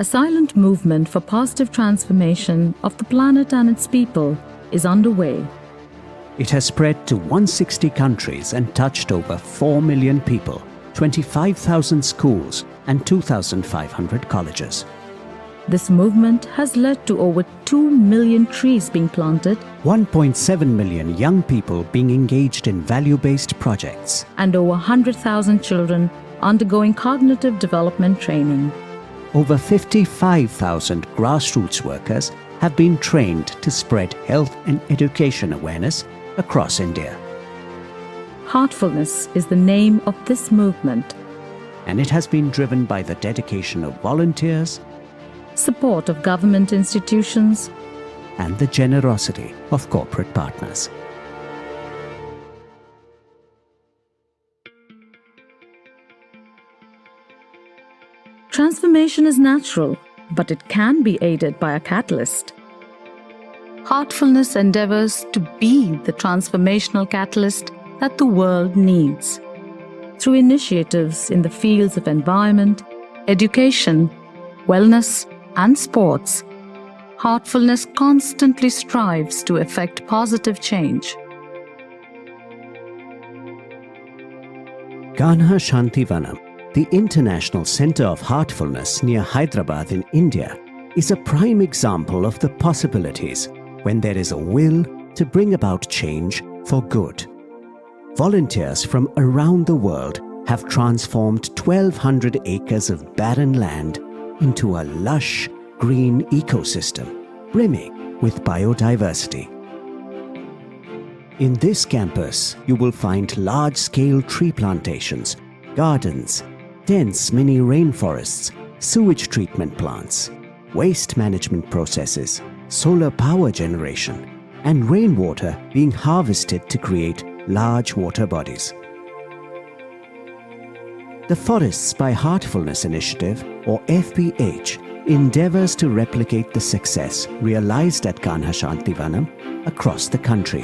A silent movement for positive transformation of the planet and its people is underway. It has spread to 160 countries and touched over 4 million people, 25,000 schools and 2,500 colleges. This movement has led to over 2 million trees being planted, 1.7 million young people being engaged in value-based projects, and over 100,000 children undergoing cognitive development training. Over 55,000 grassroots workers have been trained to spread health and education awareness across India. Heartfulness is the name of this movement. And it has been driven by the dedication of volunteers, Support of government institutions, and the generosity of corporate partners. Transformation is natural, but it can be aided by a catalyst. Heartfulness endeavors to be the transformational catalyst that the world needs. Through initiatives in the fields of environment, education, wellness, and sports, Heartfulness constantly strives to effect positive change. Kanha Shanti Vanam, the International Center of Heartfulness near Hyderabad in India, is a prime example of the possibilities when there is a will to bring about change for good. Volunteers from around the world have transformed 1,200 acres of barren land into a lush, green ecosystem brimming with biodiversity. In this campus, you will find large-scale tree plantations, gardens, dense mini rainforests, sewage treatment plants, waste management processes, solar power generation, and rainwater being harvested to create large water bodies. The Forests by Heartfulness Initiative, or FBH, endeavors to replicate the success realized at Kanha Shanti Vanam across the country.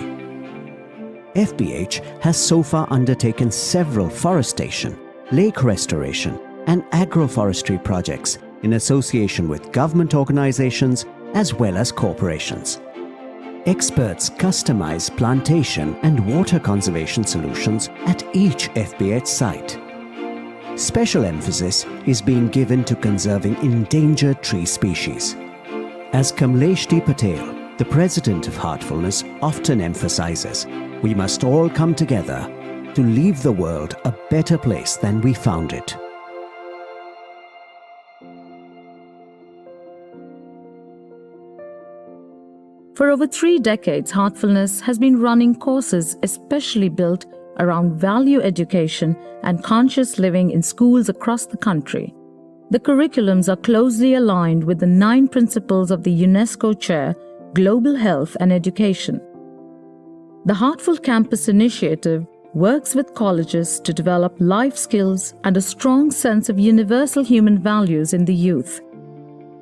FBH has so far undertaken several forestation, lake restoration, and agroforestry projects in association with government organizations as well as corporations. Experts customize plantation and water conservation solutions at each FBH site. Special emphasis is being given to conserving endangered tree species. As Kamleshji Patel, the president of Heartfulness, often emphasizes, we must all come together to leave the world a better place than we found it. For over 3 decades, Heartfulness has been running courses especially built around value education and conscious living in schools across the country. The curriculums are closely aligned with the 9 principles of the UNESCO Chair, Global Health and Education. The Heartful Campus Initiative works with colleges to develop life skills and a strong sense of universal human values in the youth.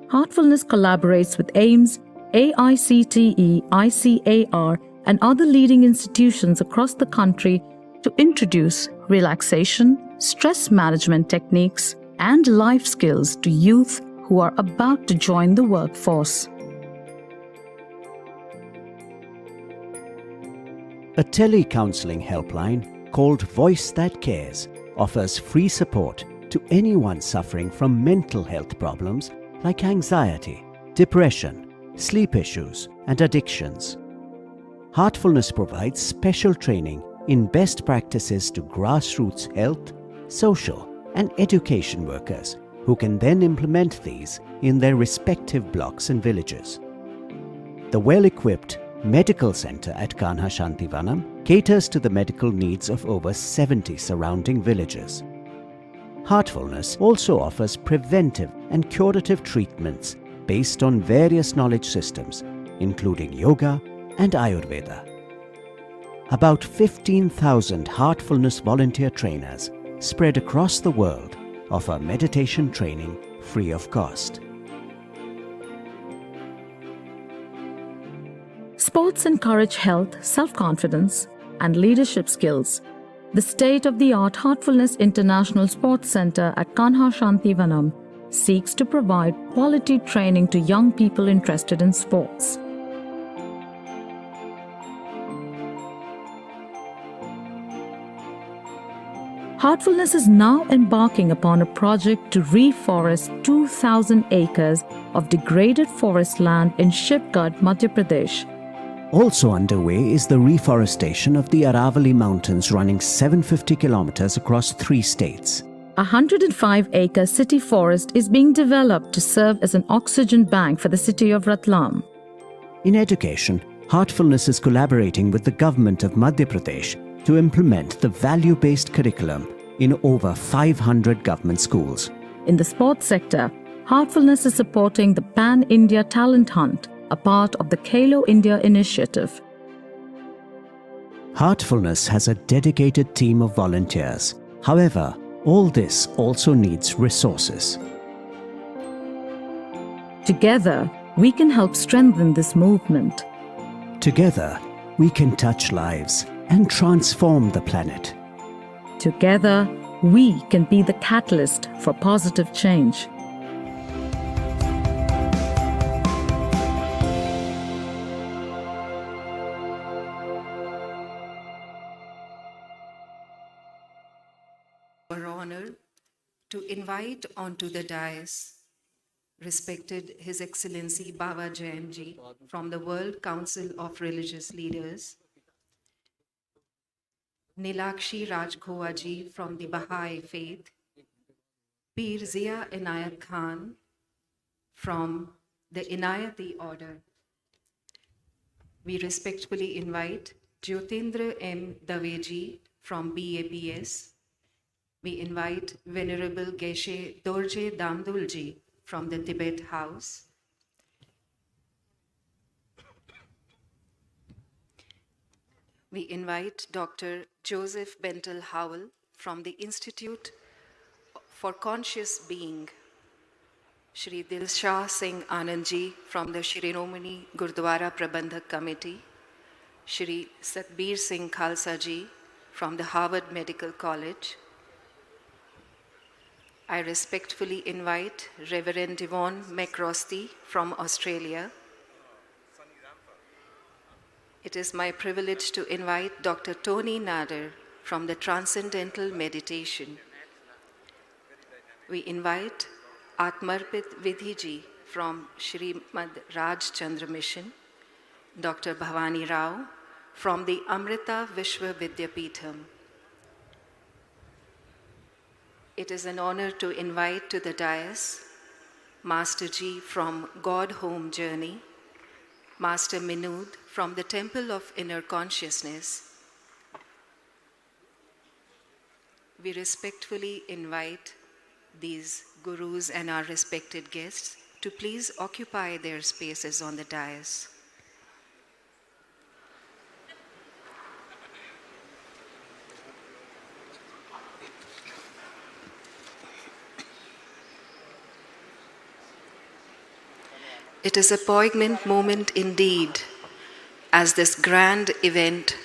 Heartfulness collaborates with AIMS, AICTE, ICAR, and other leading institutions across the country to introduce relaxation, stress management techniques, and life skills to youth who are about to join the workforce. A tele-counseling helpline called Voice That Cares offers free support to anyone suffering from mental health problems like anxiety, depression, sleep issues, and addictions. Heartfulness provides special training in best practices to grassroots health, social, and education workers who can then implement these in their respective blocks and villages. The well-equipped Medical Center at Kanha Shanti Vanam caters to the medical needs of over 70 surrounding villages. Heartfulness also offers preventive and curative treatments based on various knowledge systems, including yoga and Ayurveda. About 15,000 Heartfulness volunteer trainers spread across the world offer meditation training free of cost. Sports encourage health, self-confidence, and leadership skills. The state-of-the-art Heartfulness International Sports Center at Kanha Shanti Vanam seeks to provide quality training to young people interested in sports. Heartfulness is now embarking upon a project to reforest 2,000 acres of degraded forest land in Shivgarh, Madhya Pradesh. Also underway is the reforestation of the Aravalli Mountains running 750 kilometers across 3 states. A 105-acre city forest is being developed to serve as an oxygen bank for the city of Ratlam. In education, Heartfulness is collaborating with the government of Madhya Pradesh to implement the value-based curriculum in over 500 government schools. In the sports sector, Heartfulness is supporting the Pan-India Talent Hunt, a part of the Khelo India initiative. Heartfulness has a dedicated team of volunteers. However, all this also needs resources. Together, we can help strengthen this movement. Together, we can touch lives and transform the planet. Together, we can be the catalyst for positive change. Our honor to invite onto the dais respected His Excellency Bawa Jain ji from the World Council of Religious Leaders, Nilakshi Rajkhowa ji from the Baha'i Faith, Peer Zia Inayat Khan from the Inayati Order. We respectfully invite Jyotendra M. Dave ji from BAPS. We invite Venerable Geshe Dorje Damdul ji from the Tibet House. We invite Dr. Joseph Howell from the Institute for Conscious Being, Shri Dilshah Singh Anand ji from the Shiromani Gurdwara Prabandhak Committee, Shri Satbir Singh Khalsa ji from the Harvard Medical College. I respectfully invite Reverend Yvonne McCraty from Australia. It is my privilege to invite Dr. Tony Nader from the Transcendental Meditation. We invite Atmarpit Vidhi ji from Shri Mad Raj Chandra Mission, Dr. Bhavani Rao from the Amrita Vishwa Vidyapeetham. It is an honor to invite to the dais Master Ji from God Home Journey, Master Minood from the Temple of Inner Consciousness. We respectfully invite these gurus and our respected guests to please occupy their spaces on the dais. It is a poignant moment indeed, as this grand event,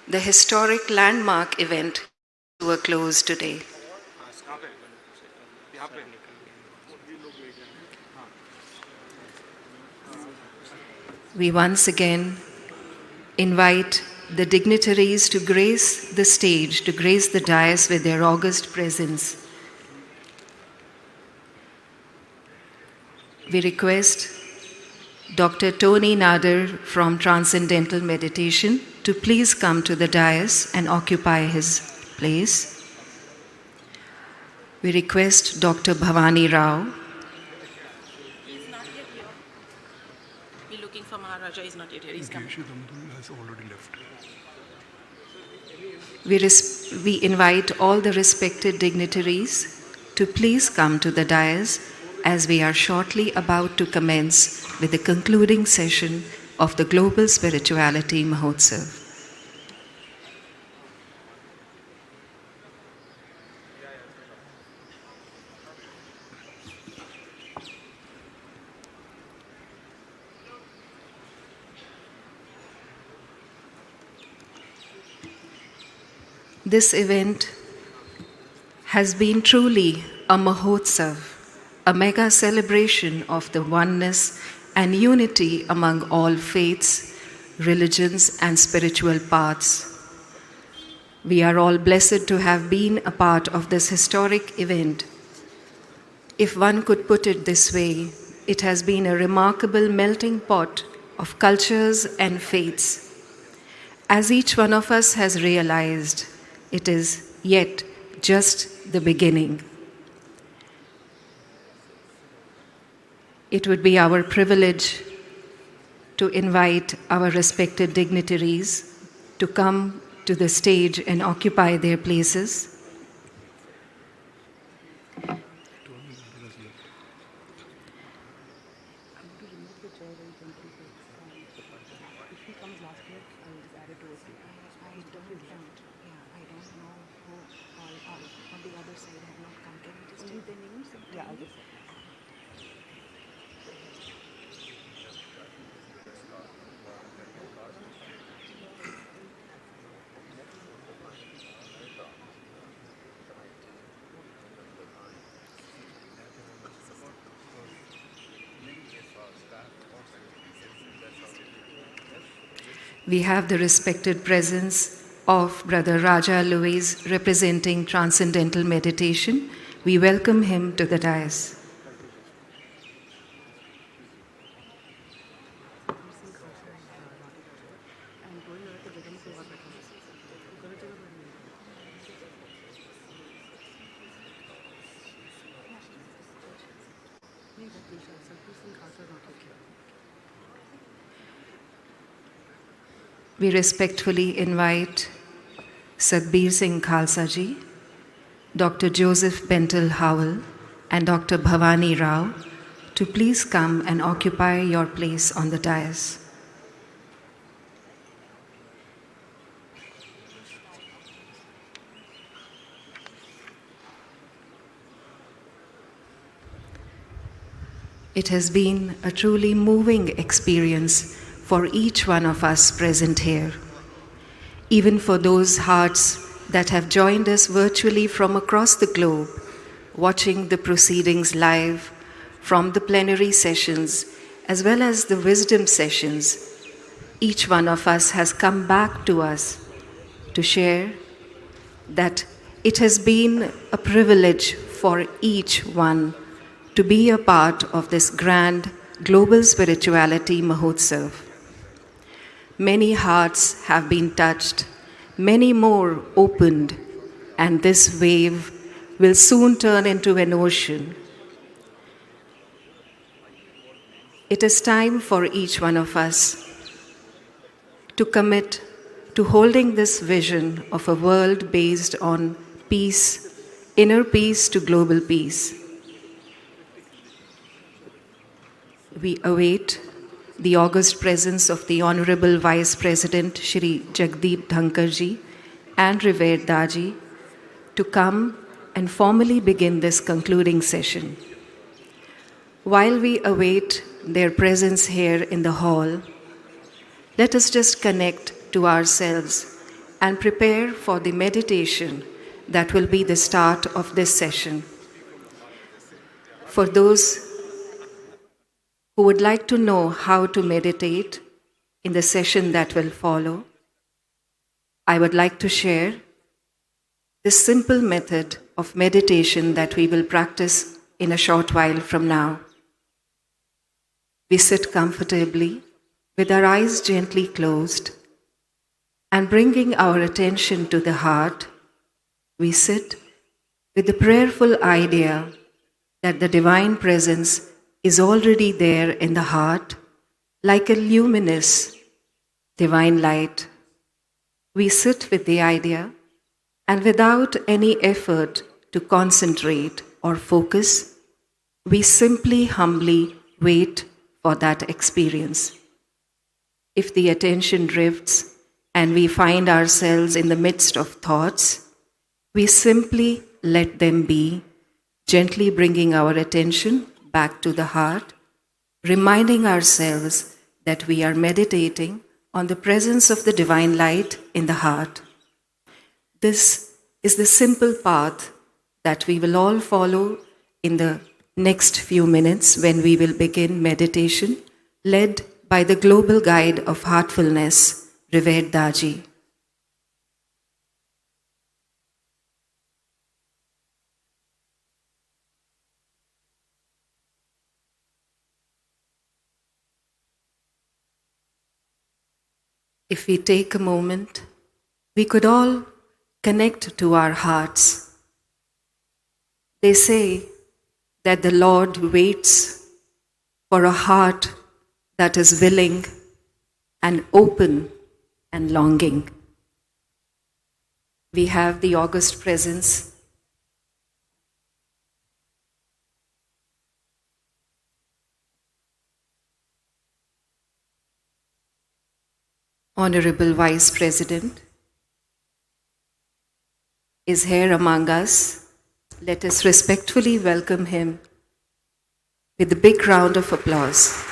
the historic landmark event, to a close today. We once again invite the dignitaries to grace the stage, to grace the dais with their august presence. We request Dr. Tony Nader from Transcendental Meditation to please come to the dais and occupy his place. We request Dr. Bhavani Rao. He is not yet here. We're looking for Maharaja, he's not yet here. He's coming. Has already left. We invite all the respected dignitaries to please come to the dais as we are shortly about to commence with the concluding session of the Global Spirituality Mahotsav. This event has been truly a Mahotsav, a mega celebration of the oneness and unity among all faiths, religions, and spiritual paths. We are all blessed to have been a part of this historic event. If one could put it this way, it has been a remarkable melting pot of cultures and faiths. As each one of us has realized, it is yet just the beginning. It would be our privilege to invite our respected dignitaries to come to the stage and occupy their places. We have the respected presence of Brother Raja Louis representing Transcendental Meditation. We welcome him to the dais. We respectfully invite Satbir Singh Khalsa Ji, Dr. Joseph Howell, and Dr. Bhavani Rao to please come and occupy your place on the dais. It has been a truly moving experience for each one of us present here, even for those hearts that have joined us virtually from across the globe, watching the proceedings live from the plenary sessions as well as the wisdom sessions. Each one of us has come back to us to share that it has been a privilege for each one to be a part of this grand global spirituality Mahotsav. Many hearts have been touched, many more opened, and this wave will soon turn into an ocean. It is time for each one of us to commit to holding this vision of a world based on peace, inner peace to global peace. We await the august presence of the Honorable Vice President Shri Jagdeep Dhankar Ji and Revered Daaji to come and formally begin this concluding session. While we await their presence here in the hall, let us just connect to ourselves and prepare for the meditation that will be the start of this session. For those who would like to know how to meditate in the session that will follow, I would like to share this simple method of meditation that we will practice in a short while from now. We sit comfortably with our eyes gently closed and bringing our attention to the heart. We sit with the prayerful idea that the Divine Presence is already there in the heart, like a luminous divine light. We sit with the idea, and without any effort to concentrate or focus, we simply humbly wait for that experience. If the attention drifts and we find ourselves in the midst of thoughts, we simply let them be, gently bringing our attention back to the heart, reminding ourselves that we are meditating on the presence of the divine light in the heart. This is the simple path that we will all follow in the next few minutes when we will begin meditation led by the global guide of heartfulness, Revered Daaji. If we take a moment, we could all connect to our hearts. They say that the Lord waits for a heart that is willing and open and longing. We have the august presence Honorable Vice President is here among us. Let us respectfully welcome him with a big round of applause.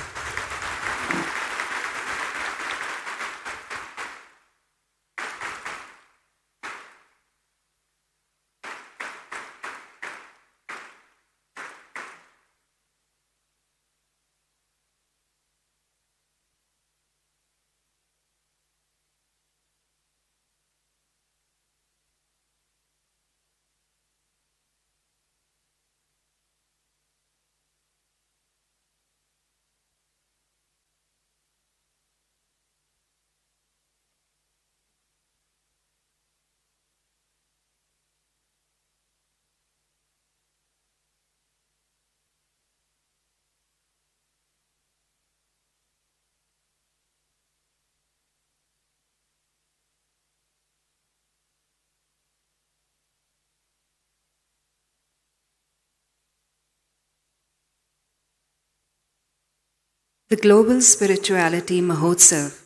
The Global Spirituality Mahotsav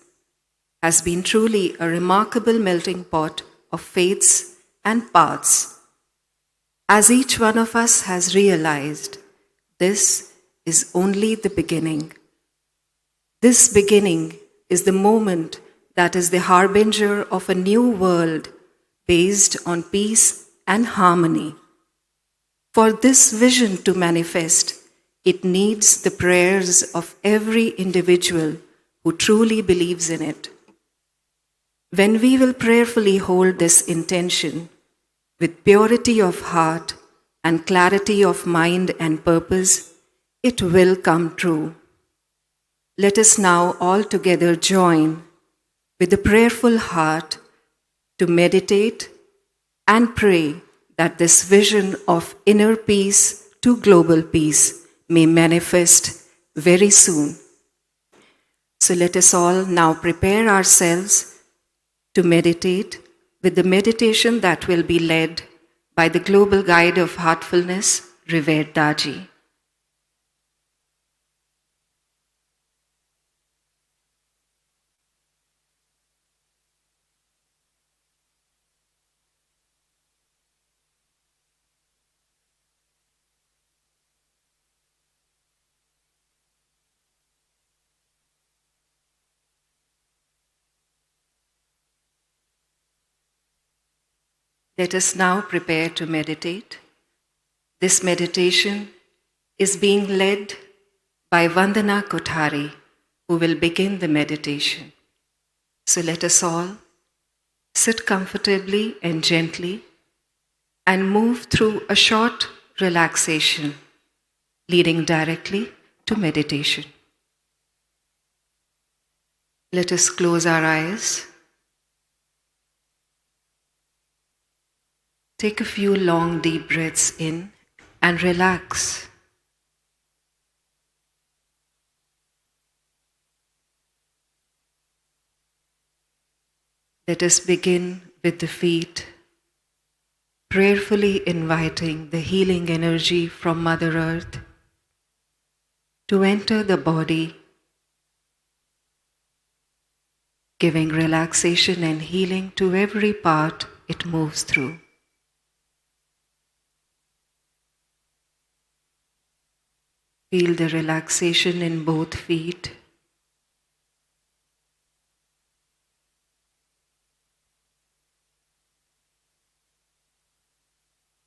has been truly a remarkable melting pot of faiths and paths. As each one of us has realized, this is only the beginning. This beginning is the moment that is the harbinger of a new world based on peace and harmony. For this vision to manifest, it needs the prayers of every individual who truly believes in it. When we will prayerfully hold this intention with purity of heart and clarity of mind and purpose, it will come true. Let us now all together join with a prayerful heart to meditate and pray that this vision of inner peace to global peace may manifest very soon. So let us all now prepare ourselves to meditate with the meditation that will be led by the global guide of heartfulness, Revered Daaji. Let us now prepare to meditate. This meditation is being led by Vandana Kothari, who will begin the meditation. So let us all sit comfortably and gently and move through a short relaxation, leading directly to meditation. Let us close our eyes. Take a few long, deep breaths in and relax. Let us begin with the feet, prayerfully inviting the healing energy from Mother Earth to enter the body, giving relaxation and healing to every part it moves through. Feel the relaxation in both feet.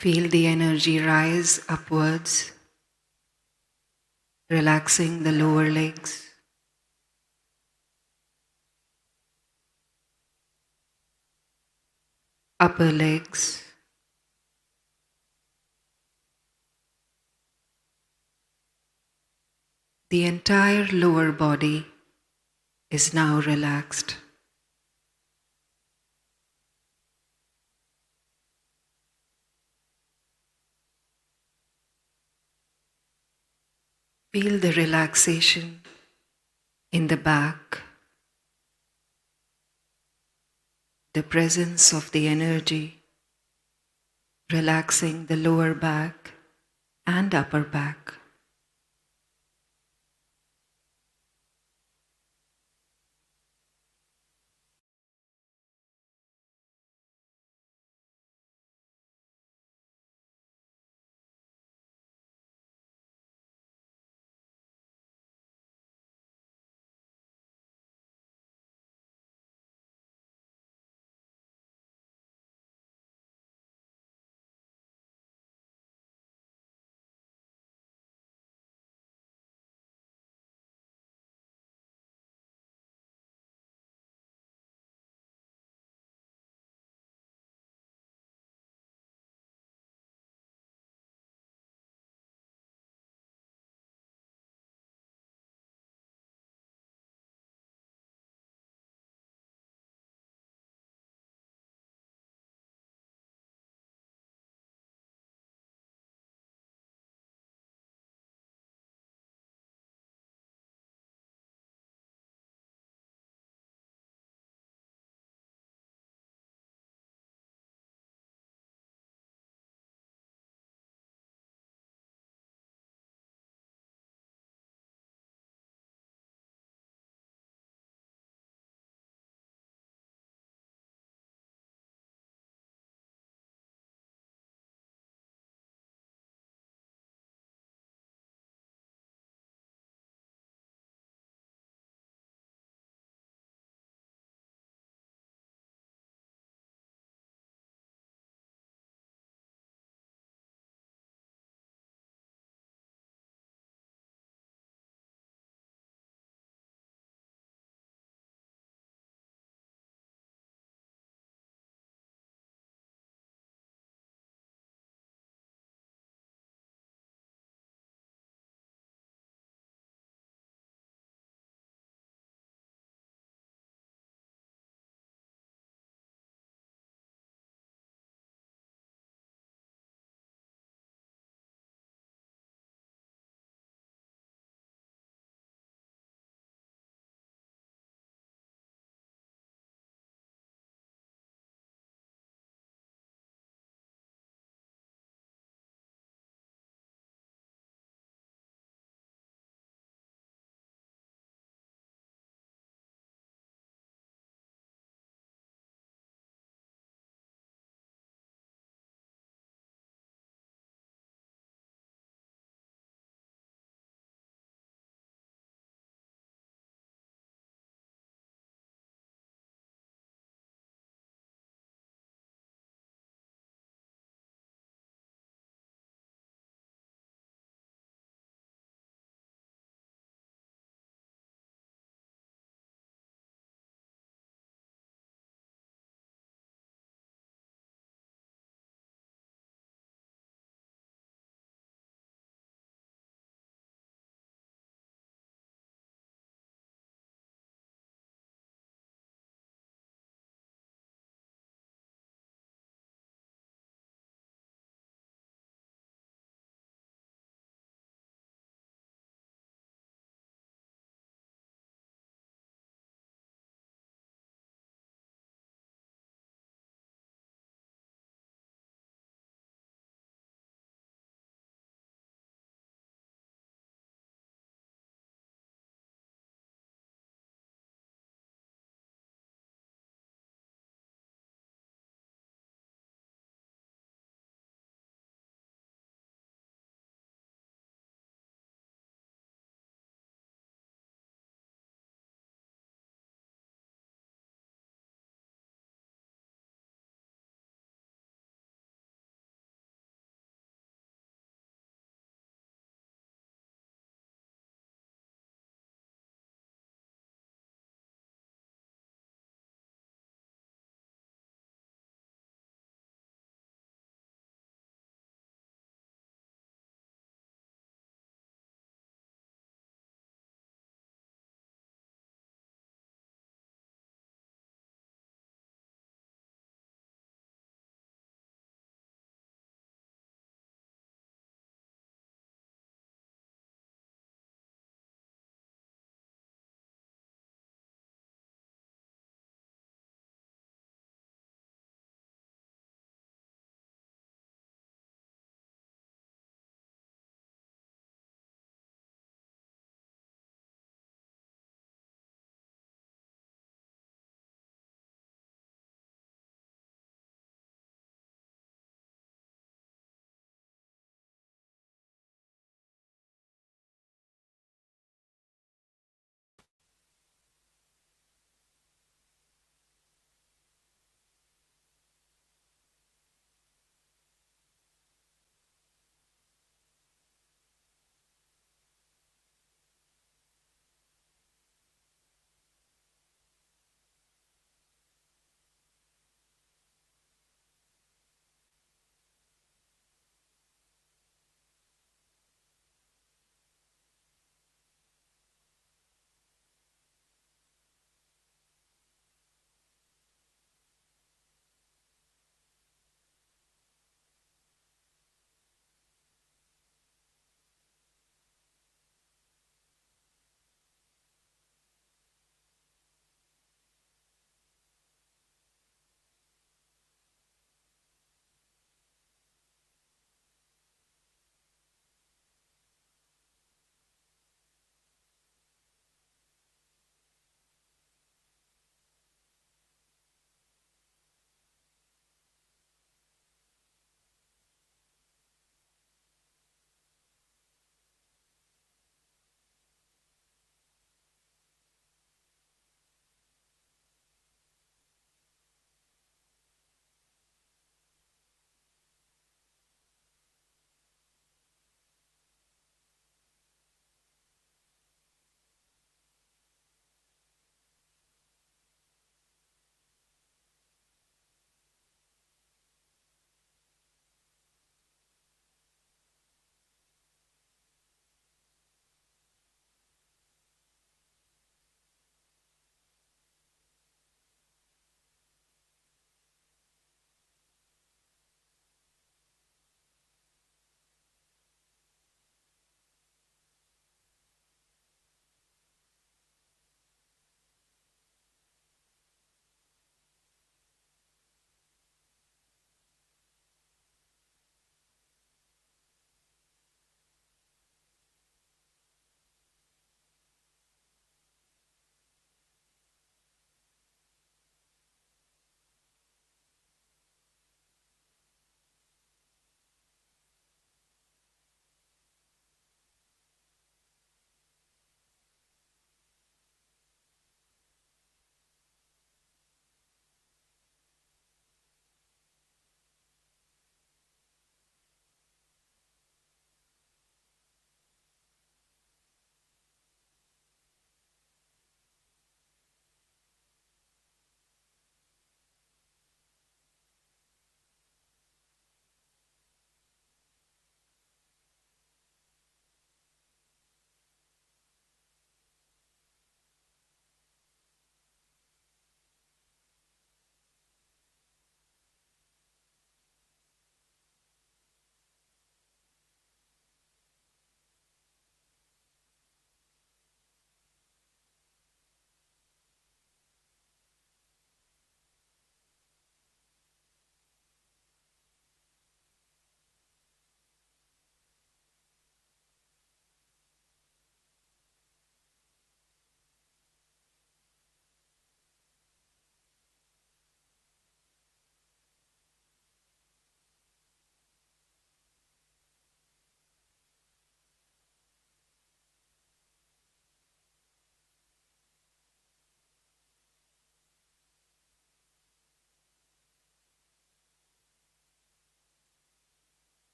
Feel the energy rise upwards relaxing the lower legs, upper legs, the entire lower body is now relaxed. Feel the relaxation in the back, the presence of the energy relaxing the lower back and upper back.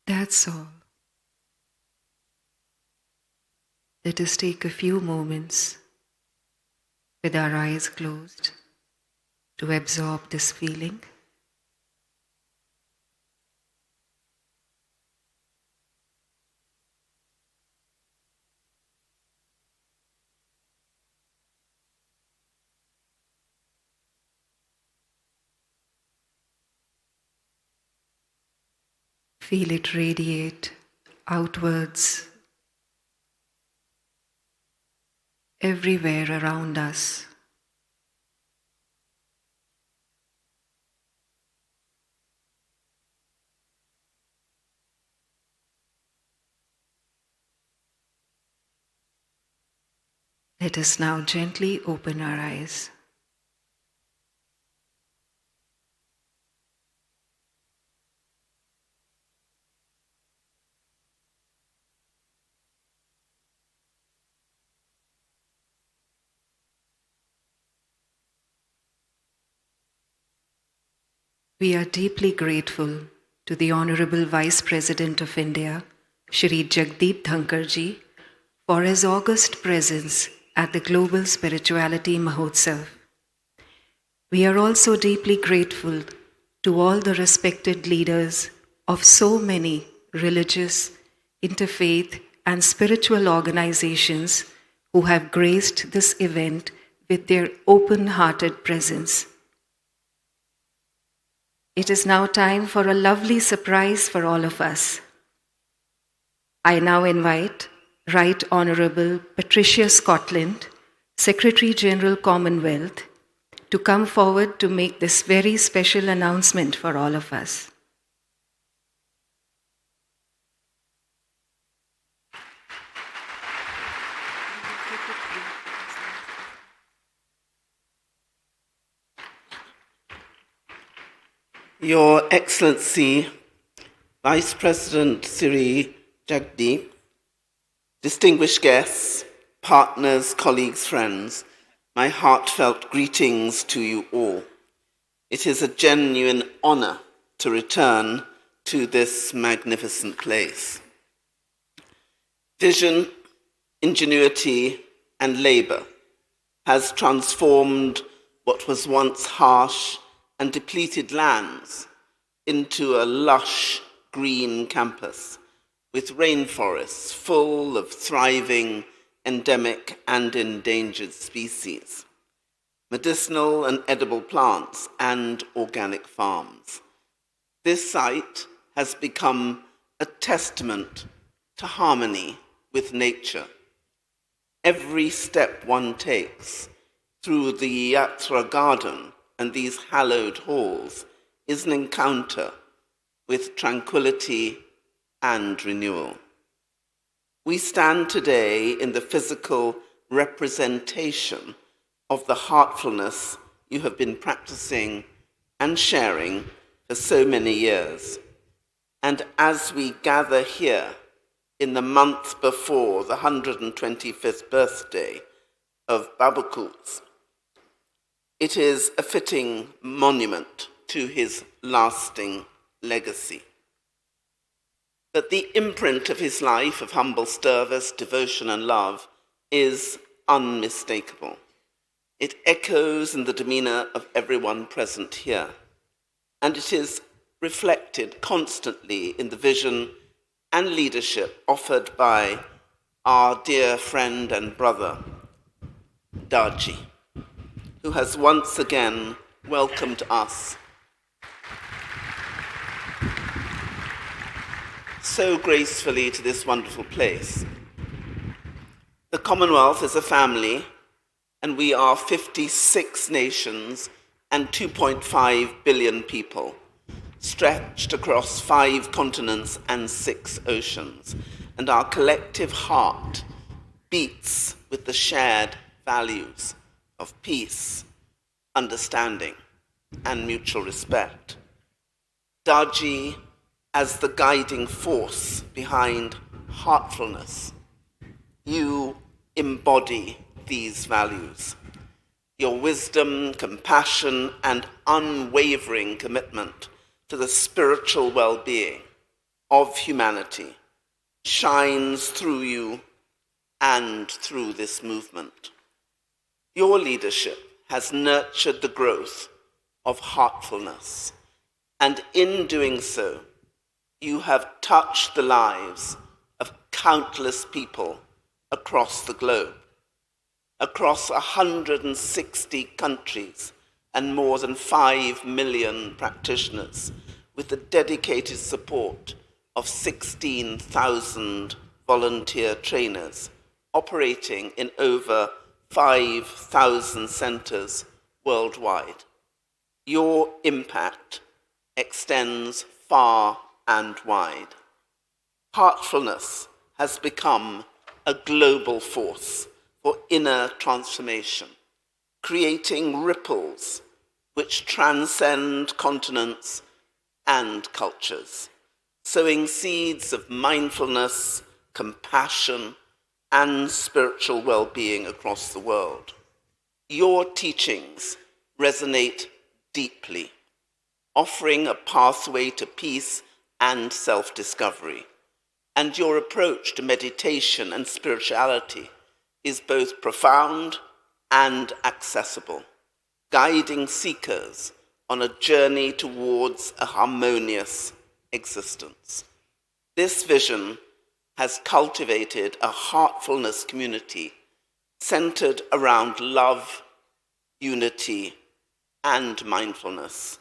That's all. Let us take a few moments with our eyes closed to absorb this feeling. Feel it radiate outwards everywhere around us. Let us now gently open our eyes. We are deeply grateful to the Honorable Vice President of India, Shri Jagdeep Dhankar for his august presence at the Global Spirituality Mahotsav. We are also deeply grateful to all the respected leaders of so many religious, interfaith, and spiritual organizations who have graced this event with their open-hearted presence. It is now time for a lovely surprise for all of us. I now invite Right Honorable Patricia Scotland, Secretary General Commonwealth, to come forward to make this very special announcement for all of us. Your Excellency, Vice President Shri Jagdeep, distinguished guests, partners, colleagues, friends, my heartfelt greetings to you all. It is a genuine honor to return to this magnificent place. Vision, ingenuity, and labor has transformed what was once harsh and depleted lands into a lush green campus with rainforests full of thriving endemic and endangered species, medicinal and edible plants, and organic farms. This site has become a testament to harmony with nature. Every step one takes through the Yatra garden and these hallowed halls is an encounter with tranquility and renewal. We stand today in the physical representation of the heartfulness you have been practicing and sharing for so many years. And as we gather here in the month before the 125th birthday of Baba's, it is a fitting monument to his lasting legacy. But the imprint of his life of humble service, devotion, and love is unmistakable. It echoes in the demeanor of everyone present here, and it is reflected constantly in the vision and leadership offered by our dear friend and brother, Daaji, who has once again welcomed us so gracefully to this wonderful place. The Commonwealth is a family, and we are 56 nations and 2.5 billion people, stretched across 5 continents and 6 oceans, and our collective heart beats with the shared values of peace, understanding, and mutual respect. Daaji, as the guiding force behind heartfulness, you embody these values. Your wisdom, compassion, and unwavering commitment to the spiritual well-being of humanity shines through you and through this movement. Your leadership has nurtured the growth of heartfulness, and in doing so, you have touched the lives of countless people across the globe, across 160 countries and more than 5 million practitioners, with the dedicated support of 16,000 volunteer trainers operating in over 5,000 centers worldwide. Your impact extends far and wide. Heartfulness has become a global force for inner transformation, creating ripples which transcend continents and cultures, sowing seeds of mindfulness, compassion, and spiritual well-being across the world. Your teachings resonate deeply, offering a pathway to peace and self-discovery. And your approach to meditation and spirituality is both profound and accessible, guiding seekers on a journey towards a harmonious existence. This vision has cultivated a heartfulness community centered around love, unity, and mindfulness,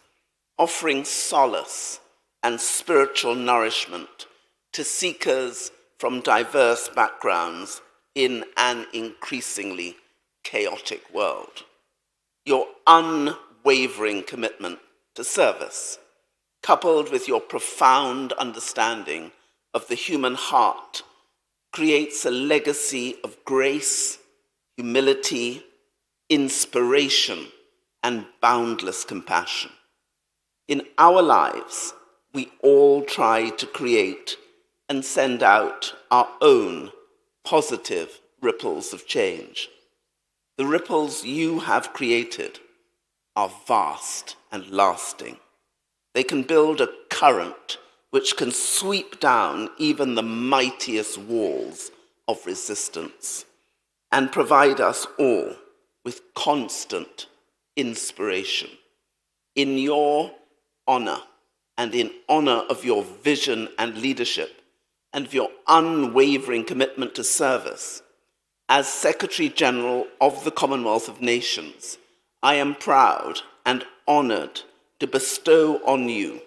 offering solace and spiritual nourishment to seekers from diverse backgrounds in an increasingly chaotic world. Your unwavering commitment to service, coupled with your profound understanding of the human heart, creates a legacy of grace, humility, inspiration, and boundless compassion. In our lives, we all try to create and send out our own positive ripples of change. The ripples you have created are vast and lasting. They can build a current which can sweep down even the mightiest walls of resistance and provide us all with constant inspiration. In your honor and in honor of your vision and leadership and of your unwavering commitment to service, as Secretary General of the Commonwealth of Nations, I am proud and honored to bestow on you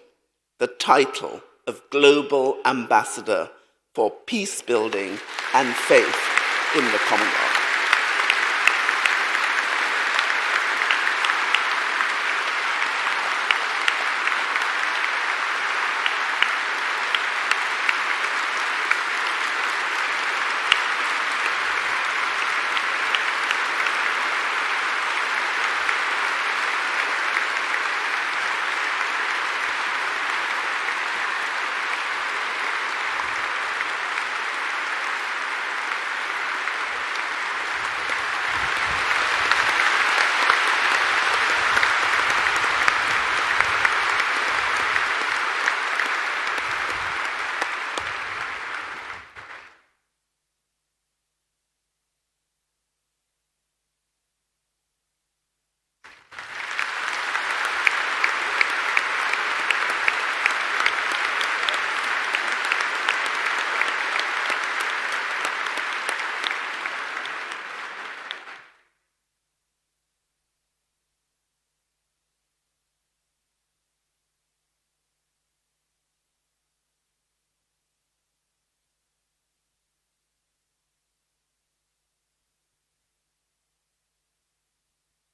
the title of Global Ambassador for Peace Building and Faith in the Commonwealth.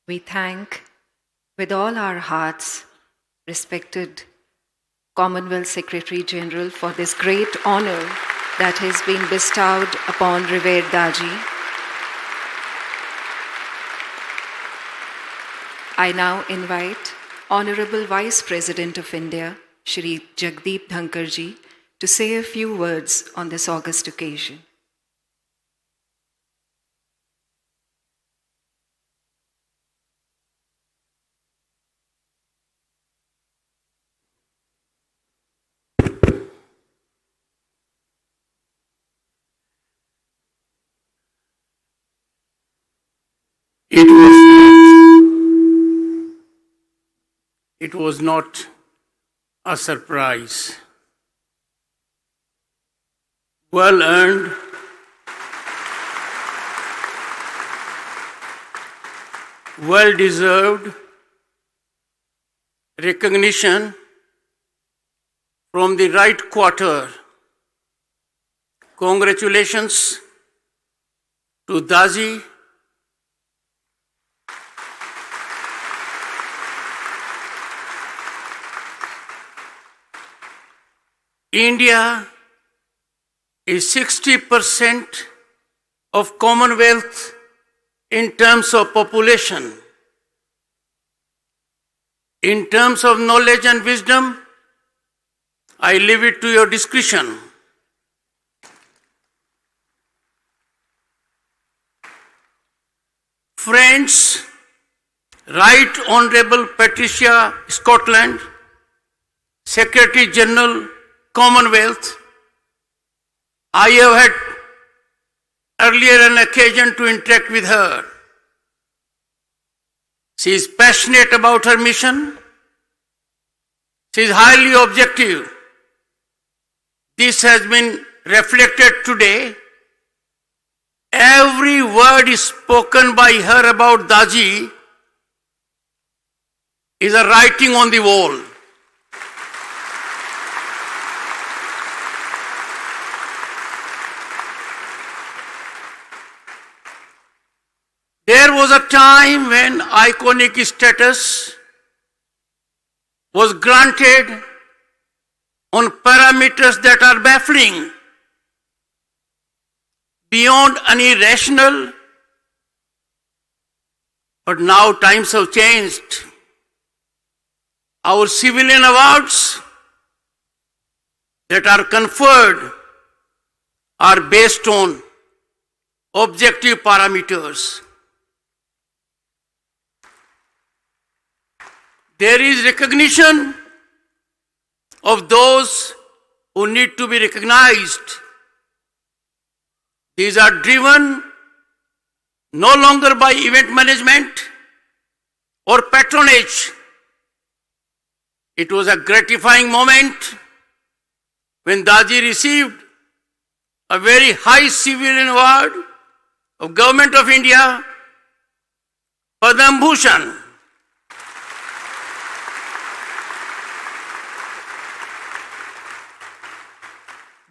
We thank with all our hearts respected Commonwealth Secretary General for this great honor that has been bestowed upon revered Daaji. I now invite Honorable Vice President of India, Shri Jagdeep Dhankar ji, to say a few words on this august occasion. It was not a surprise. Well earned, well deserved recognition from the right quarter. Congratulations to Daaji, India is 60% of Commonwealth in terms of population. In terms of knowledge and wisdom, I leave it to your discretion. Friends, Right Honorable Patricia Scotland, Secretary General, Commonwealth, I have had earlier an occasion to interact with her. She is passionate about her mission. She is highly objective. This has been reflected today. Every word is spoken by her about Daaji is a writing on the wall. There was a time when iconic status was granted on parameters that are baffling, beyond any rational, but now times have changed. Our civilian awards that are conferred are based on objective parameters. There is recognition of those who need to be recognized. These are driven no longer by event management or patronage. It was a gratifying moment when Daaji received a very high civilian award of Government of India, Padma Bhushan.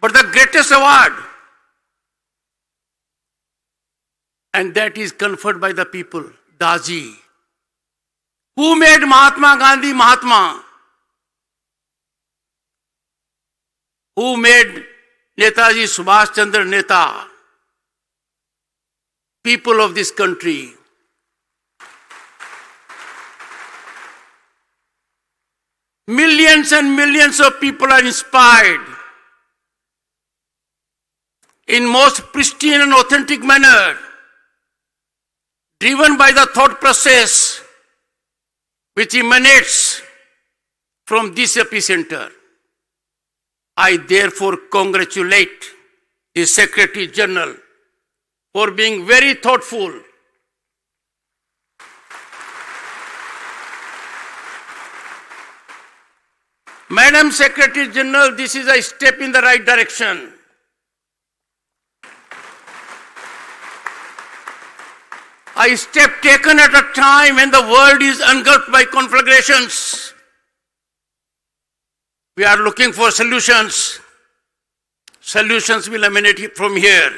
But the greatest award, and that is conferred by the people, Daaji. Who made Mahatma Gandhi Mahatma? Who made Netaji Subhash Chandra Neta? People of this country. Millions and millions of people are inspired in most pristine and authentic manner, driven by the thought process which emanates from this epicenter. I therefore congratulate the Secretary General for being very thoughtful. Madam Secretary General, this is a step in the right direction. A step taken at a time when the world is engulfed by conflagrations. We are looking for solutions. Solutions will emanate from here.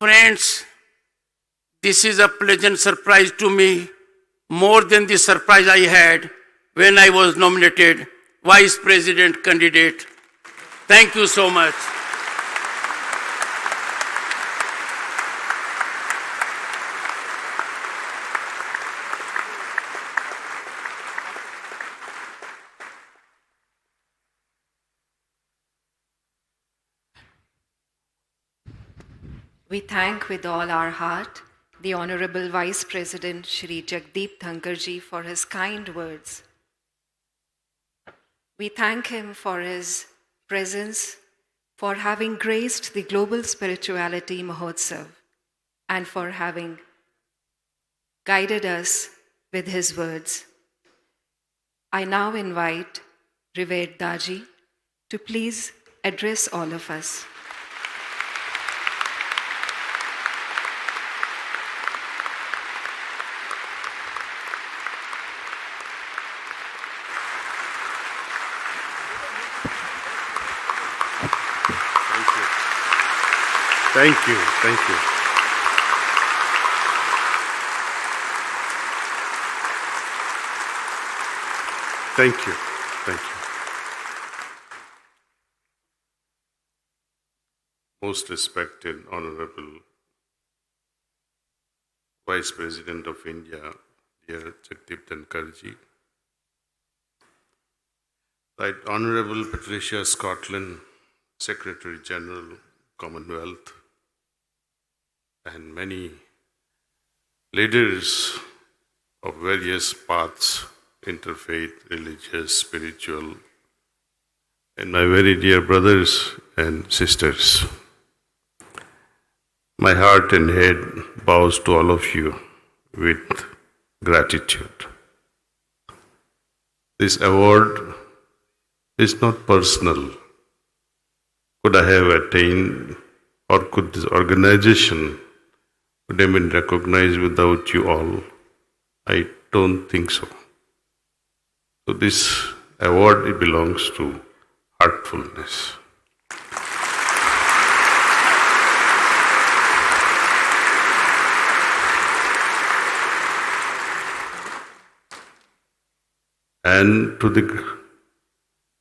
Friends, this is a pleasant surprise to me, more than the surprise I had when I was nominated Vice President candidate. Thank you so much. We thank with all our heart the Honorable Vice President Shri Jagdeep Dhankar ji for his kind words. We thank him for his presence for having graced the Global Spirituality Mahotsav and for having guided us with his words. I now invite Revered Daaji to please address all of us. Thank you. Thank you. Thank you. Thank you. Most respected, Honorable Vice President of India, dear Jagdeep Dhankar ji, Right Honorable Patricia Scotland, Secretary General, Commonwealth, and many leaders of various paths, interfaith, religious, spiritual, and my very dear brothers and sisters. My heart and head bows to all of you with gratitude. This award is not personal. Could I have attained, or could this organization would have been recognized without you all? I don't think so. So this award, it belongs to Heartfulness. And to the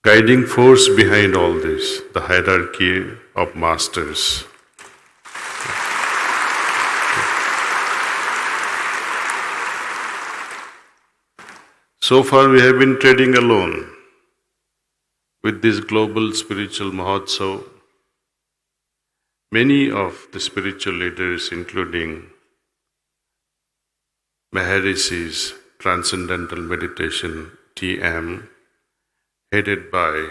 guiding force behind all this, the hierarchy of masters. So far we have been treading alone with this global spiritual Mahotsav. Many of the spiritual leaders, including Maharishis, Transcendental Meditation, TM, headed by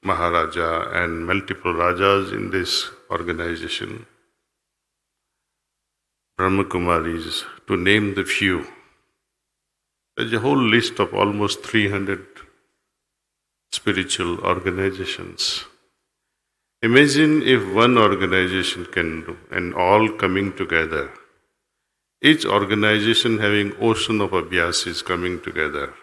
Maharaja and multiple Rajas in this organization, Brahmakumaris, to name the few. There's a whole list of almost 300 spiritual organizations. Imagine if one organization can do, and all coming together, each organization having ocean of abhyasis coming together,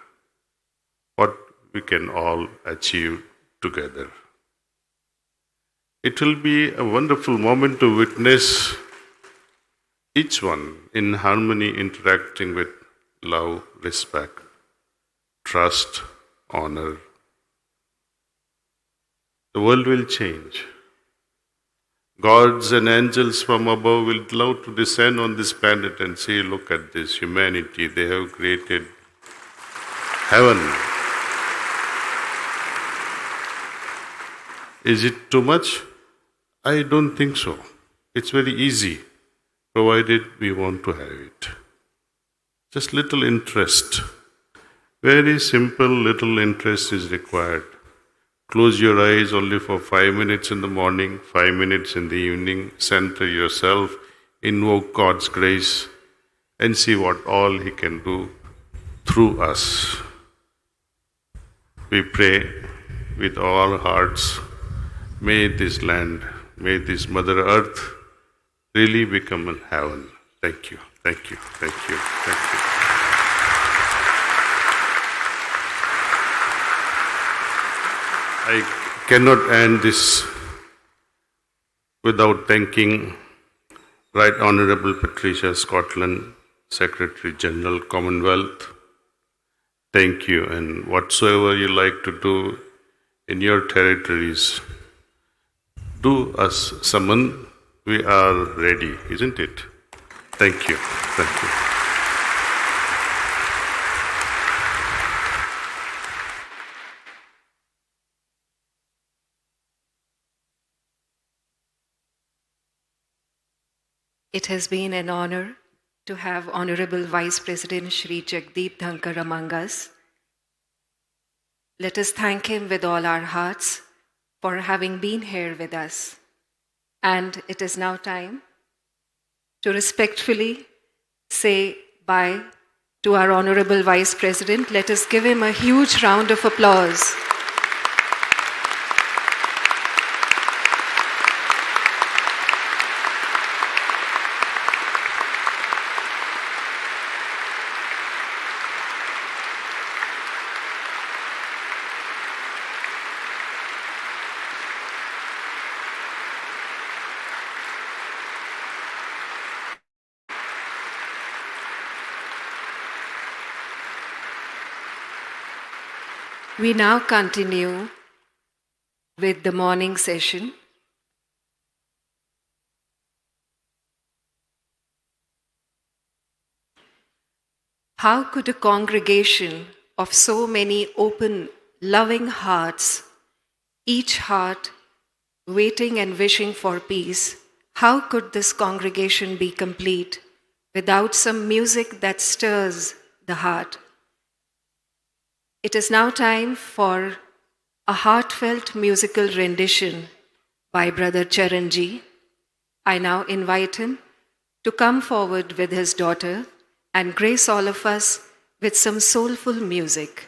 what we can all achieve together. It will be a wonderful moment to witness each one in harmony interacting with love, respect, trust, honor. The world will change. Gods and angels from above will love to descend on this planet and say, look at this humanity, they have created heaven. Is it too much? I don't think so. It's very easy, provided we want to have it. Just little interest. Very simple little interest is required. Close your eyes only for 5 minutes in the morning, 5 minutes in the evening, center yourself, invoke God's grace, and see what all He can do through us. We pray with all hearts, may this land, may this Mother Earth really become a heaven. Thank you, thank you, thank you, thank you. I cannot end this without thanking Right Honorable Patricia Scotland, Secretary General, Commonwealth. Thank you, and whatsoever you like to do in your territories, do us summon. We are ready, isn't it? Thank you. Thank you. It has been an honor to have Honorable Vice President Shri Jagdeep Dhankar among us. Let us thank him with all our hearts for having been here with us. And it is now time to respectfully say bye to our Honorable Vice President. Let us give him a huge round of applause. We now continue with the morning session. How could a congregation of so many open, loving hearts, each heart waiting and wishing for peace, how could this congregation be complete without some music that stirs the heart? It is now time for a heartfelt musical rendition by Brother Charanji. I now invite him to come forward with his daughter and grace all of us with some soulful music.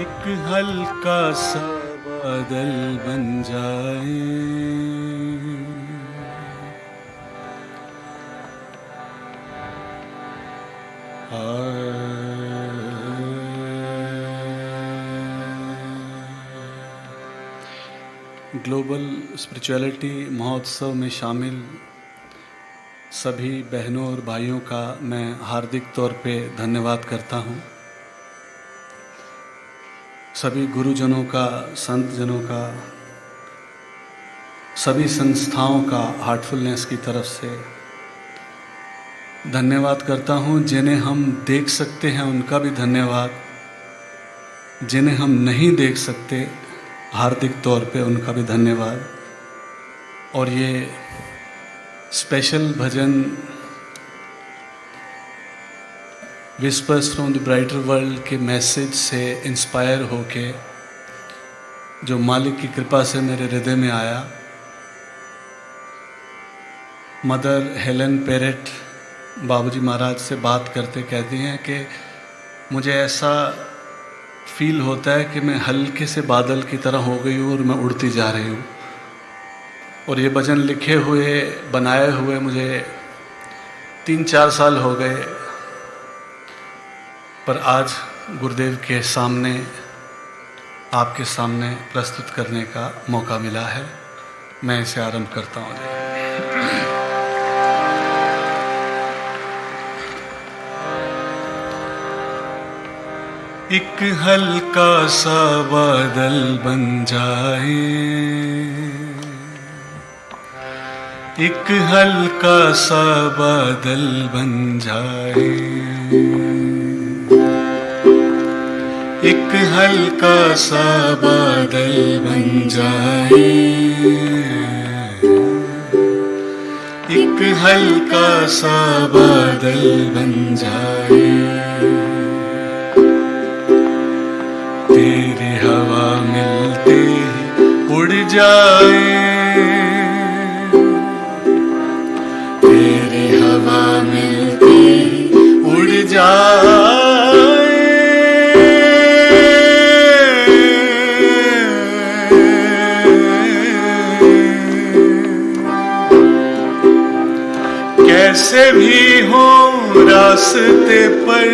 एक हल्का सा बादल बन जाए, global spirituality महोत्सव में शामिल सभी बहनों और भाइयों का मैं हार्दिक तौर पे धन्यवाद करता हूँ। सभी गुरुजनों का, संत जनों का, सभी संस्थाओं का हार्टफुलनेस की तरफ से धन्यवाद करता हूँ। जिन्हें हम देख सकते हैं उनका भी धन्यवाद, जिन्हें हम नहीं देख सकते हार्दिक तौर पे उनका भी धन्यवाद। और ये special bhajan whispers from the brighter world के मैसेज से इंस्पायर होके जो मालिक की कृपा से मेरे हृदय में आया, मदर हेलन पेरेट बाबूजी महाराज से बात करते कहती हैं कि मुझे ऐसा फील होता है कि मैं हल्के से बादल की तरह हो गई हूँ और मैं उड़ती जा रही हूँ। और ये भजन लिखे हुए, बनाए हुए मुझे 3-4 साल हो गए, पर आज गुरुदेव के सामने, आपके सामने प्रस्तुत करने का मौका मिला है। मैं इसे आरंभ करता हूँ। एक हल्का सा बादल बन जाए, एक हल्का सा बादल बन जाए, एक हल्का सा बादल बन जाए, एक हल्का सा बादल बन जाए, तेरी हवा मिलते ही उड़ जाए, तेरी हवा मिलते ही उड़ जाए, कैसे भी हो रास्ते पर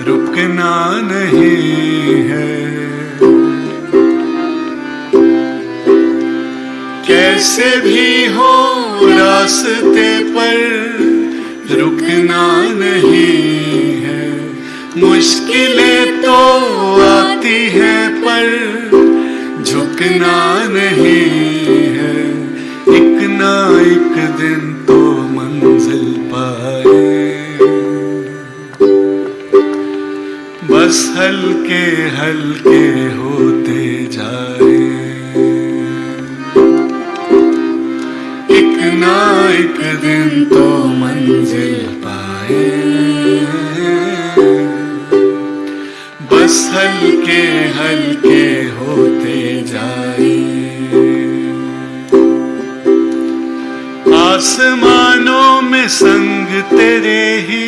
रुकना नहीं है, कैसे भी हो रास्ते पर रुकना नहीं है, मुश्किलें तो आती हैं पर झुकना नहीं है, एक ना एक दिन तो मंजिल पाए, बस हल्के हल्के होते जाए, एक ना एक दिन तो मंजिल पाए, बस हल्के हल्के होते जाए, आसमानों में संग तेरे ही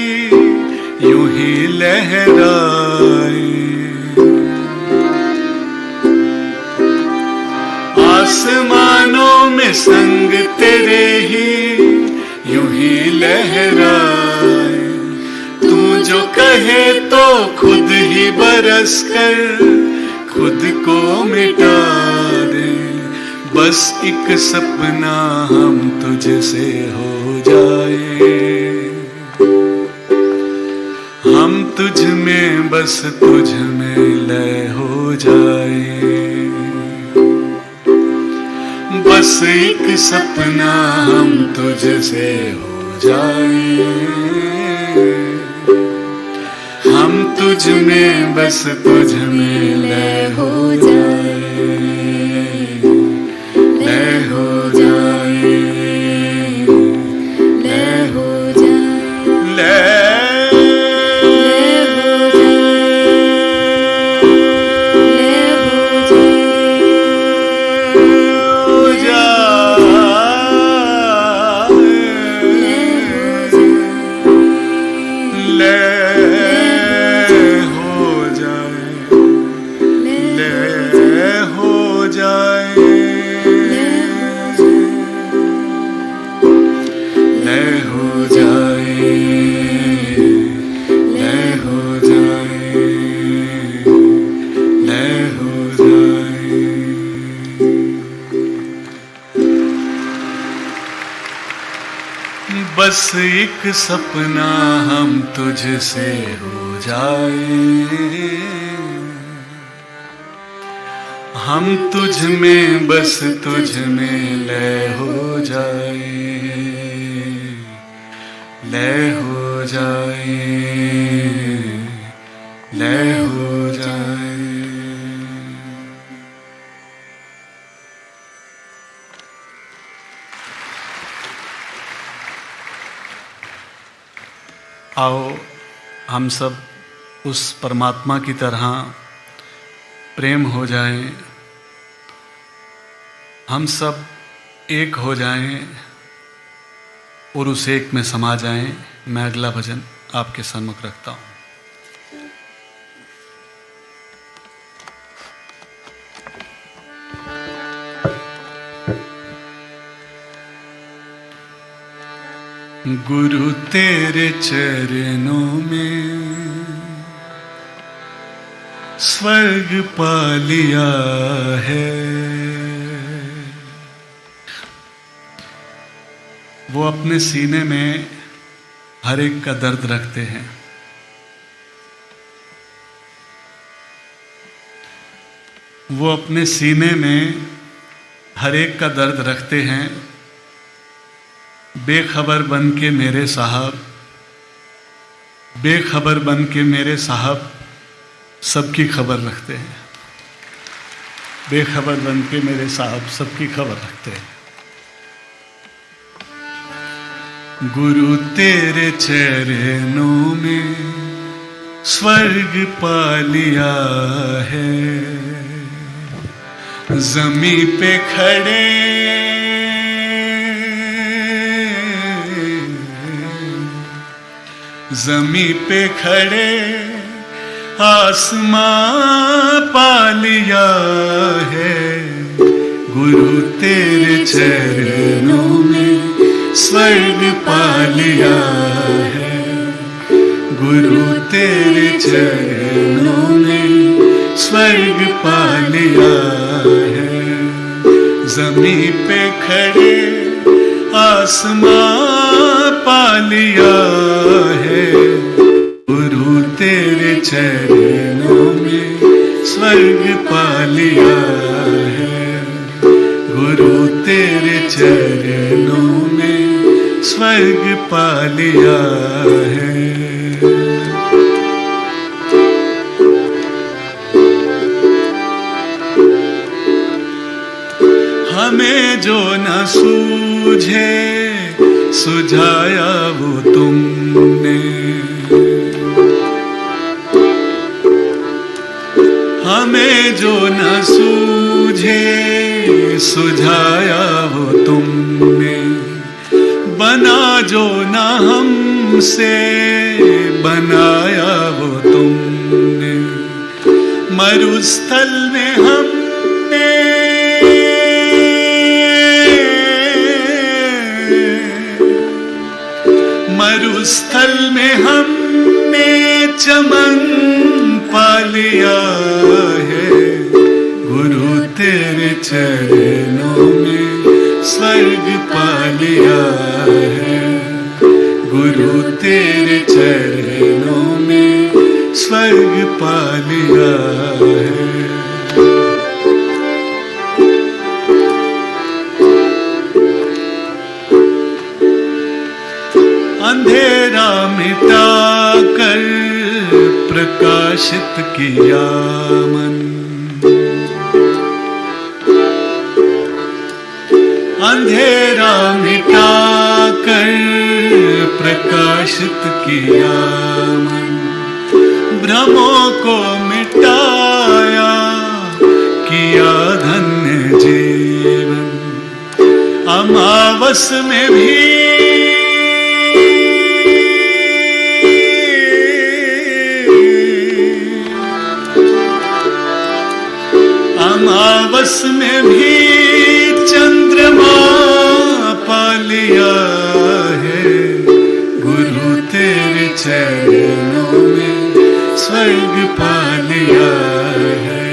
यूं ही लहराए, आसमानों में संग तेरे ही यूं ही लहराए, तू जो कहे तो खुद ही बरस कर खुद को मिटा दे, बस एक सपना हम तुझसे हो जाए, हम तुझ में बस तुझ में लय हो जाए, बस एक सपना हम तुझसे हो जाए, हम तुझ में बस तुझ में लय हो जाए, लय हो जाए, लय हो जाए, लय बस एक सपना हम तुझसे हो जाए, हम तुझ में बस तुझ में लय हो जाए, लय हो जाए, लय हो जाए। आओ हम सब उस परमात्मा की तरह प्रेम हो जाएं, हम सब एक हो जाएं और उस एक में समा जाएं। मैं अगला भजन आपके सम्मुख रखता हूँ। गुरु तेरे चरणों में स्वर्ग पा लिया है। वो अपने सीने में हर एक का दर्द रखते हैं। वो अपने सीने में हर एक का दर्द रखते हैं। बेखबर बन के मेरे साहब, बेखबर बन के मेरे साहब सबकी खबर रखते हैं। बेखबर बन के मेरे साहब सबकी खबर रखते हैं। गुरु तेरे चरणों में स्वर्ग पा लिया है। ज़मीं पे खड़े ज़मीं पे खड़े आसमां पा लिया है। गुरु तेरे चरणों में स्वर्ग पा लिया है। गुरु तेरे चरणों में स्वर्ग पा लिया है। ज़मीं पे खड़े आसमां पा लिया है। गुरु तेरे चरणों में स्वर्ग पा लिया है। गुरु तेरे चरणों में स्वर्ग पा लिया है। हमें जो न सूझे सुझाया वो तुमने। हमें जो न सूझे सुझाया वो तुमने। बना जो न हमसे बनाया वो तुमने। मरुस्थल में हमने मरुस्थल में हमने चमन पा लिया है। गुरु तेरे चरणों में स्वर्ग पा लिया है। गुरु तेरे चरणों में स्वर्ग पा लिया है। अंधेरा मिटा कर प्रकाशित किया मन। अंधेरा मिटा कर प्रकाशित किया मन। भ्रमों को मिटाया किया धन्य जीवन। अमावस में भी अमावस में भी चंद्रमा पा लिया है। गुरु तेरे चरणों में स्वर्ग पा लिया है।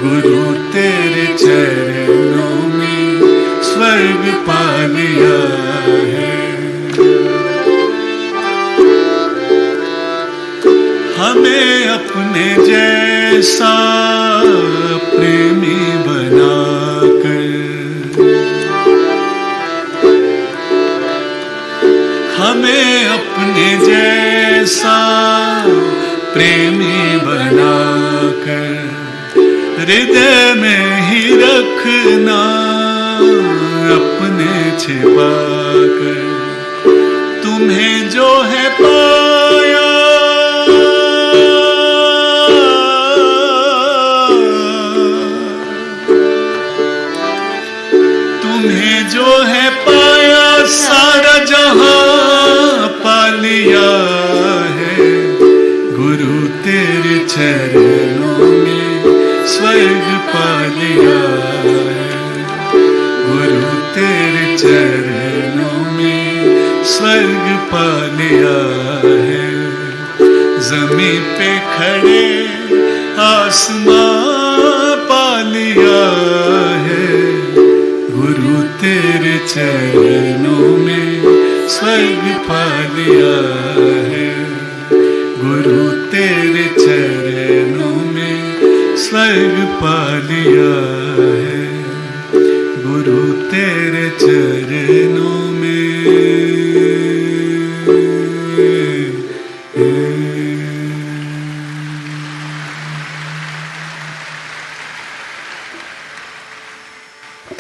गुरु तेरे चरणों में स्वर्ग पा लिया है। हमें अपने जैसा प्रेमी बनाकर हमें अपने जैसा प्रेमी बनाकर हृदय में ही रखना अपने छिपाकर। तुम्हें जो है पाया तुम्हें जो है पाया सारा जहां पा लिया है। गुरु तेरे चरणों में स्वर्ग पा लिया है। गुरु तेरे चरणों में स्वर्ग पा लिया है, जमीन पे खड़े आसमां पा लिया है, गुरु तेरे चरणों में स्वर्ग पा लिया है, गुरु तेरे चरणों में स्वर्ग पा लिया है, गुरु तेरे चरणों में।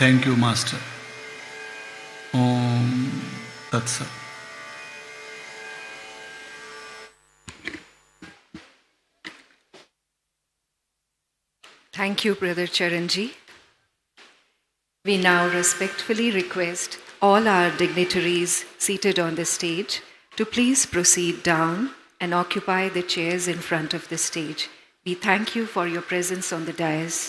Thank you master. ओम तत्सत। Thank you, Brother Charanji. We now respectfully request all our dignitaries seated on the stage to please proceed down and occupy the chairs in front of the stage. We thank you for your presence on the dais.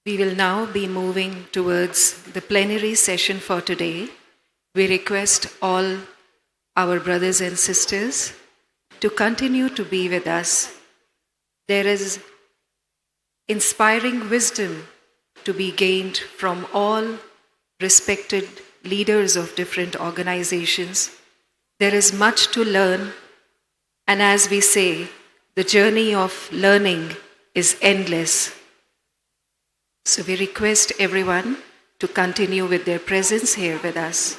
We will now be moving towards the plenary session for today. We request all our brothers and sisters to continue to be with us. There is inspiring wisdom to be gained from all respected leaders of different organizations. There is much to learn, and as we say, the journey of learning is endless. So we request everyone to continue with their presence here with us.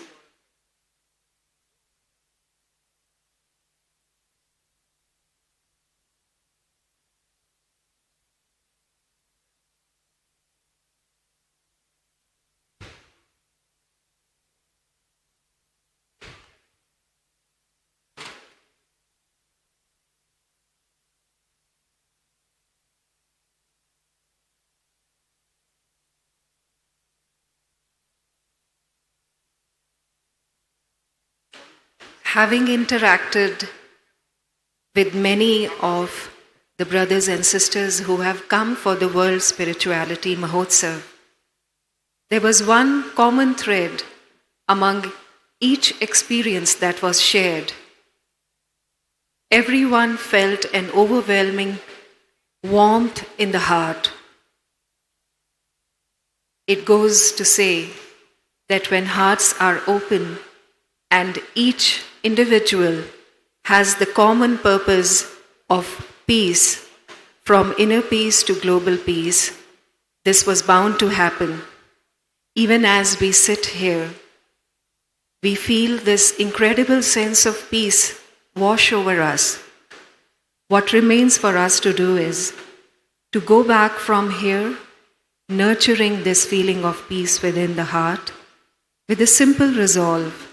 Having interacted with many of the brothers and sisters who have come for the World Spirituality Mahotsav, there was one common thread among each experience that was shared. Everyone felt an overwhelming warmth in the heart. It goes to say that when hearts are open and each individual has the common purpose of peace, from inner peace to global peace, this was bound to happen. Even as we sit here, we feel this incredible sense of peace wash over us. What remains for us to do is to go back from here, nurturing this feeling of peace within the heart, with a simple resolve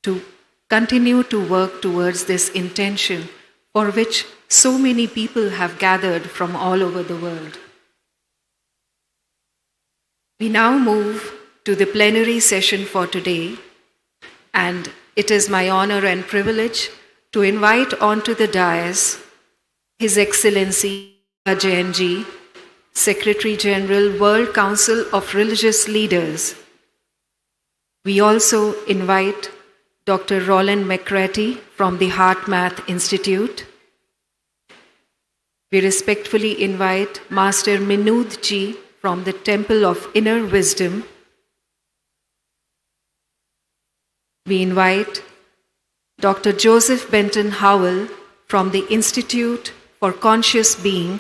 to continue to work towards this intention for which so many people have gathered from all over the world. We now move to the plenary session for today, and it is my honor and privilege to invite onto the dais His Excellency Jain Ji, Secretary General, World Council of Religious Leaders. We also invite Dr. Rollin McCraty from the Heart Math Institute. We respectfully invite Master Minood Ji from the Temple of Inner Wisdom. We invite Dr. Joseph Howell from the Institute for Conscious Being.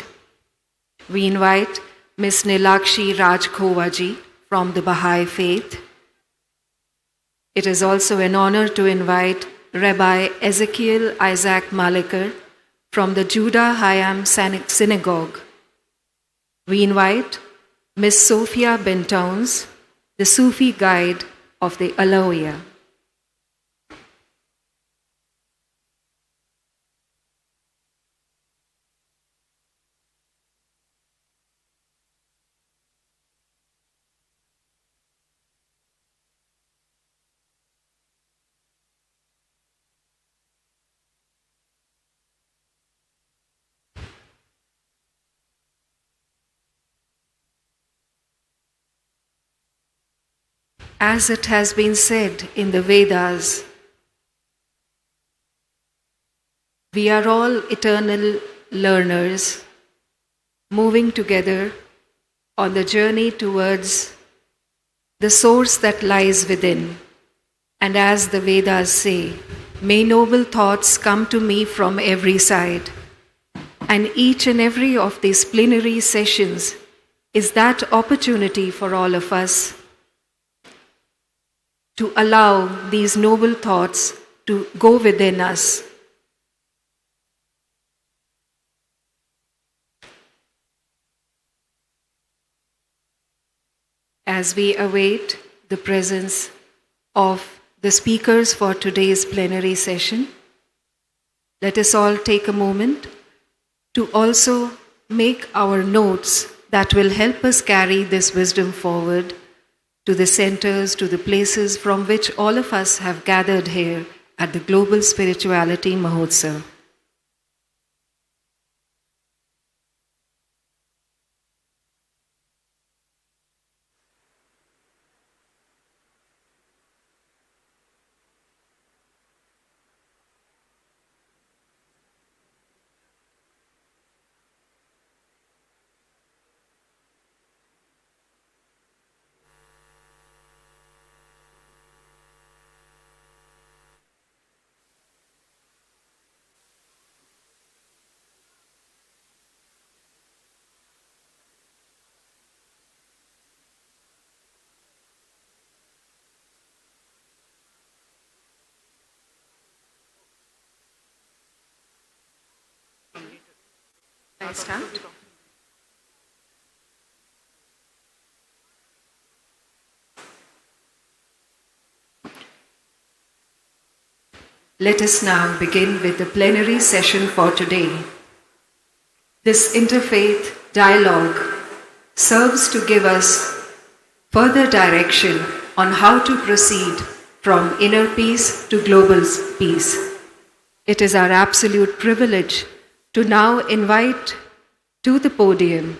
We invite Ms. Nilakshi Rajkhowa Ji from the Baha'i Faith. It is also an honor to invite Rabbi Ezekiel Isaac Malekar from the Judah Hayam Synagogue. We invite Ms. Sophia Bentowns, the Sufi guide of the Alawiya. As it has been said in the Vedas, we are all eternal learners moving together on the journey towards the source that lies within. And as the Vedas say, may noble thoughts come to me from every side. And each and every of these plenary sessions is that opportunity for all of us to allow these noble thoughts to go within us. As we await the presence of the speakers for today's plenary session, let us all take a moment to also make our notes that will help us carry this wisdom forward to the centers, to the places from which all of us have gathered here at the Global Spirituality Mahotsav. I start? Let us now begin with the plenary session for today. This interfaith dialogue serves to give us further direction on how to proceed from inner peace to global peace. It is our absolute privilege to now invite to the podium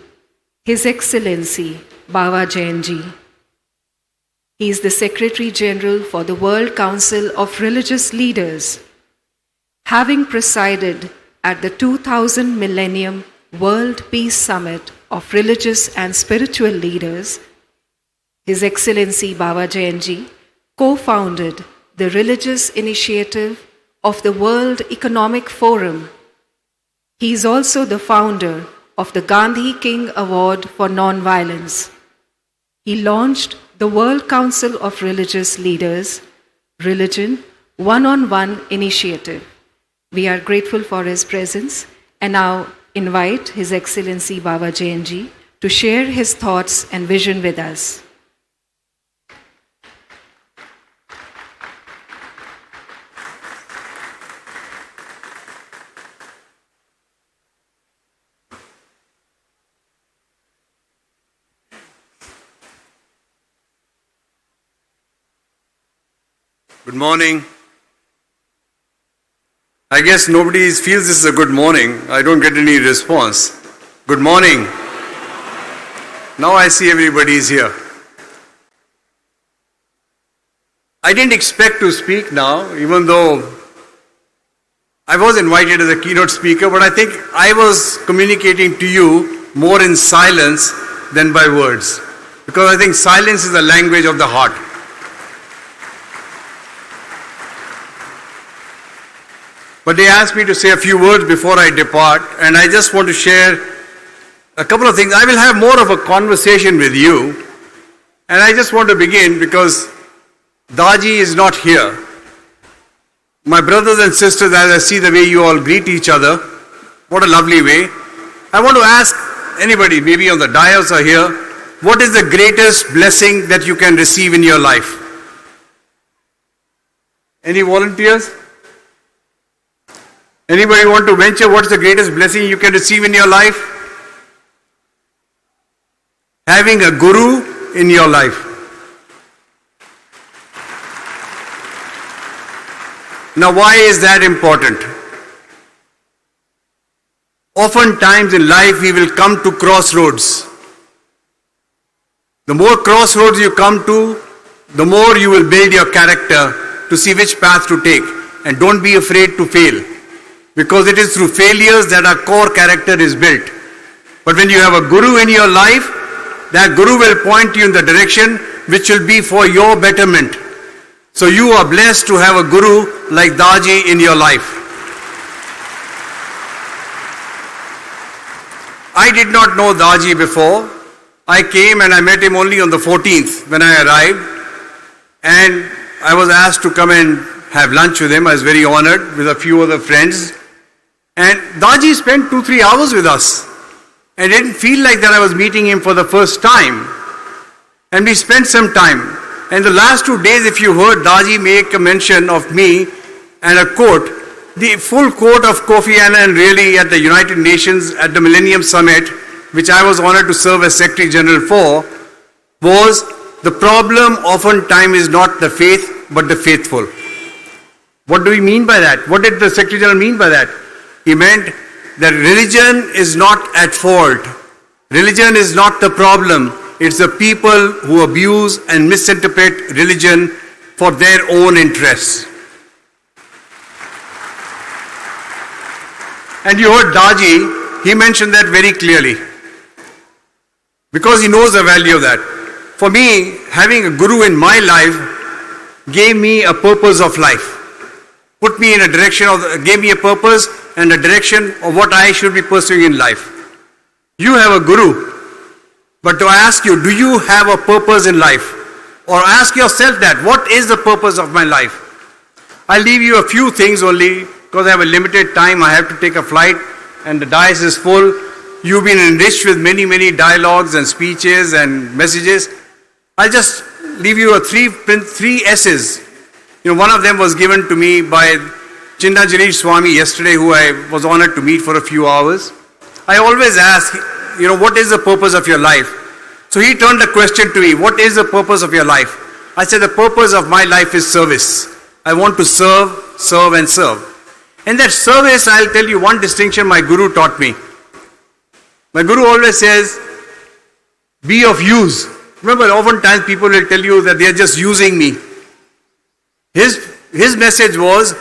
His Excellency Bawa Jain ji. He is the Secretary General for the World Council of Religious Leaders, having presided at the 2000 Millennium World Peace Summit of Religious and Spiritual Leaders. His Excellency Bawa Jain ji co-founded the religious initiative of the World Economic Forum. He is also the founder of the Gandhi King Award for Nonviolence. He launched the World Council of Religious Leaders Religion One-on-One initiative. We are grateful for his presence and now invite His Excellency Bawa Jain ji to share his thoughts and vision with us. Good morning. I guess nobody feels this is a good morning. I don't get any response. Good morning. Now I see everybody is here. I didn't expect to speak now, even though I was invited as a keynote speaker, but I think I was communicating to you more in silence than by words, because I think silence is the language of the heart. But they asked me to say a few words before I depart, and I just want to share a couple of things. I will have more of a conversation with you, and I just want to begin because Daaji is not here. My brothers and sisters, as I see the way you all greet each other, what a lovely way. I want to ask anybody, maybe on the dais or here, what is the greatest blessing that you can receive in your life? Any volunteers? Anybody want to venture what's the greatest blessing you can receive in your life? Having a guru in your life. Now, why is that important? Oftentimes in life we will come to crossroads. The more crossroads you come to, the more you will build your character to see which path to take. And don't be afraid to fail, because it is through failures that our core character is built. But when you have a guru in your life, that guru will point you in the direction which will be for your betterment. So you are blessed to have a guru like Daaji in your life. I did not know Daaji before. I came and I met him only on the 14th when I arrived. And I was asked to come and have lunch with him. I was very honored with a few other friends. And Daaji spent 2-3 hours with us. I didn't feel like that I was meeting him for the first time. And we spent some time. And the last 2 days, if you heard Daaji make a mention of me and a quote, the full quote of Kofi Annan really at the United Nations at the Millennium Summit, which I was honored to serve as Secretary General for, was the problem oftentimes is not the faith, but the faithful. What do we mean by that? What did the Secretary General mean by that? He meant that religion is not at fault. Religion is not the problem. It's the people who abuse and misinterpret religion for their own interests. And you heard Daaji, he mentioned that very clearly, because he knows the value of that. For me, having a guru in my life gave me a purpose of life. Put me in a direction gave me a purpose and a direction of what I should be pursuing in life. You have a guru, but to ask you, do you have a purpose in life? Or ask yourself that, what is the purpose of my life? I'll leave you a few things only, because I have a limited time. I have to take a flight and the dais is full. You've been enriched with many, many dialogues and speeches and messages. I'll just leave you three S's. One of them was given to me by Chinnajani Swami yesterday, who I was honored to meet for a few hours. I always ask, what is the purpose of your life? So he turned the question to me, what is the purpose of your life? I said, the purpose of my life is service. I want to serve, serve and serve. In that service, I'll tell you one distinction my guru taught me. My guru always says, be of use. Remember, oftentimes people will tell you that they are just using me. His message was,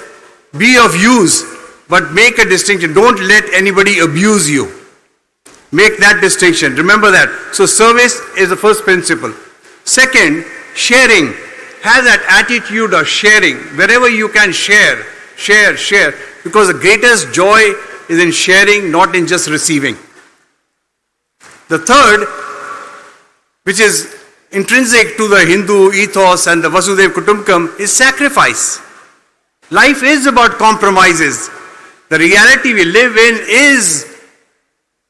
be of use, but make a distinction. Don't let anybody abuse you. Make that distinction. Remember that. So service is the first principle. Second, sharing. Have that attitude of sharing. Wherever you can share. Because the greatest joy is in sharing, not in just receiving. The third, which is intrinsic to the Hindu ethos and the Vasudev Kutumbakam, is sacrifice. Life is about compromises. The reality we live in is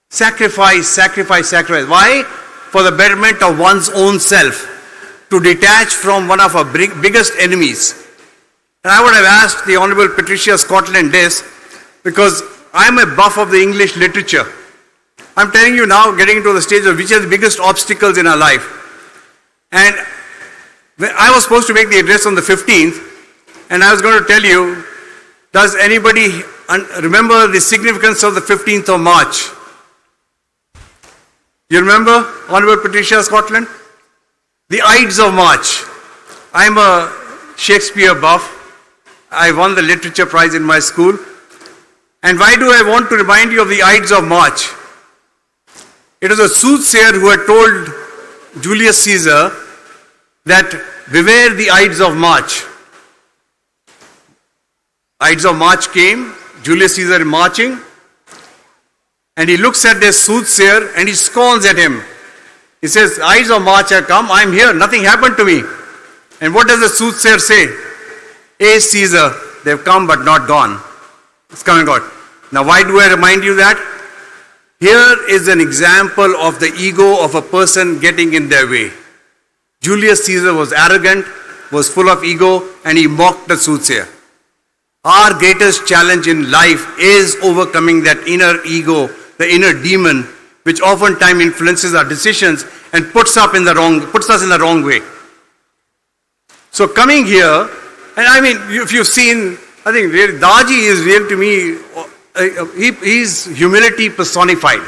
sacrifice. Why? For the betterment of one's own self. To detach from one of our biggest enemies. And I would have asked the Honorable Patricia Scotland this, because I'm a buff of the English literature. I'm telling you now, getting into the stage of which are the biggest obstacles in our life. And I was supposed to make the address on the 15th, and I was going to tell you, does anybody remember the significance of the 15th of March? You remember, Honorable Patricia Scotland? The Ides of March. I'm a Shakespeare buff. I won the literature prize in my school. And why do I want to remind you of the Ides of March? It was a soothsayer who had told Julius Caesar that beware the Ides of March. Ides of March came, Julius Caesar marching, and he looks at this soothsayer and he scorns at him. He says, Ides of March have come, I'm here, nothing happened to me. And what does the soothsayer say? Caesar, they've come but not gone. It's come and gone. Now why do I remind you that? Here is an example of the ego of a person getting in their way. Julius Caesar was arrogant, was full of ego, and he mocked the soothsayer. Our greatest challenge in life is overcoming that inner ego, the inner demon, which oftentimes influences our decisions and puts us in the wrong way. So coming here, and I mean, if you've seen, I think Daaji is real to me. He's humility personified.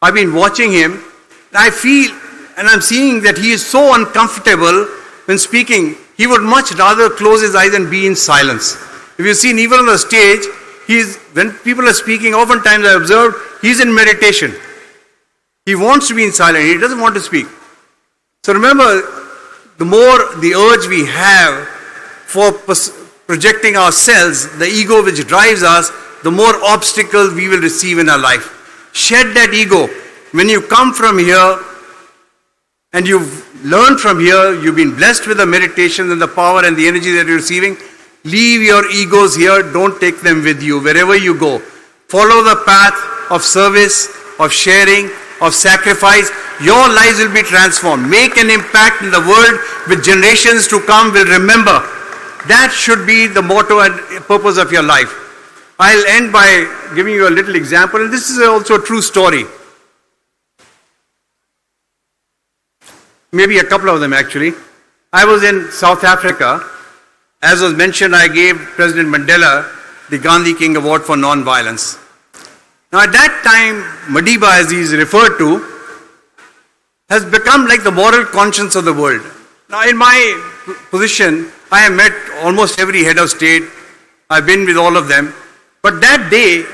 I've been watching him, and I feel, and I'm seeing that he is so uncomfortable when speaking, he would much rather close his eyes and be in silence. If you've seen even on the stage, when people are speaking, oftentimes I observed, he's in meditation. He wants to be in silence. He doesn't want to speak. So remember, the more the urge we have for projecting ourselves, the ego which drives us, the more obstacles we will receive in our life. Shed that ego. When you come from here and you've learned from here, you've been blessed with the meditation and the power and the energy that you're receiving, leave your egos here, don't take them with you wherever you go. Follow the path of service, of sharing, of sacrifice. Your lives will be transformed. Make an impact in the world which generations to come will remember. That should be the motto and purpose of your life. I'll end by giving you a little example, and this is also a true story. Maybe a couple of them actually. I was in South Africa. As was mentioned, I gave President Mandela the Gandhi King Award for Non-Violence. Now at that time, Madiba, as he is referred to, has become like the moral conscience of the world. Now in my position, I have met almost every head of state. I've been with all of them. But that day,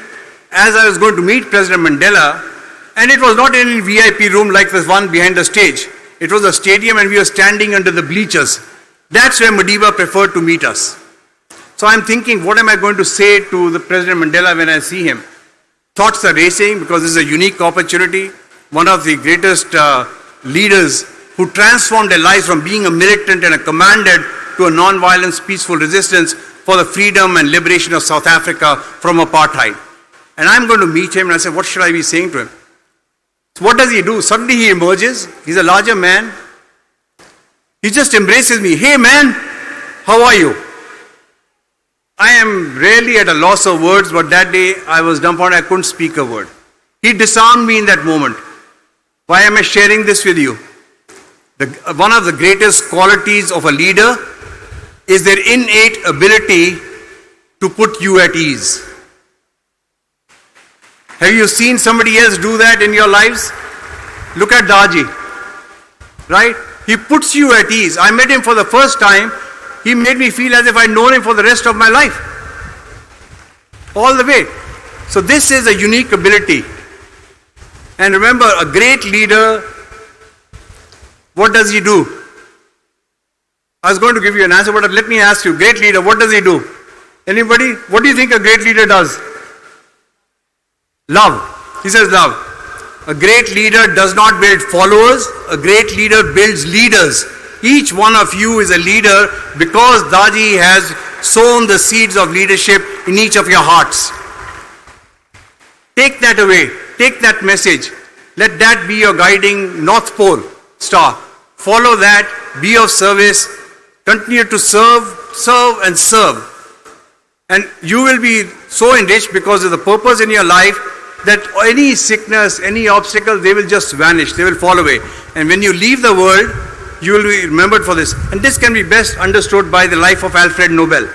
as I was going to meet President Mandela, and it was not in any VIP room like the one behind the stage. It was a stadium and we were standing under the bleachers. That's where Madiba preferred to meet us. So I'm thinking, what am I going to say to the President Mandela when I see him? Thoughts are racing because this is a unique opportunity. One of the greatest leaders who transformed their lives from being a militant and a commander to a non-violence, peaceful resistance for the freedom and liberation of South Africa from apartheid. And I'm going to meet him and I said, what should I be saying to him? So what does he do? Suddenly he emerges. He's a larger man. He just embraces me. Hey man, how are you? I am rarely at a loss of words, but that day I was dumbfounded. I couldn't speak a word. He disarmed me in that moment. Why am I sharing this with you? One of the greatest qualities of a leader is their innate ability to put you at ease. Have you seen somebody else do that in your lives? Look at Daaji, right? He puts you at ease. I met him for the first time. He made me feel as if I'd known him for the rest of my life. All the way. So this is a unique ability. And remember, a great leader, what does he do? I was going to give you an answer, but let me ask you, great leader, what does he do? Anybody? What do you think a great leader does? Love. He says love. A great leader does not build followers. A great leader builds leaders. Each one of you is a leader because Daaji has sown the seeds of leadership in each of your hearts. Take that away. Take that message. Let that be your guiding North Pole star. Follow that. Be of service. Continue to serve, and serve. And you will be so enriched because of the purpose in your life that any sickness, any obstacle, they will just vanish. They will fall away. And when you leave the world, you will be remembered for this. And this can be best understood by the life of Alfred Nobel.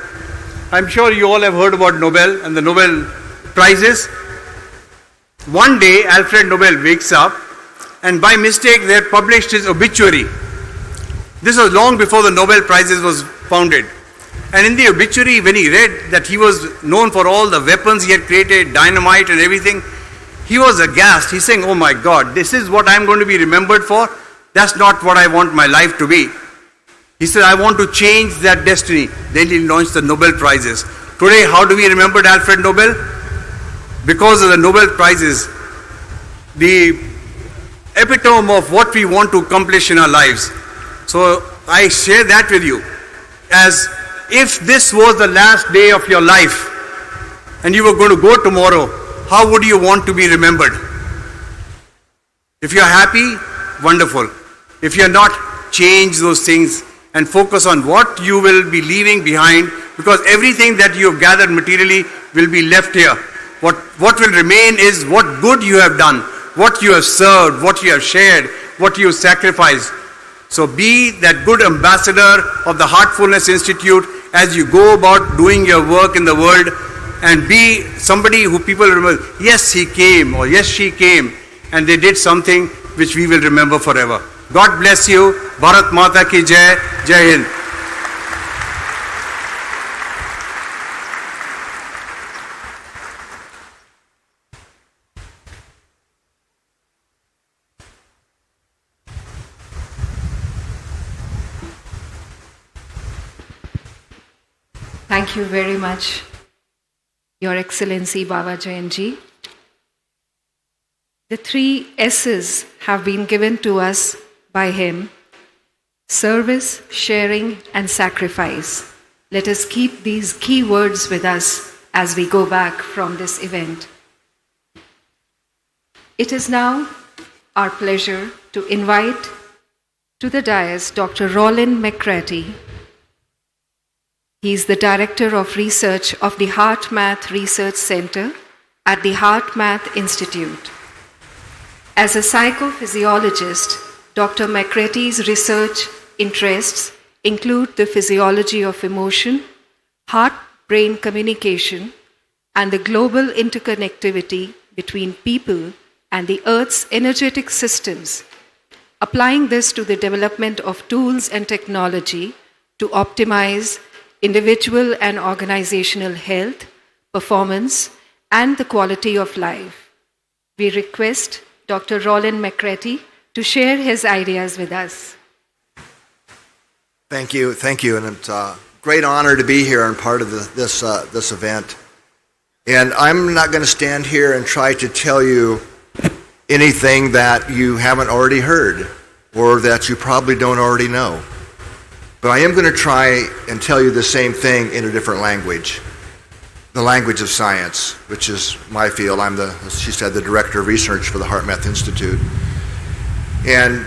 I'm sure you all have heard about Nobel and the Nobel Prizes. One day, Alfred Nobel wakes up and by mistake they had published his obituary. This was long before the Nobel Prizes was founded. And in the obituary, when he read that he was known for all the weapons he had created, dynamite and everything, he was aghast. He's saying, oh my God, this is what I'm going to be remembered for? That's not what I want my life to be. He said, I want to change that destiny. Then he launched the Nobel Prizes. Today, how do we remember Alfred Nobel? Because of the Nobel Prizes, the epitome of what we want to accomplish in our lives. So I share that with you. As if this was the last day of your life and you were going to go tomorrow, how would you want to be remembered? If you're happy, wonderful. If you're not, change those things and focus on what you will be leaving behind, because everything that you have gathered materially will be left here. What will remain is what good you have done, what you have served, what you have shared, what you have sacrificed. So be that good ambassador of the Heartfulness Institute as you go about doing your work in the world, and be somebody who people remember, yes, he came or yes, she came and they did something which we will remember forever. God bless you. Bharat Mata ki Jai. Jai Hind. Thank you very much, Your Excellency Bawa Jain ji. The 3 S's have been given to us by him: service, sharing, and sacrifice. Let us keep these key words with us as we go back from this event. It is now our pleasure to invite to the dais Dr. Rollin McCraty. He is the Director of Research of the Heart Math Research Center at the Heart Math Institute. As a psychophysiologist, Dr. McCraty's research interests include the physiology of emotion, heart-brain communication, and the global interconnectivity between people and the Earth's energetic systems, applying this to the development of tools and technology to optimize individual and organizational health, performance, and the quality of life. We request Dr. Rollin McCraty to share his ideas with us. Thank you, and it's a great honor to be here and part of this event. And I'm not going to stand here and try to tell you anything that you haven't already heard or that you probably don't already know. But I am going to try and tell you the same thing in a different language, the language of science, which is my field. I'm she said, the Director of Research for the Heart Math Institute. And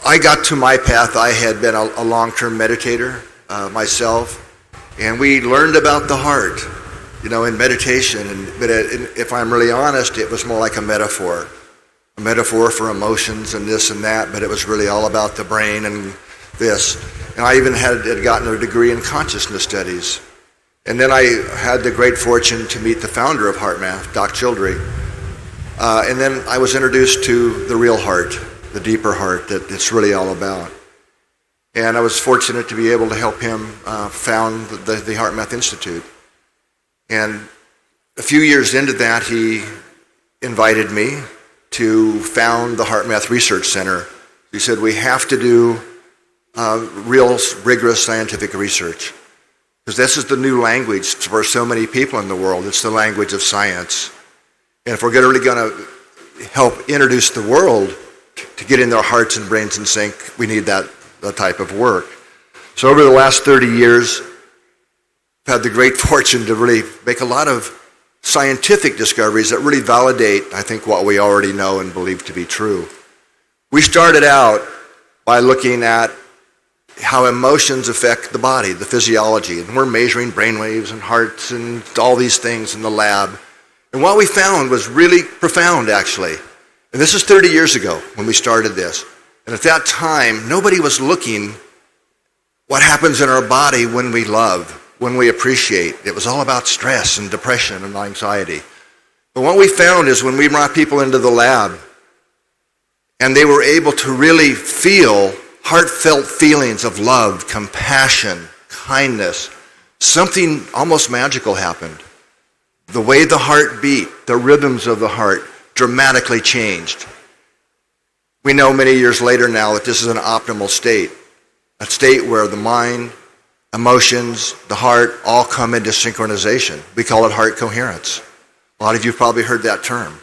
I got to my path. I had been a long-term meditator myself, and we learned about the heart, in meditation. But if I'm really honest, it was more like a metaphor for emotions and this and that, but it was really all about the brain and this. And I even had gotten a degree in consciousness studies. And then I had the great fortune to meet the founder of Heart Math, Doc Childry. And then I was introduced to the real heart, the deeper heart that it's really all about. And I was fortunate to be able to help him found the Heart Math Institute. And a few years into that, he invited me to found the Heart Math Research Center. He said, we have to do real rigorous scientific research, because this is the new language for so many people in the world. It's the language of science. And if we're really going to help introduce the world to get in their hearts and brains in sync, we need that type of work. So over the last 30 years, I've had the great fortune to really make a lot of scientific discoveries that really validate, I think, what we already know and believe to be true. We started out by looking at how emotions affect the body, the physiology, and we're measuring brainwaves and hearts and all these things in the lab. And what we found was really profound, actually. And this is 30 years ago when we started this. And at that time, nobody was looking what happens in our body when we love, when we appreciate. It was all about stress and depression and anxiety. But what we found is when we brought people into the lab and they were able to really feel heartfelt feelings of love, compassion, kindness, something almost magical happened. The way the heart beat, the rhythms of the heart dramatically changed. We know many years later now that this is an optimal state, a state where the mind, emotions, the heart all come into synchronization. We call it heart coherence. A lot of you have probably heard that term.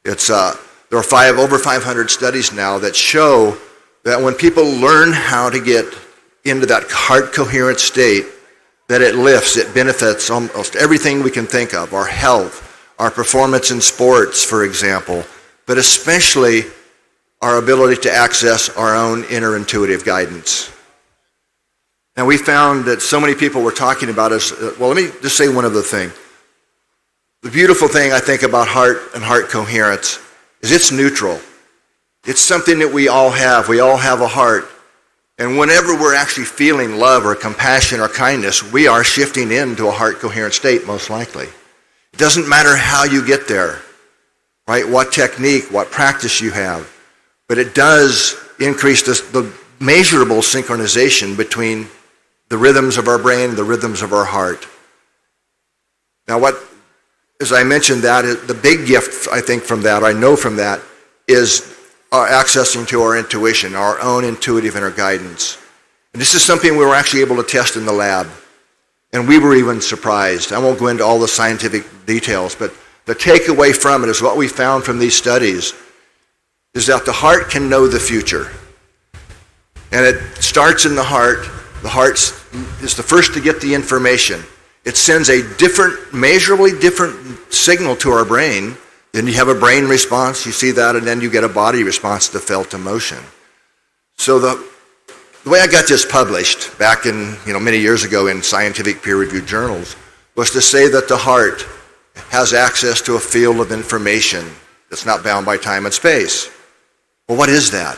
It's there are over 500 studies now that show that when people learn how to get into that heart coherent state, that it lifts, it benefits almost everything we can think of, our health, our performance in sports, for example, but especially our ability to access our own inner intuitive guidance. Now we found that so many people were talking about us, well, let me just say one other thing. The beautiful thing I think about heart and heart coherence is it's neutral. It's something that we all have. We all have a heart. And whenever we're actually feeling love or compassion or kindness, we are shifting into a heart coherent state, most likely. It doesn't matter how you get there, right? What technique, what practice you have. but it does increase the measurable synchronization between the rhythms of our brain and the rhythms of our heart. Now, as I mentioned, the big gift, I think, from that, I know from that, is our accessing to our intuition, our own intuitive inner guidance. And this is something we were actually able to test in the lab. And we were even surprised. I won't go into all the scientific details, but the takeaway from it is what we found from these studies is that the heart can know the future. And it starts in the heart. The heart is the first to get the information. It sends a measurably different signal to our brain. Then you have a brain response, you see that, and then you get a body response to felt emotion. So the way I got this published back in, many years ago in scientific peer-reviewed journals was to say that the heart has access to a field of information that's not bound by time and space. Well, what is that?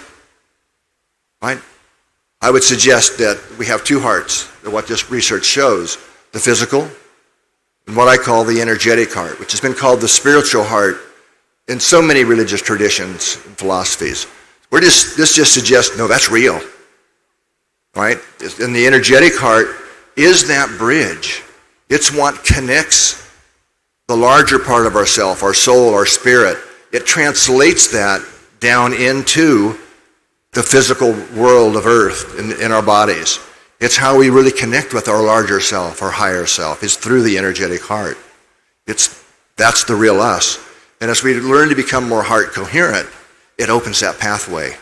Right? I would suggest that we have two hearts, what this research shows, the physical and what I call the energetic heart, which has been called the spiritual heart in so many religious traditions and philosophies. This just suggests, no, that's real. Right? And the energetic heart is that bridge. It's what connects the larger part of ourself, our soul, our spirit. It translates that down into the physical world of earth in our bodies. It's how we really connect with our larger self, our higher self, is through the energetic heart. That's the real us. And as we learn to become more heart coherent, it opens that pathway.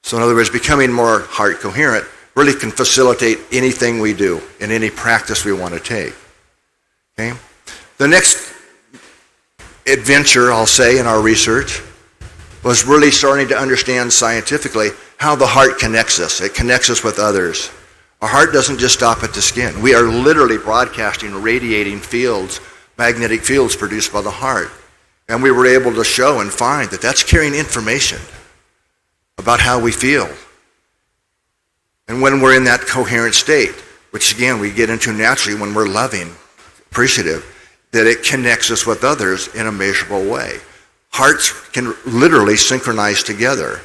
So in other words, becoming more heart coherent really can facilitate anything we do in any practice we want to take. Okay? The next adventure, I'll say, in our research was really starting to understand scientifically how the heart connects us. It connects us with others. Our heart doesn't just stop at the skin. We are literally broadcasting, radiating fields, magnetic fields produced by the heart. And we were able to show and find that that's carrying information about how we feel. And when we're in that coherent state, which again we get into naturally when we're loving, appreciative, that it connects us with others in a measurable way. Hearts can literally synchronize together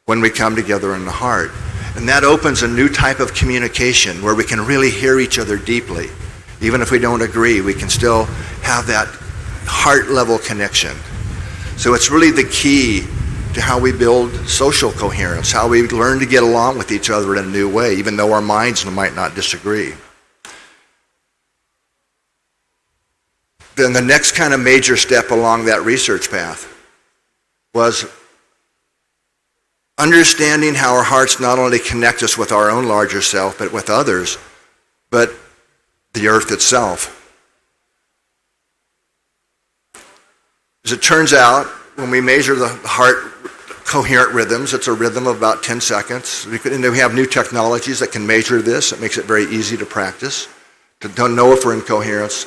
when we come together in the heart. And that opens a new type of communication where we can really hear each other deeply. Even if we don't agree, we can still have that heart level connection. So it's really the key to how we build social coherence, how we learn to get along with each other in a new way, even though our minds might not disagree. Then the next kind of major step along that research path was understanding how our hearts not only connect us with our own larger self, but with others, but the earth itself. As it turns out, when we measure the heart coherent rhythms, it's a rhythm of about 10 seconds. We have new technologies that can measure this. It makes it very easy to practice, to know if we're in coherence,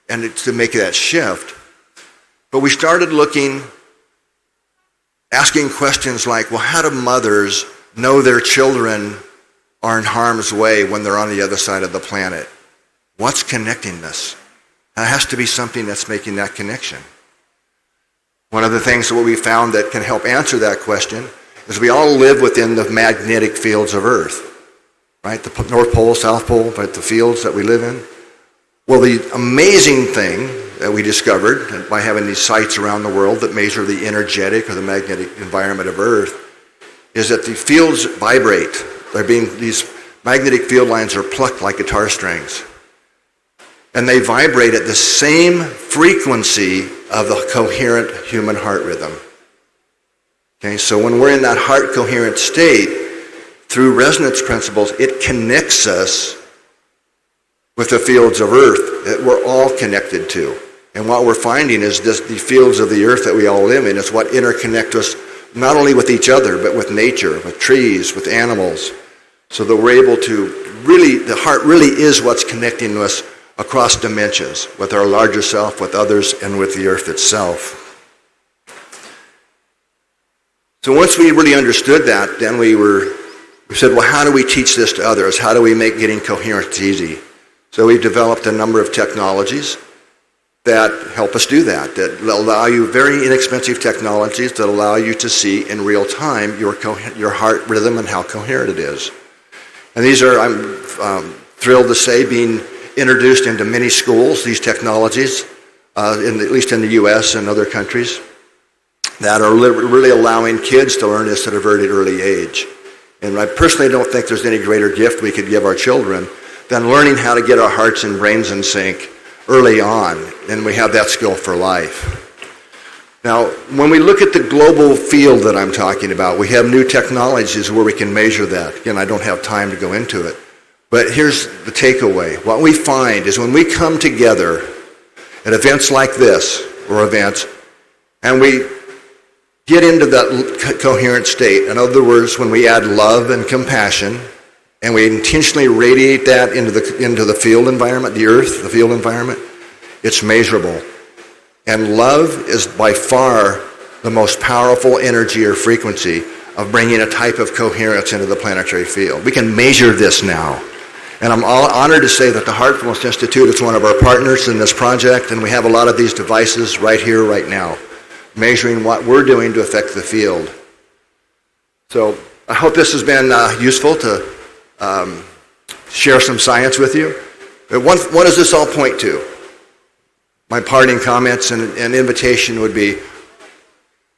and to make that shift. But we started asking questions like, well, how do mothers know their children are in harm's way when they're on the other side of the planet? What's connecting this? There has to be something that's making that connection. One of the things that we found that can help answer that question is we all live within the magnetic fields of Earth, right? The North Pole, South Pole, right? The fields that we live in. Well, the amazing thing that we discovered by having these sites around the world that measure the energetic or the magnetic environment of Earth is that the fields vibrate. These magnetic field lines are plucked like guitar strings. And they vibrate at the same frequency of the coherent human heart rhythm. Okay, so when we're in that heart coherent state, through resonance principles, it connects us with the fields of Earth that we're all connected to. And what we're finding is the fields of the Earth that we all live in is what interconnect us not only with each other, but with nature, with trees, with animals, so that we're able to really, the heart really is what's connecting us across dimensions, with our larger self, with others, and with the Earth itself. So once we really understood that, then we said, well, how do we teach this to others? How do we make getting coherent easy? So we've developed a number of technologies that help us do that allow you very inexpensive technologies that allow you to see in real time your heart rhythm and how coherent it is. And these are, I'm thrilled to say, being introduced into many schools, these technologies, at least in the US and other countries, that are really allowing kids to learn this at a very early age. And I personally don't think there's any greater gift we could give our children than learning how to get our hearts and brains in sync early on, and we have that skill for life. Now, when we look at the global field that I'm talking about, we have new technologies where we can measure that. Again, I don't have time to go into it, but here's the takeaway. What we find is when we come together at events like this, or events, and we get into that coherent state, in other words, when we add love and compassion, and we intentionally radiate that into the field environment, the earth, the field environment, it's measurable. And love is by far the most powerful energy or frequency of bringing a type of coherence into the planetary field. We can measure this now. And I'm honored to say that the Heartfulness Institute is one of our partners in this project, and we have a lot of these devices right here, right now, measuring what we're doing to affect the field. So I hope this has been useful to share some science with you. What does this all point to? My parting comments and invitation would be,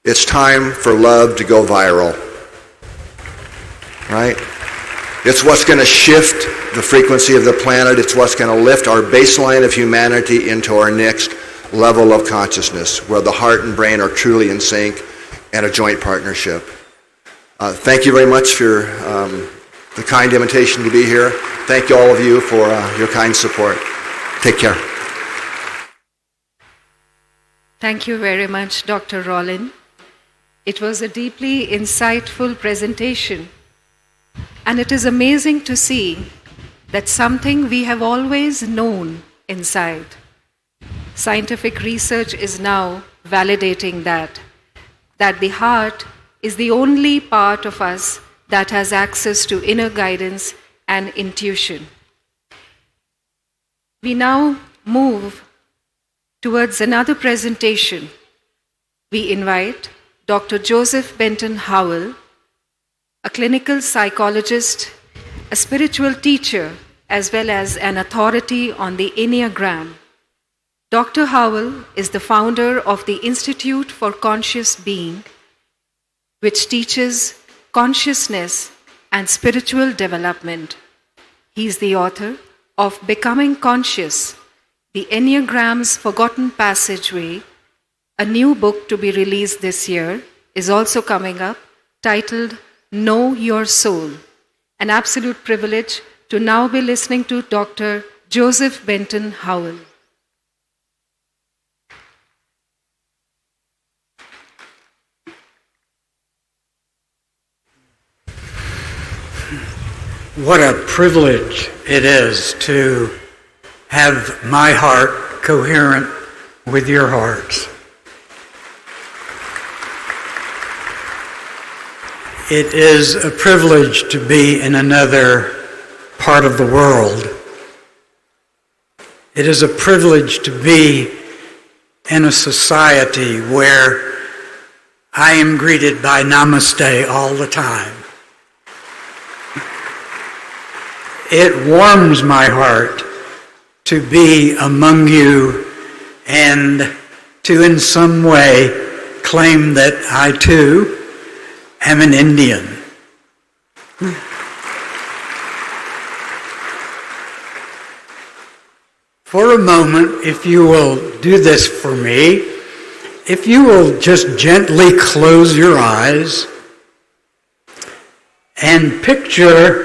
it's time for love to go viral, right? It's what's going to shift the frequency of the planet. It's what's going to lift our baseline of humanity into our next level of consciousness, where the heart and brain are truly in sync and a joint partnership. Thank you very much for the kind invitation to be here. Thank you, all of you, for your kind support. Take care. Thank you very much, Dr. Rollin. It was a deeply insightful presentation, and it is amazing to see that something we have always known inside. Scientific research is now validating that the heart is the only part of us that has access to inner guidance and intuition. We now move towards another presentation. We invite Dr. Joseph Benton Howell, a clinical psychologist, a spiritual teacher, as well as an authority on the Enneagram. Dr. Howell is the founder of the Institute for Conscious Being, which teaches consciousness and spiritual development. He is the author of Becoming Conscious, the Enneagram's Forgotten Passageway. A new book to be released this year is also coming up, titled Know Your Soul. An absolute privilege to now be listening to Dr. Joseph Benton Howell. What a privilege it is to have my heart coherent with your hearts. It is a privilege to be in another part of the world. It is a privilege to be in a society where I am greeted by namaste all the time. It warms my heart to be among you and to in some way claim that I too am an Indian. For a moment, if you will do this for me, if you will just gently close your eyes and picture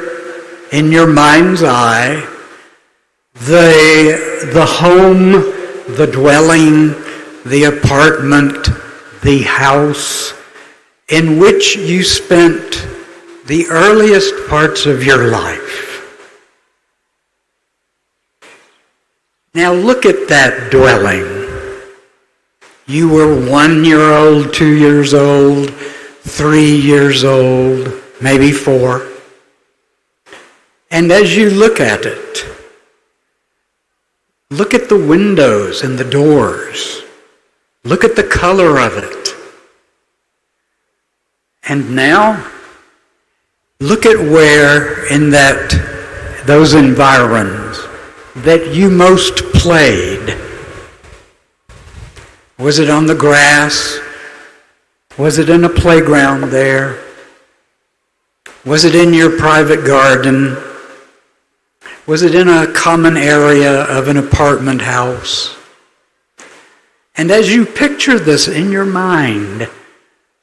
in your mind's eye the home, the dwelling, the apartment, the house in which you spent the earliest parts of your life. Now look at that dwelling. You were 1 year old, 2 years old, 3 years old, maybe 4. And as you look at it, Look at the windows and the doors. Look at the color of it. And now, look at where in those environs that you most played. Was it on the grass? Was it in a playground there? Was it in your private garden? Was it in a common area of an apartment house? And as you picture this in your mind,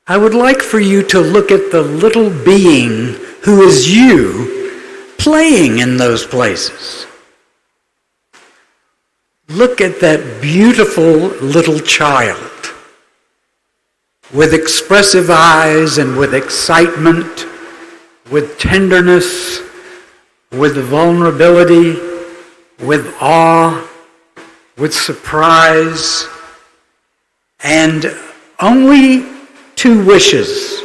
I would like for you to look at the little being who is you playing in those places. Look at that beautiful little child with expressive eyes and with excitement, with tenderness, with vulnerability, with awe, with surprise, and only two wishes: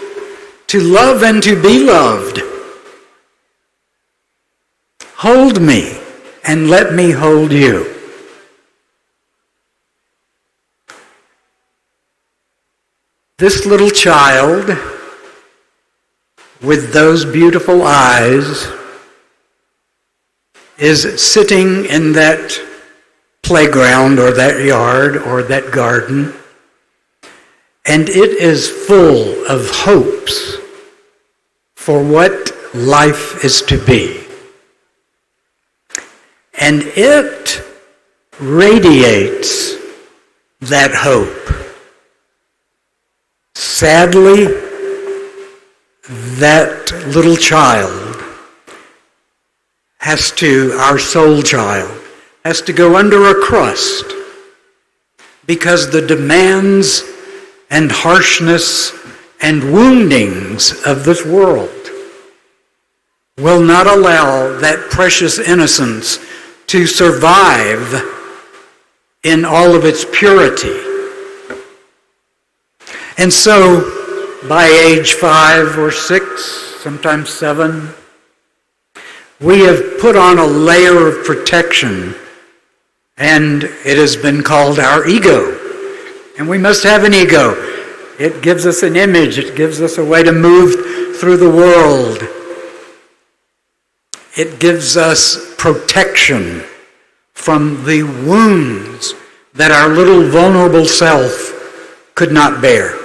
to love and to be loved. Hold me and let me hold you. This little child with those beautiful eyes is sitting in that playground or that yard or that garden, and it is full of hopes for what life is to be. And it radiates that hope. Sadly, that little child our soul child, has to go under a crust because the demands and harshness and woundings of this world will not allow that precious innocence to survive in all of its purity. And so, by age 5 or 6, sometimes 7, we have put on a layer of protection, and it has been called our ego. And we must have an ego. It gives us an image. It gives us a way to move through the world. It gives us protection from the wounds that our little vulnerable self could not bear.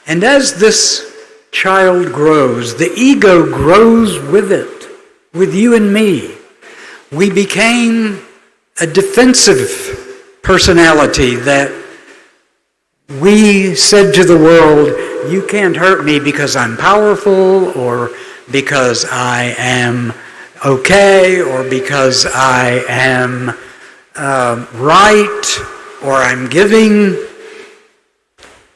And as this child grows, the ego grows with it, with you and me. We became a defensive personality that we said to the world, you can't hurt me because I'm powerful, or because I am okay, or because I am right, or I'm giving.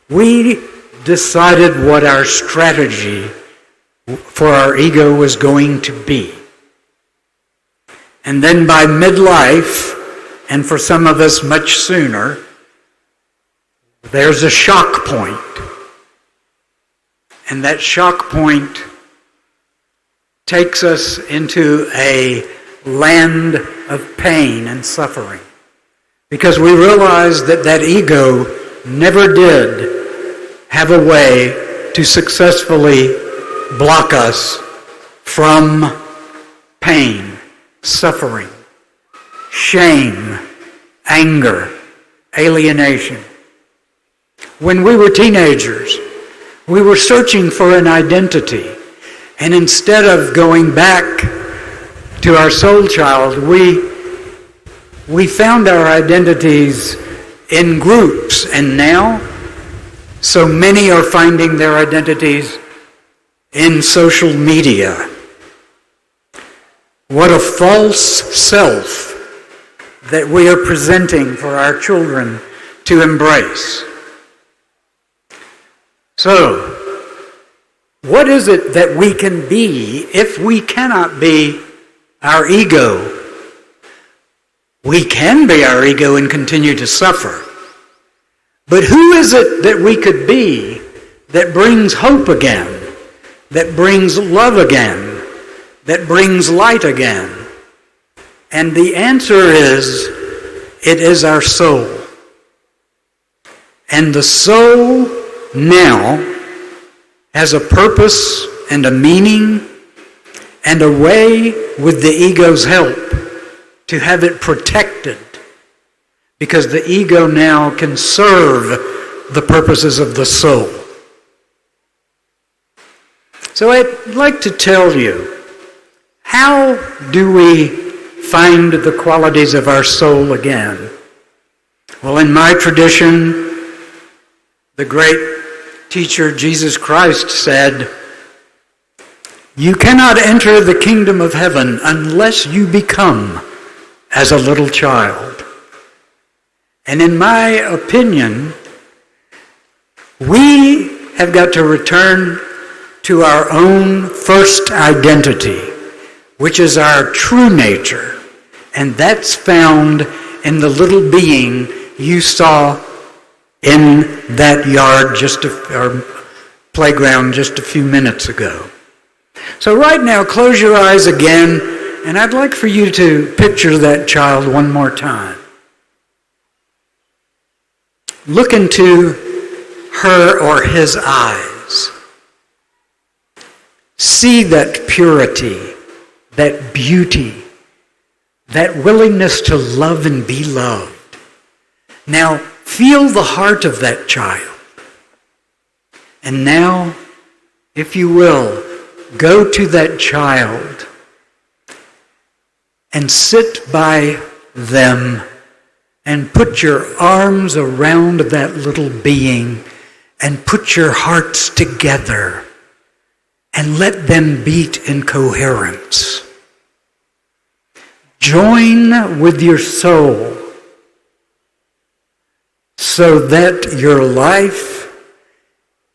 We decided what our strategy for our ego was going to be. And then by midlife, and for some of us much sooner, there's a shock point. And that shock point takes us into a land of pain and suffering. Because we realize that that ego never did have a way to successfully block us from pain, suffering, shame, anger, alienation. When we were teenagers, we were searching for an identity. And instead of going back to our soul child, we found our identities in groups. And now, so many are finding their identities in social media. What a false self that we are presenting for our children to embrace. So, what is it that we can be if we cannot be our ego? We can be our ego and continue to suffer. But who is it that we could be that brings hope again, that brings love again, that brings light again? And the answer is, it is our soul. And the soul now has a purpose and a meaning and a way, with the ego's help, to have it protected, because the ego now can serve the purposes of the soul. So I'd like to tell you, how do we find the qualities of our soul again? Well, in my tradition, the great teacher Jesus Christ said, "You cannot enter the kingdom of heaven unless you become as a little child." And in my opinion, we have got to return to our own first identity, which is our true nature. And that's found in the little being you saw in that yard or playground just a few minutes ago. So right now, close your eyes again, and I'd like for you to picture that child one more time. Look into her or his eyes. See that purity, that beauty, that willingness to love and be loved. Now, feel the heart of that child. And now, if you will, go to that child and sit by them and put your arms around that little being and put your hearts together and let them beat in coherence. Join with your soul so that your life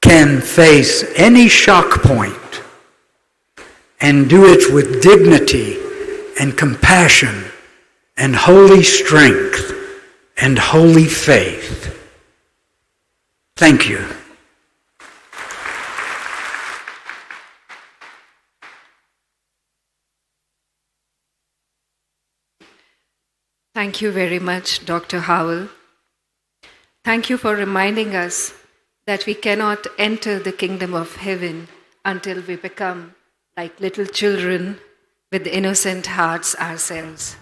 can face any shock point and do it with dignity and compassion and holy strength and holy faith. Thank you. Thank you very much, Dr. Howell. Thank you for reminding us that we cannot enter the kingdom of heaven until we become like little children with innocent hearts ourselves.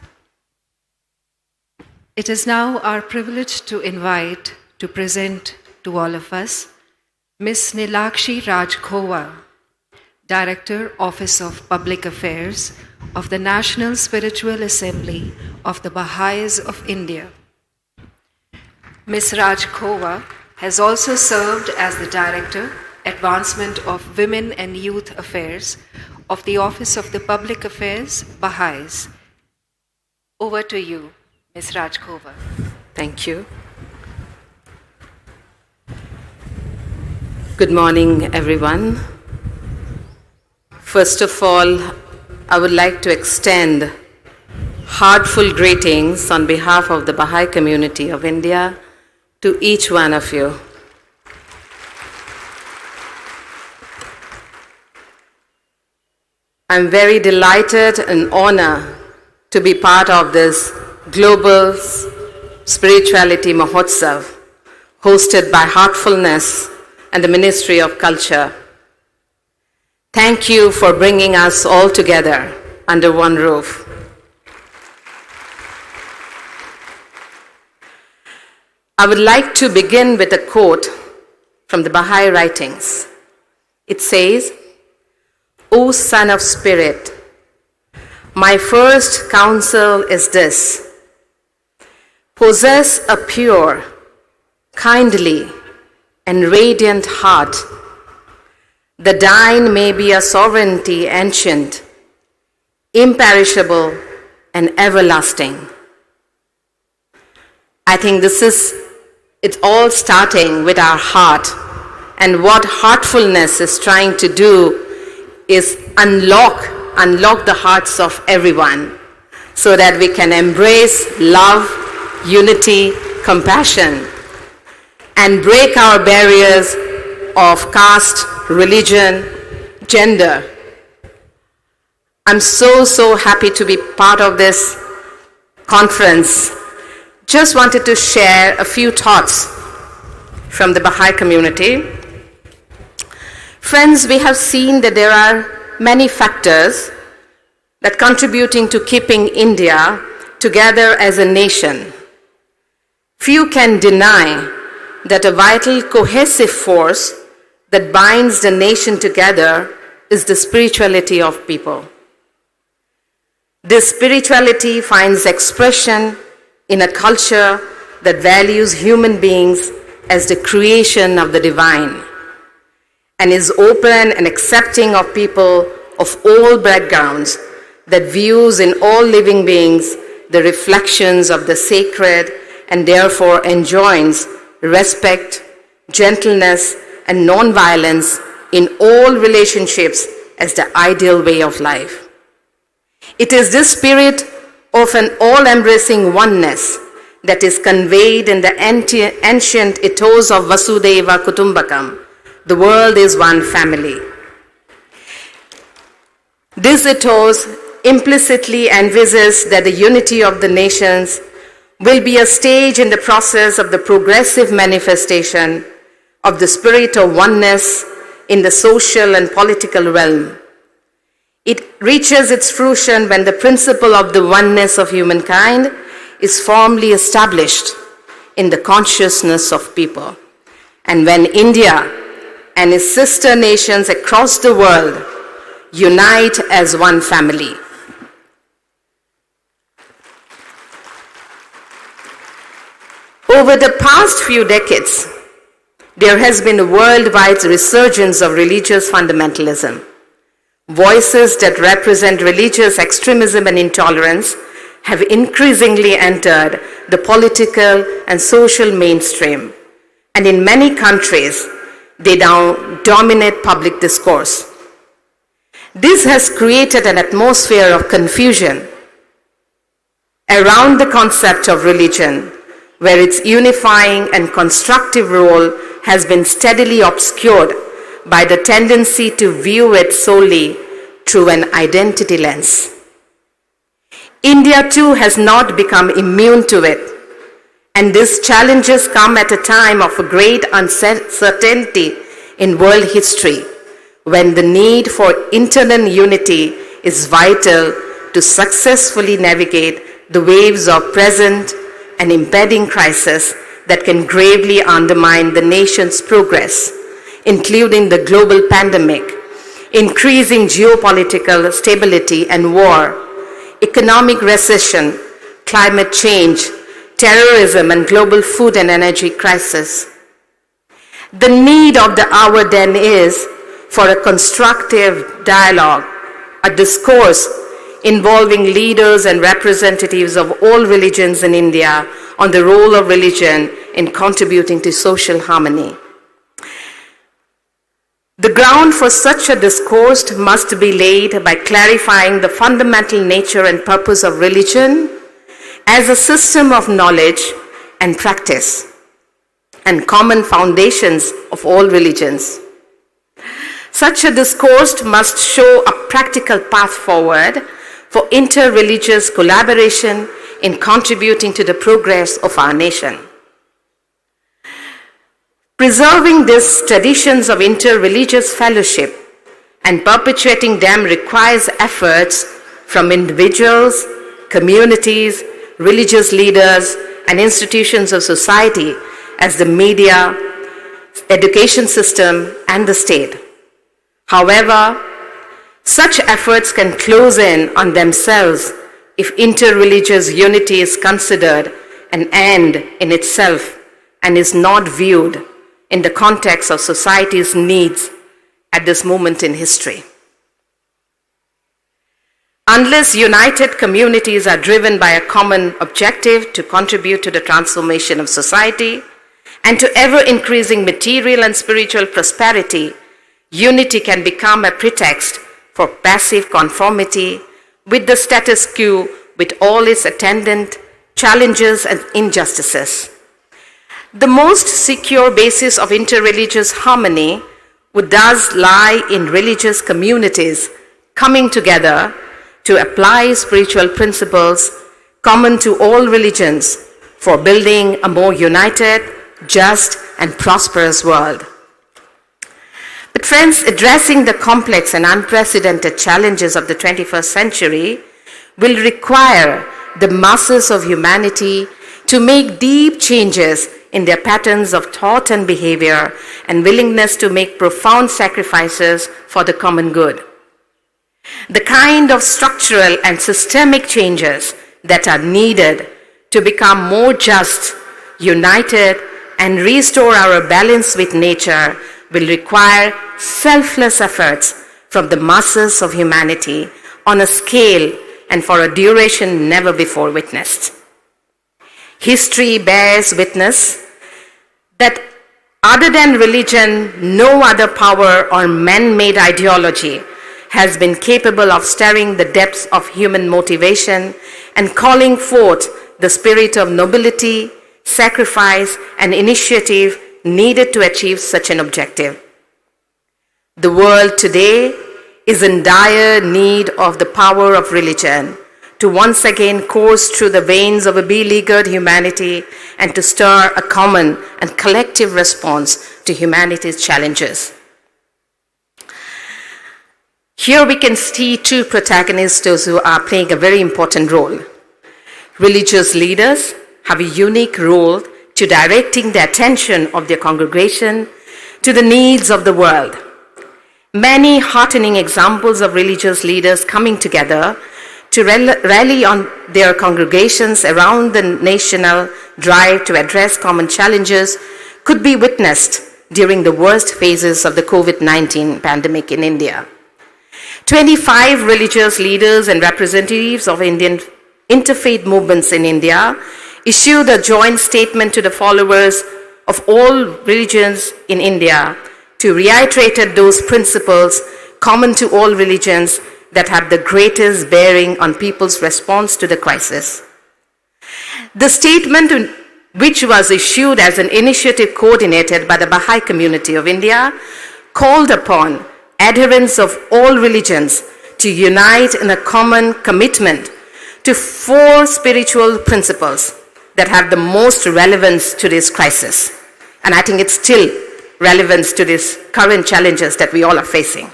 It is now our privilege to invite, to present to all of us, Ms. Nilakshi Rajkhowa, Director, Office of Public Affairs of the National Spiritual Assembly of the Baha'is of India. Ms. Rajkhowa has also served as the Director, Advancement of Women and Youth Affairs of the Office of the Public Affairs, Baha'is. Over to you, Ms. Rajkhowa. Thank you. Good morning, everyone. First of all, I would like to extend heartful greetings on behalf of the Baha'i community of India to each one of you. I'm very delighted and honored to be part of this Global Spirituality Mahotsav hosted by Heartfulness and the Ministry of Culture. Thank you for bringing us all together under one roof. I would like to begin with a quote from the Baha'i writings. It says, "O Son of Spirit, my first counsel is this: possess a pure, kindly, and radiant heart. The thine may be a sovereignty ancient, imperishable, and everlasting." I think it's all starting with our heart. And what heartfulness is trying to do is unlock the hearts of everyone so that we can embrace love, unity, compassion, and break our barriers of caste, religion, gender. I'm so happy to be part of this conference, just wanted to share a few thoughts from the Baha'i community. Friends, we have seen that there are many factors that contributing to keeping India together as a nation. Few can deny that a vital cohesive force that binds the nation together is the spirituality of people. This spirituality finds expression in a culture that values human beings as the creation of the divine and is open and accepting of people of all backgrounds, that views in all living beings the reflections of the sacred and therefore enjoins respect, gentleness, and non-violence in all relationships as the ideal way of life. It is this spirit of an all-embracing oneness that is conveyed in the ancient ethos of Vasudeva Kutumbakam. The world is one family. This ethos implicitly envisages that the unity of the nations will be a stage in the process of the progressive manifestation of the spirit of oneness in the social and political realm. It reaches its fruition when the principle of the oneness of humankind is firmly established in the consciousness of people, and when India and its sister nations across the world unite as one family. Over the past few decades, there has been a worldwide resurgence of religious fundamentalism. Voices that represent religious extremism and intolerance have increasingly entered the political and social mainstream, and in many countries, they now dominate public discourse. This has created an atmosphere of confusion around the concept of religion, where its unifying and constructive role has been steadily obscured by the tendency to view it solely through an identity lens. India too has not become immune to it, and these challenges come at a time of a great uncertainty in world history, when the need for internal unity is vital to successfully navigate the waves of present and impending crisis that can gravely undermine the nation's progress, including the global pandemic, increasing geopolitical stability and war, economic recession, climate change, terrorism, and global food and energy crisis. The need of the hour then is for a constructive dialogue, a discourse involving leaders and representatives of all religions in India on the role of religion in contributing to social harmony. The ground for such a discourse must be laid by clarifying the fundamental nature and purpose of religion as a system of knowledge and practice, and common foundations of all religions. Such a discourse must show a practical path forward for inter-religious collaboration in contributing to the progress of our nation. Preserving these traditions of inter-religious fellowship and perpetuating them requires efforts from individuals, communities, religious leaders, and institutions of society as the media, education system, and the state. However, such efforts can close in on themselves if inter-religious unity is considered an end in itself and is not viewed in the context of society's needs at this moment in history. Unless united communities are driven by a common objective to contribute to the transformation of society and to ever-increasing material and spiritual prosperity, unity can become a pretext for passive conformity with the status quo, with all its attendant challenges and injustices. The most secure basis of interreligious harmony would thus lie in religious communities coming together to apply spiritual principles common to all religions, for building a more united, just, and prosperous world. But friends, addressing the complex and unprecedented challenges of the 21st century will require the masses of humanity to make deep changes in their patterns of thought and behavior, and willingness to make profound sacrifices for the common good. The kind of structural and systemic changes that are needed to become more just, united, and restore our balance with nature will require selfless efforts from the masses of humanity on a scale and for a duration never before witnessed. History bears witness that other than religion, no other power or man-made ideology has been capable of stirring the depths of human motivation and calling forth the spirit of nobility, sacrifice, and initiative needed to achieve such an objective. The world today is in dire need of the power of religion to once again course through the veins of a beleaguered humanity and to stir a common and collective response to humanity's challenges. Here we can see two protagonists who are playing a very important role. Religious leaders have a unique role to directing the attention of their congregation to the needs of the world. Many heartening examples of religious leaders coming together to rally on their congregations around the national drive to address common challenges could be witnessed during the worst phases of the COVID-19 pandemic in India. 25 religious leaders and representatives of Indian interfaith movements in India issued a joint statement to the followers of all religions in India to reiterate those principles common to all religions that have the greatest bearing on people's response to the crisis. The statement, which was issued as an initiative coordinated by the Baha'i community of India, called upon adherents of all religions to unite in a common commitment to 4 spiritual principles that have the most relevance to this crisis. And I think it's still relevant to these current challenges that we all are facing.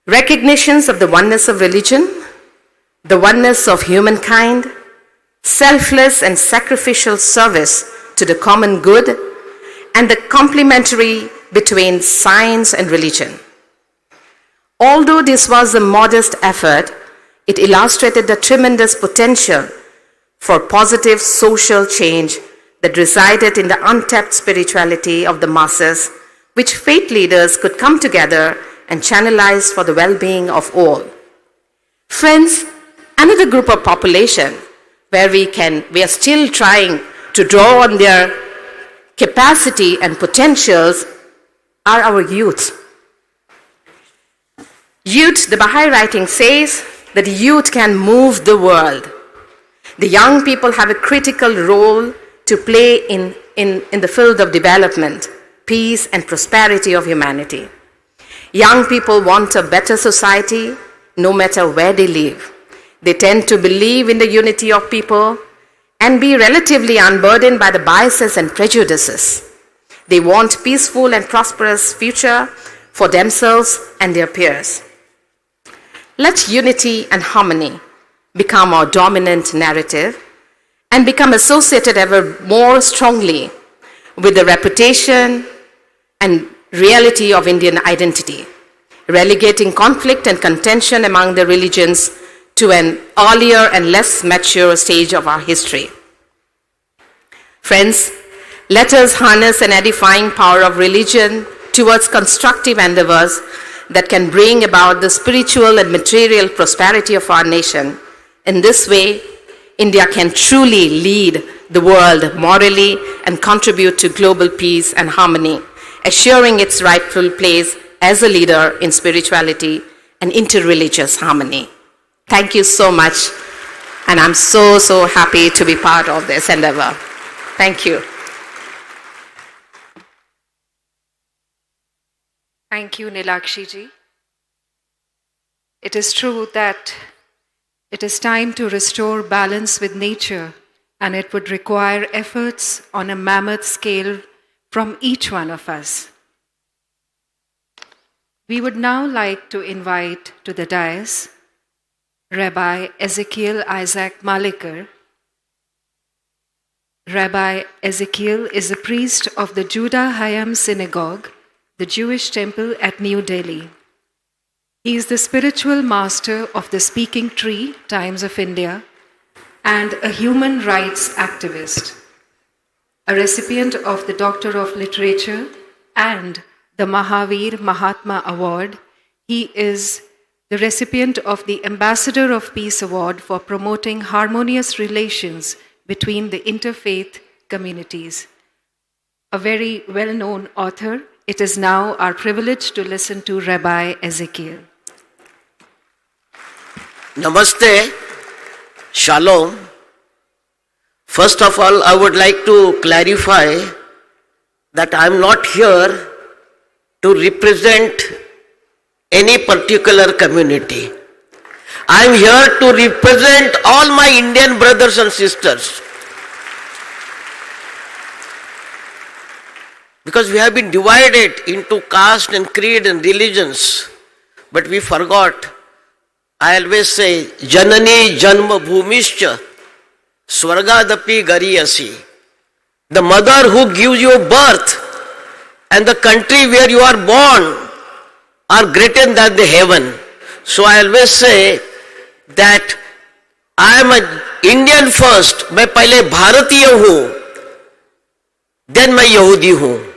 Recognitions of the oneness of religion, the oneness of humankind, selfless and sacrificial service to the common good, and the complementary between science and religion. Although this was a modest effort, it illustrated the tremendous potential for positive social change that resided in the untapped spirituality of the masses, which faith leaders could come together and channelize for the well-being of all. Friends, another group of population where we are still trying to draw on their capacity and potentials are our youth. Youth, the Baha'i writing says that youth can move the world. The young people have a critical role to play in the field of development, peace, and prosperity of humanity. Young people want a better society no matter where they live. They tend to believe in the unity of people and be relatively unburdened by the biases and prejudices. They want peaceful and prosperous future for themselves and their peers. Let unity and harmony become our dominant narrative and become associated ever more strongly with the reputation and reality of Indian identity, relegating conflict and contention among the religions to an earlier and less mature stage of our history. Friends, let us harness an edifying power of religion towards constructive endeavors that can bring about the spiritual and material prosperity of our nation. In this way, India can truly lead the world morally and contribute to global peace and harmony, assuring its rightful place as a leader in spirituality and interreligious harmony. Thank you so much, and I'm so happy to be part of this endeavor. Thank you. Thank you, Nilakshi ji. It is true that It is time to restore balance with nature, and it would require efforts on a mammoth scale from each one of us. We would now like to invite to the dais Rabbi Ezekiel Isaac Malekar. Rabbi Ezekiel is a priest of the Judah Hayam Synagogue, the Jewish temple at New Delhi. He is the spiritual master of the Speaking Tree, Times of India, and a human rights activist, a recipient of the Doctor of Literature and the Mahavir Mahatma Award. He is the recipient of the Ambassador of Peace Award for promoting harmonious relations between the interfaith communities. A very well-known author, it is now our privilege to listen to Rabbi Ezekiel. Namaste, Shalom. First of all, I would like to clarify that I am not here to represent any particular community. I am here to represent all my Indian brothers and sisters. Because we have been divided into caste and creed and religions, but we forgot. I always say, Janani Janma Bhumischa Swargadapi Gariyasi. The mother who gives you birth and the country where you are born are greater than the heaven. So I always say that I am an Indian first. मैं पहले भारतीय हूँ, then मैं यहूदी हूँ.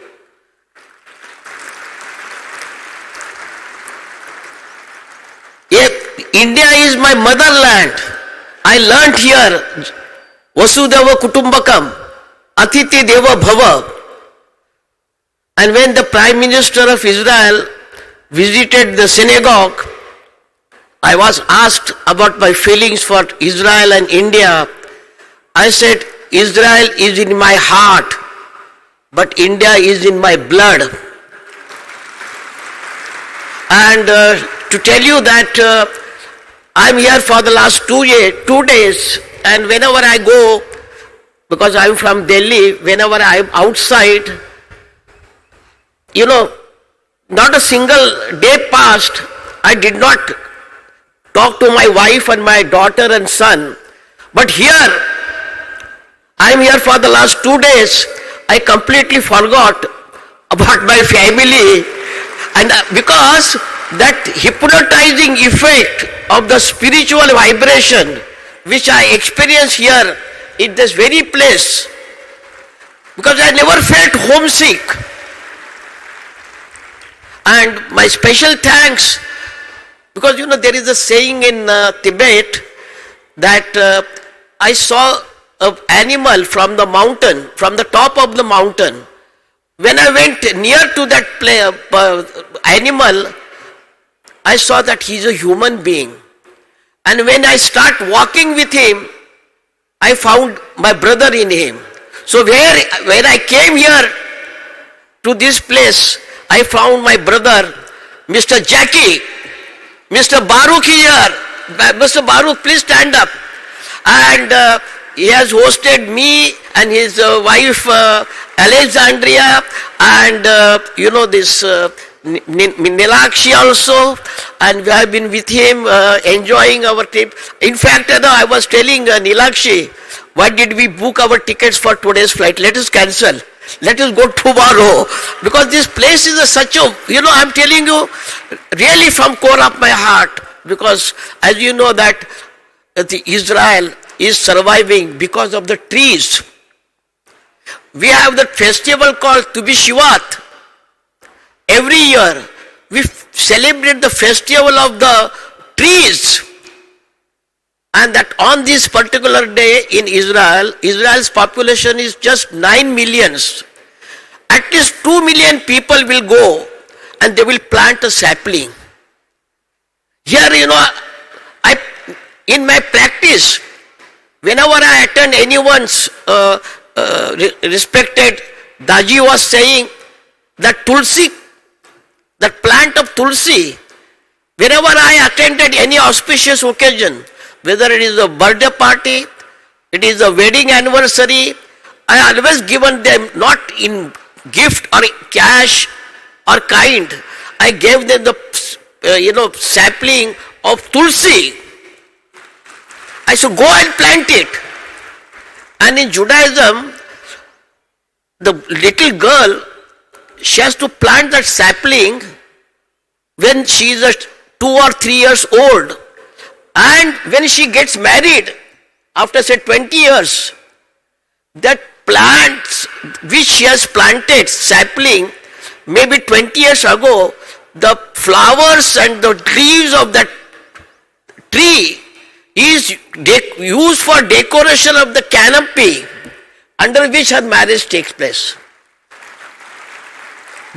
India is my motherland. I learnt here, Vasudhaiva Kutumbakam, Atiti Deva Bhava. And when the Prime Minister of Israel visited the synagogue, I was asked about my feelings for Israel and India. I said, Israel is in my heart, but India is in my blood. And to tell you that I'm here for the last 2 days, and whenever I go, because I'm from Delhi, whenever I'm outside, not a single day passed, I did not talk to my wife and my daughter and son. But here, I'm here for the last 2 days, I completely forgot about my family, and because that hypnotizing effect of the spiritual vibration which I experience here in this very place, because I never felt homesick. And my special thanks, because there is a saying in Tibet that I saw an animal from the mountain, from the top of the mountain. When I went near to that animal, I saw that he is a human being. And when I start walking with him, I found my brother in him. So when I came here to this place, I found my brother, Mr. Jackie, Mr. Baruch here. Mr. Baruch, please stand up. And he has hosted me and his wife Alexandria, and this Nilakshi also, and we have been with him enjoying our trip. In fact, I was telling Nilakshi, why did we book our tickets for today's flight? Let us cancel. Let us go tomorrow. Because this place is such a, I'm telling you, really from core of my heart. Because as you know that Israel is surviving because of the trees. We have that festival called Tu B'Shvat. Every year we celebrate the festival of the trees. And that on this particular day in Israel, Israel's population is just 9 millions. At least 2 million people will go and they will plant a sapling. Here, in my practice, whenever I attend anyone's respected, Daaji was saying that Tulsi, that plant of Tulsi, whenever I attended any auspicious occasion, whether it is a birthday party, it is a wedding anniversary, I always given them not in gift or cash or kind. I gave them the sapling of tulsi. I said, go and plant it. And in Judaism, the little girl, she has to plant that sapling when she is 2 or 3 years old. And when she gets married, after say 20 years, that plants which she has planted, sapling, maybe 20 years ago, the flowers and the leaves of that tree is used for decoration of the canopy under which her marriage takes place.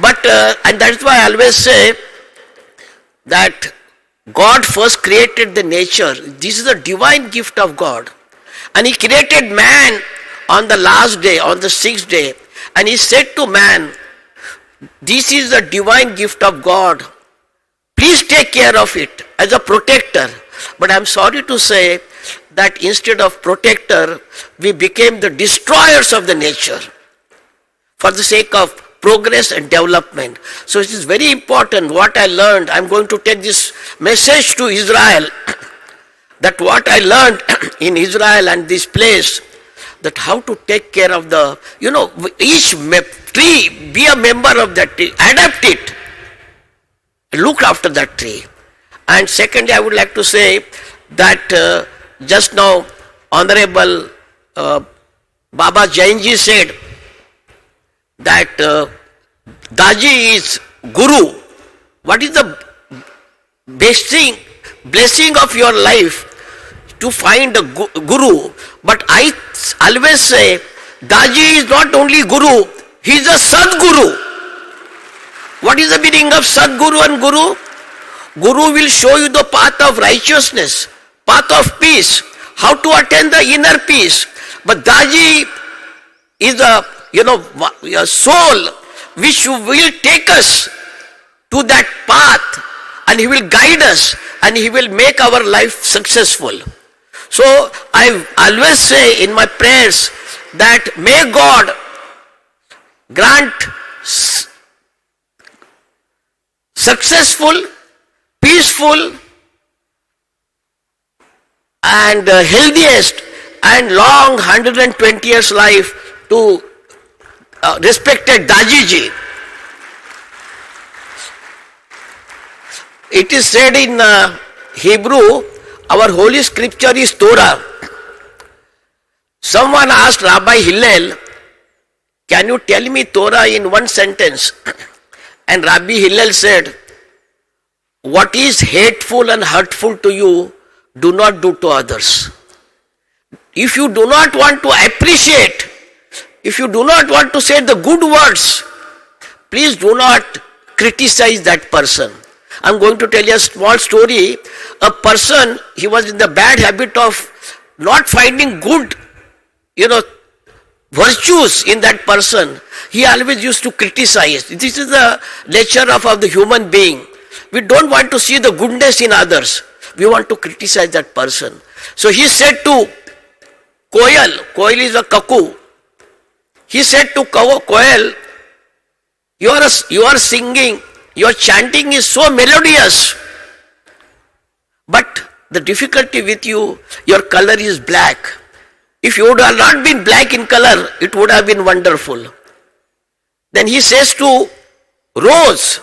But, and that's why I always say that God first created the nature. This is a divine gift of God. And He created man on the last day, on the 6th day. And He said to man, this is a divine gift of God. Please take care of it as a protector. But I'm sorry to say that instead of protector, we became the destroyers of the nature for the sake of progress and development. So it is very important what I learned. I'm going to take this message to Israel, that what I learned in Israel and this place, that how to take care of the, each tree, be a member of that tree, adapt it, look after that tree. And secondly, I would like to say that just now Honorable Baba Jainji said that Daaji is Guru. What is the blessing of your life? To find a Guru. But I always say, Daaji is not only Guru, he is a Sadguru. What is the meaning of Sadguru and Guru? Guru will show you the path of righteousness, path of peace, how to attain the inner peace. But Daaji is a soul which will take us to that path, and he will guide us and he will make our life successful. So I always say in my prayers that may God grant successful, peaceful and healthiest and long 120 years life to respected Daaji ji. It is said in Hebrew, our holy scripture is Torah. Someone asked Rabbi Hillel, can you tell me Torah in one sentence? And Rabbi Hillel said, what is hateful and hurtful to you, do not do to others. If you do not want to appreciate, if you do not want to say the good words, please do not criticize that person. I'm going to tell you a small story. A person, he was in the bad habit of not finding good, virtues in that person. He always used to criticize. This is the nature of the human being. We don't want to see the goodness in others. We want to criticize that person. So he said to Koel is a cuckoo. He said to Koel, you are singing, your chanting is so melodious, but the difficulty with you, your color is black. If you would have not been black in color, it would have been wonderful. Then he says to Rose,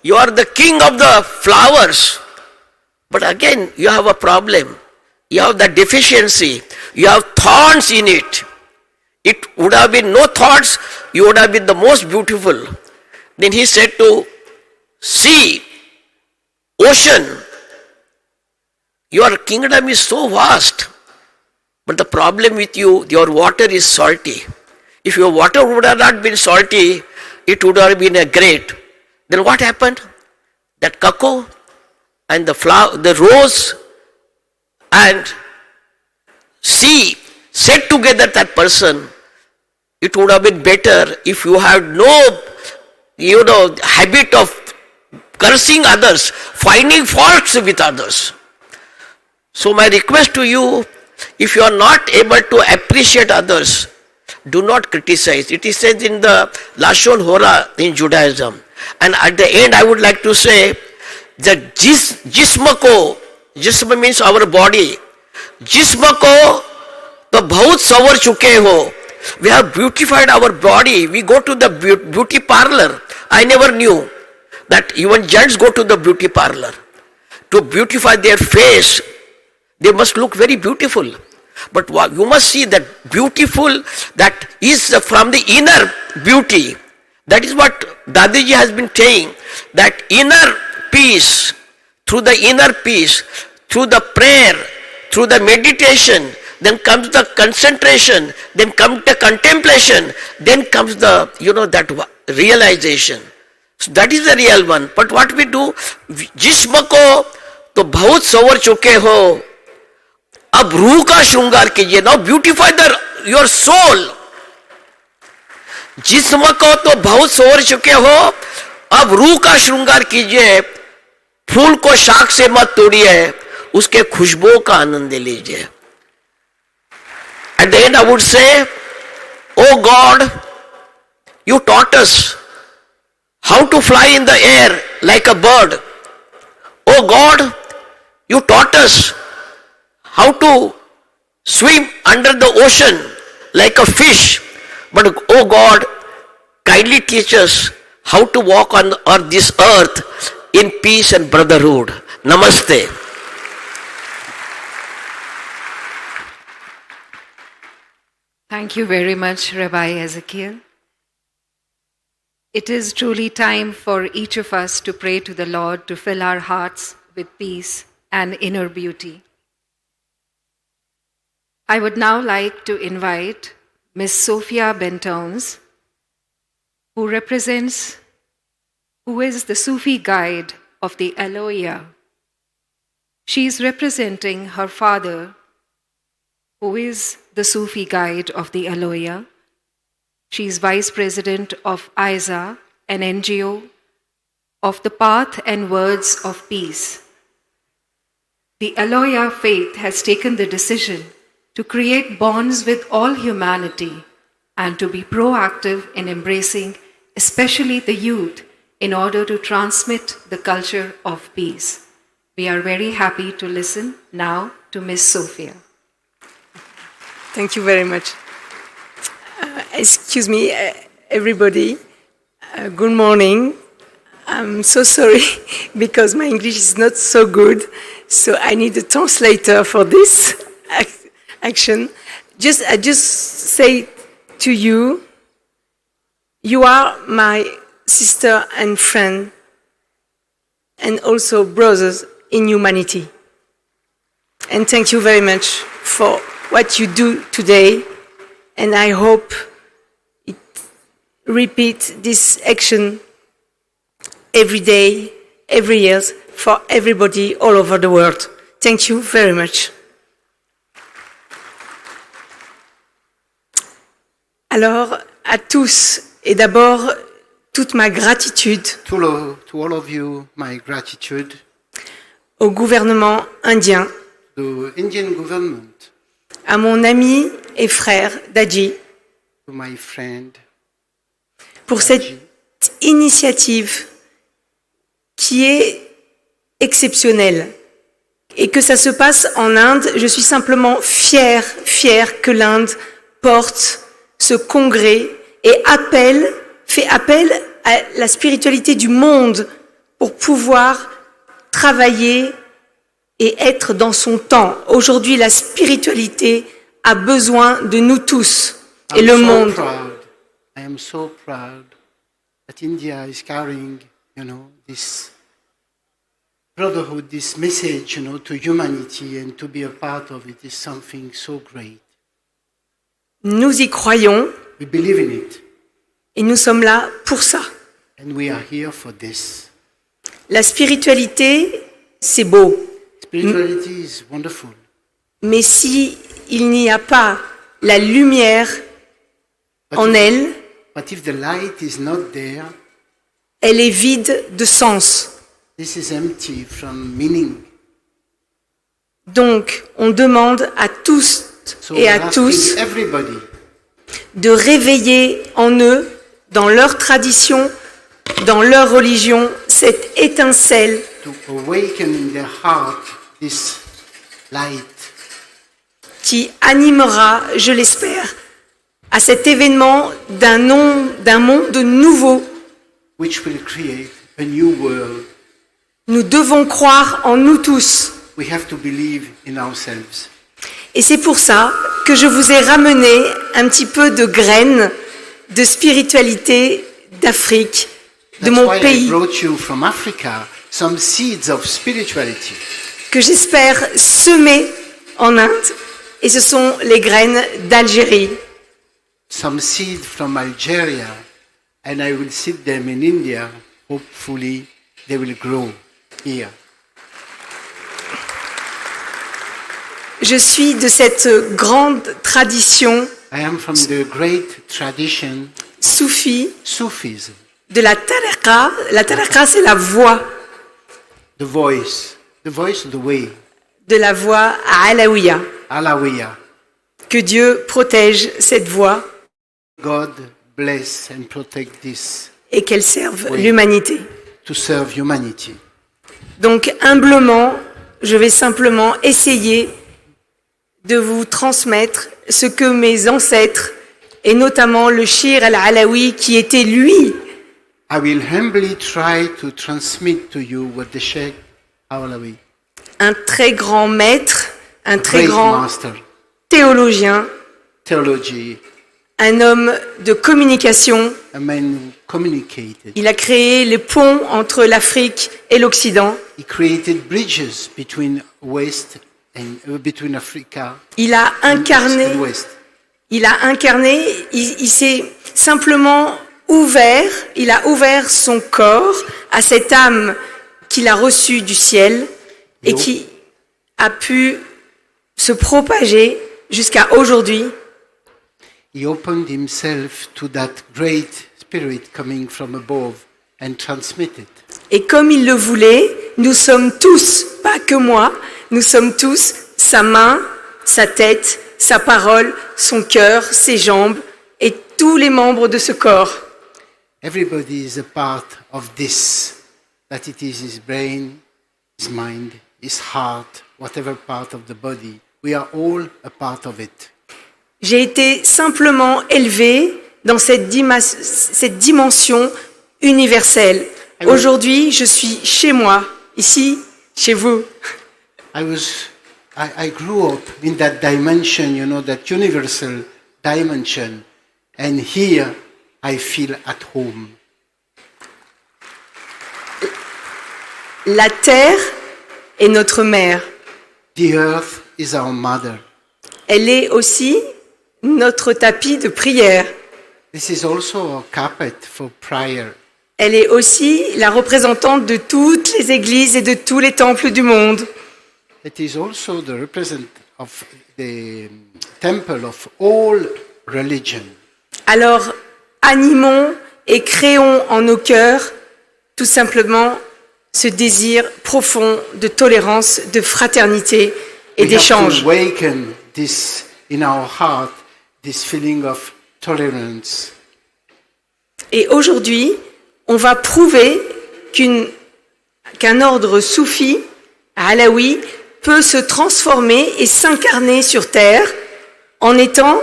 you are the king of the flowers, but again you have a problem. You have that deficiency. You have thorns in it. It would have been no thorns, you would have been the most beautiful. Then he said to sea, ocean, your kingdom is so vast, but the problem with you, your water is salty. If your water would have not been salty, it would have been a great. Then what happened? That cuckoo and the flower, the rose and sea said together that person, it would have been better if you had no, habit of cursing others, finding faults with others. So my request to you, if you are not able to appreciate others, do not criticize. It is said in the Lashon Hora in Judaism. And at the end I would like to say that jism means our body. Jism ko to bahut sawar chuke ho. We have beautified our body. We go to the beauty parlor. I never knew that even gents go to the beauty parlor to beautify their face. They must look very beautiful. But you must see that beautiful, that is from the inner beauty. That is what Daaji has been saying, that inner peace, through the inner peace, through the prayer, through the meditation, then comes the concentration, then comes the contemplation, then comes the, that realization. So that is the real one. But what we do, जिस्म को तो बहुत सवर चुके हो, अब रूह का श्रृंगार कीजिए. Now beautify your soul. जिस्म को तो बहुत सवर चुके हो, अब रूह का श्रृंगार कीजिए. फूल को शाख से मत तोड़िए, उसके खुशबू का आनंद लीजिए. At the end I would say, oh God, you taught us how to fly in the air like a bird. Oh God, you taught us how to swim under the ocean like a fish. But oh God, kindly teach us how to walk on this earth in peace and brotherhood. Namaste. Thank you very much, Rabbi Ezekiel. It is truly time for each of us to pray to the Lord to fill our hearts with peace and inner beauty. I would now like to invite Miss Sophia Bentones, who is the Sufi guide of the Aloya. She is representing her father, who is the Sufi guide of the Aloya. She is Vice President of ISA, an NGO of the Path and Words of Peace. The Aloya faith has taken the decision to create bonds with all humanity and to be proactive in embracing especially the youth in order to transmit the culture of peace. We are very happy to listen now to Miss Sophia. Thank you very much. Excuse me, everybody. Good morning. I'm so sorry because my English is not so good, so I need a translator for this action. I just say to you, you are my sister and friend, and also brothers in humanity. And thank you very much for what you do today, and I hope it repeats this action every day, every year, for everybody all over the world. Thank you very much. Alors, à tous, et d'abord, toute ma gratitude to all of you, my gratitude au gouvernement indien, to Indian government, à mon ami et frère Daaji, to my friend, pour cette initiative qui est exceptionnelle. Et que ça se passe en Inde, je suis simplement fière que l'Inde porte ce congrès et fait appel à la spiritualité du monde pour pouvoir travailler et être dans son temps. Aujourd'hui, la spiritualité a besoin de nous tous et le monde. I am so proud that India is carrying, this brotherhood, this message, to humanity, and to be a part of it is something so great. Nous y croyons. We believe in it. Et nous sommes là pour ça. And we are here for this. La spiritualité, c'est beau. Spirituality is wonderful. Mais si il n'y a pas la lumière en elle, but if the light is not there, elle est vide de sens. This is empty from meaning. Donc, on demande à tous So et we're à asking tous everybody de réveiller en eux, dans leur tradition, dans leur religion, cette étincelle to awaken in their heart this light qui animera, je l'espère, à cet événement d'un monde nouveau. which will create a new world. Nous devons croire en nous tous. We have to believe in ourselves. Et c'est pour ça que je vous ai ramené un petit peu de graines de spiritualité d'Afrique, de That's mon why I pays, brought you from Africa some seeds of spirituality. que j'espère semer en Inde. Et ce sont les graines d'Algérie. Some seed from Algeria, and I will seed them in India. Hopefully, they will grow here. Je suis de cette grande tradition I am from the great tradition soufie Sufism, de la tariqa. La tariqa, c'est la voix, the voice of the way, de la voix alaouia. Alawiya. Que Dieu protège cette voix God bless and protect this et qu'elle serve Oui. l'humanité. to serve humanity. Donc, humblement, je vais simplement essayer de vous transmettre ce que mes ancêtres, et notamment le Shir al-Alawi, qui était lui, I will humbly try to transmit to you what the Sheikh Alawi, un très grand maître, un très great grand master, théologien, theology, un homme de communication. a man who communicated. Il a créé les ponts entre l'Afrique et l'Occident. He created bridges between West and between Africa Il a incarné, and West. il s'est simplement ouvert, il a ouvert son corps à cette âme qu'il a reçue du ciel et qui a pu se propager jusqu'à aujourd'hui. He opened himself to that great spirit coming from above and transmitted. Et comme il le voulait, nous sommes tous, pas que moi, nous sommes tous sa main, sa tête, sa parole, son cœur, ses jambes et tous les membres de ce corps. Everybody is a part of this, that it is his brain, his mind, his heart, whatever part of the body. We are all a part of it. J'ai été simplement élevé dans cette dimension universelle. Aujourd'hui, je suis chez moi, ici, chez vous. I grew up in that dimension, that universal dimension, and here I feel at home. La terre est notre mère. The earth is our mother. Elle est aussi notre tapis de prière. This is also a carpet for prayer. Elle est aussi la représentante de toutes les églises et de tous les temples du monde. It is also the representative of the temple of all religion. Alors, animons et créons en nos cœurs tout simplement ce désir profond de tolérance, de fraternité et d'échange. We have to awaken this in our heart, this feeling of tolerance. Et aujourd'hui, on va prouver qu'un ordre soufi, alaoui, peut se transformer et s'incarner sur Terre en étant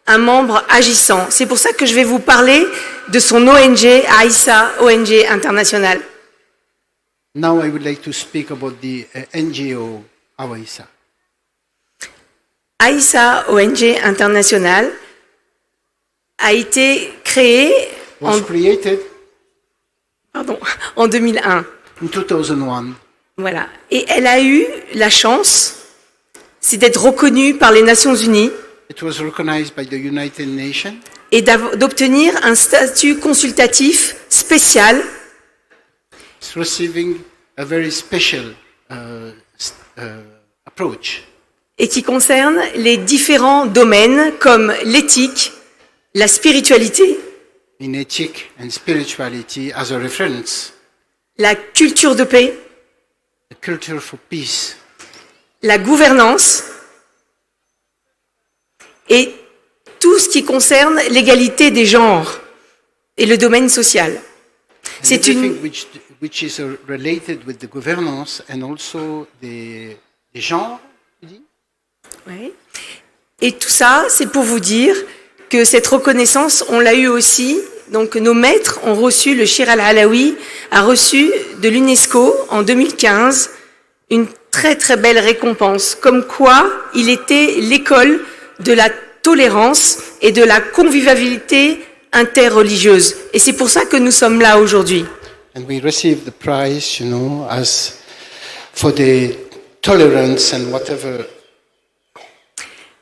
un membre agissant. C'est pour ça que je vais vous parler de son ONG, AISA, ONG internationale. Now I would like to speak about the NGO, AISA. AISA, ONG internationale, a été créée en 2001. In 2001. Voilà. Et elle a eu la chance, c'est d'être reconnue par les Nations Unies It was recognized by the United Nations. Et d'obtenir un statut consultatif spécial. It's receiving a very special approach. Et qui concerne les différents domaines comme l'éthique, la spiritualité, In ethic and spirituality as a reference. la culture de paix, A culture for peace. la gouvernance et tout ce qui concerne l'égalité des genres et le domaine social. C'est une... which is related with the governance and also the genre, tu dis? Oui. Et tout ça, c'est pour vous dire que cette reconnaissance, on l'a eu aussi. Donc nos maîtres ont reçu, le Shir al-Alawi a reçu de l'UNESCO en 2015 une très très belle récompense, comme quoi il était l'école de la tolérance et de la convivialité interreligieuse. Et c'est pour ça que nous sommes là aujourd'hui. And we received the prize, you know, as for the tolerance and whatever.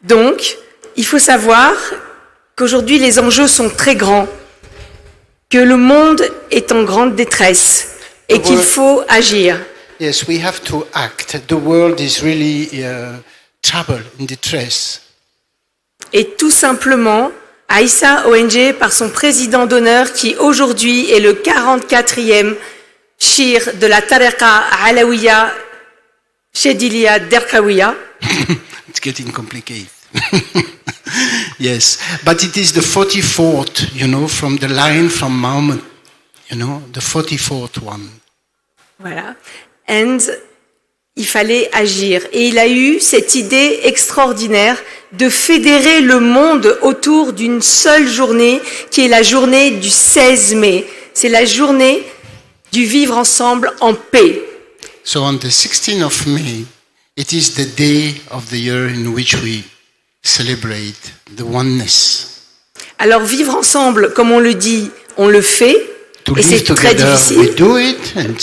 Donc, il faut savoir qu'aujourd'hui les enjeux sont très grands, que le monde est en grande détresse et qu'il faut agir. Yes, we have to act. The world is really trouble, in distress. Et tout simplement, Aïssa ONG, par son président d'honneur, qui aujourd'hui est le 44e shir de la Tariqa Alawiya Shediliya Derkawiya. It's getting complicated. Yes, but it is the 44th, you know, from the line from Muhammad, you know, the 44th one. Voilà. And il fallait agir. Et il a eu cette idée extraordinaire de fédérer le monde autour d'une seule journée, qui est la journée du 16 mai. C'est la journée du vivre ensemble en paix. So on the 16th of May, it is the day of the year in which we celebrate the oneness. Alors vivre ensemble, comme on le dit, on le fait, To et c'est live très together, difficile. we do it, and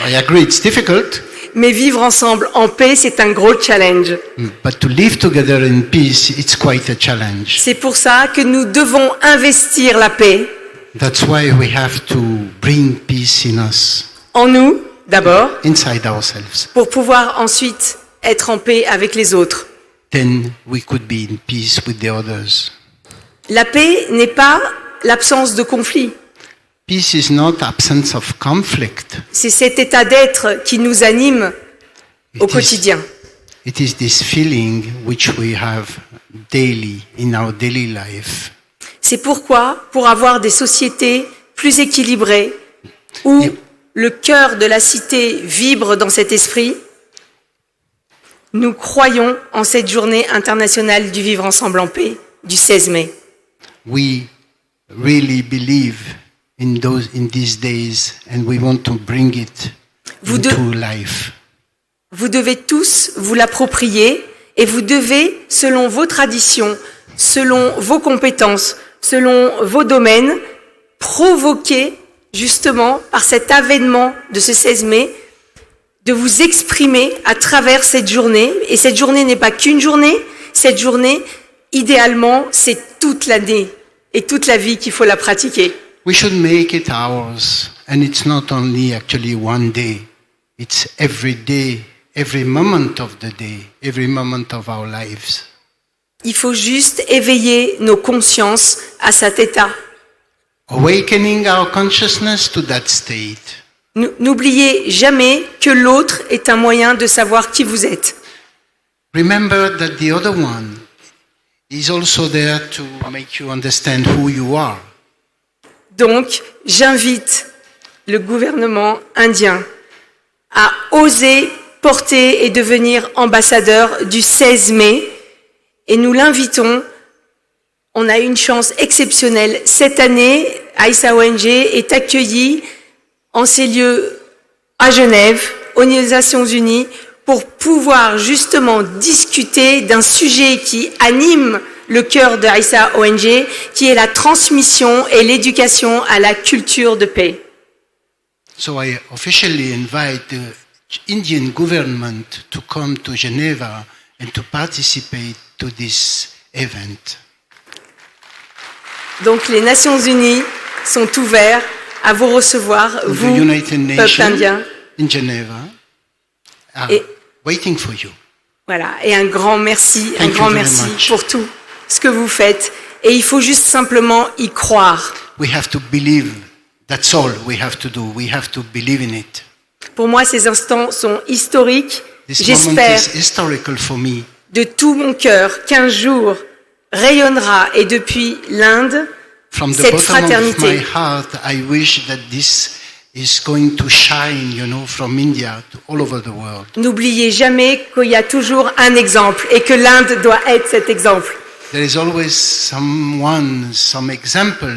I agree, it's difficult. Mais vivre ensemble en paix, c'est un gros challenge. But to live together in peace, it's quite a challenge. C'est pour ça que nous devons investir la paix That's why we have to bring peace in us, en nous, d'abord, inside ourselves. pour pouvoir ensuite être en paix avec les autres. Then we could be in peace with the others. La paix n'est pas l'absence de conflit. Peace is not absence of conflict. C'est cet état d'être qui nous anime au quotidien. It is this feeling which we have daily in our daily life. C'est pourquoi, pour avoir des sociétés plus équilibrées, où le cœur de la cité vibre dans cet esprit, nous croyons en cette journée internationale du vivre ensemble en paix du 16 mai. We really believe in these days, and we want to bring it into life. Vous devez tous vous l'approprier et vous devez, selon vos traditions, selon vos compétences, selon vos domaines, provoquer justement par cet avènement de ce 16 mai, de vous exprimer à travers cette journée. Et cette journée n'est pas qu'une journée, cette journée, idéalement, c'est toute l'année et toute la vie qu'il faut la pratiquer. We should make it ours, and it's not only actually one day, it's every day, every moment of the day, every moment of our lives. Il faut juste éveiller nos consciences à cet état. Awakening our consciousness to that state. N'oubliez jamais que l'autre est un moyen de savoir qui vous êtes. Remember that the other one is also there to make you understand who you are. Donc, j'invite le gouvernement indien à oser porter et devenir ambassadeur du 16 mai. Et nous l'invitons. On a une chance exceptionnelle. Cette année, Aïssa ONG est accueillie en ces lieux à Genève, aux Nations Unies, pour pouvoir justement discuter d'un sujet qui anime le cœur de Aïssa ONG, qui est la transmission et l'éducation à la culture de paix. So I officially invite the Indian government to come to Geneva and to participate to this event. Donc les Nations Unies sont ouvertes à vous recevoir, vous, peuple indien. In Geneva, are waiting for you. Voilà, et un grand merci, Thank un grand you very merci much. pour tout ce que vous faites. Et il faut juste simplement y croire. We have to believe. That's all we have to do. We have to believe in it. Pour moi, ces instants sont historiques J'espère historical for me. De tout mon cœur qu'un jour rayonnera et depuis l'Inde From the cette bottom of my fraternité. heart, I wish that this is going to shine, from India to all over the world. N'oubliez jamais qu'il y a toujours un exemple et que l'Inde doit être cet exemple. There is always some example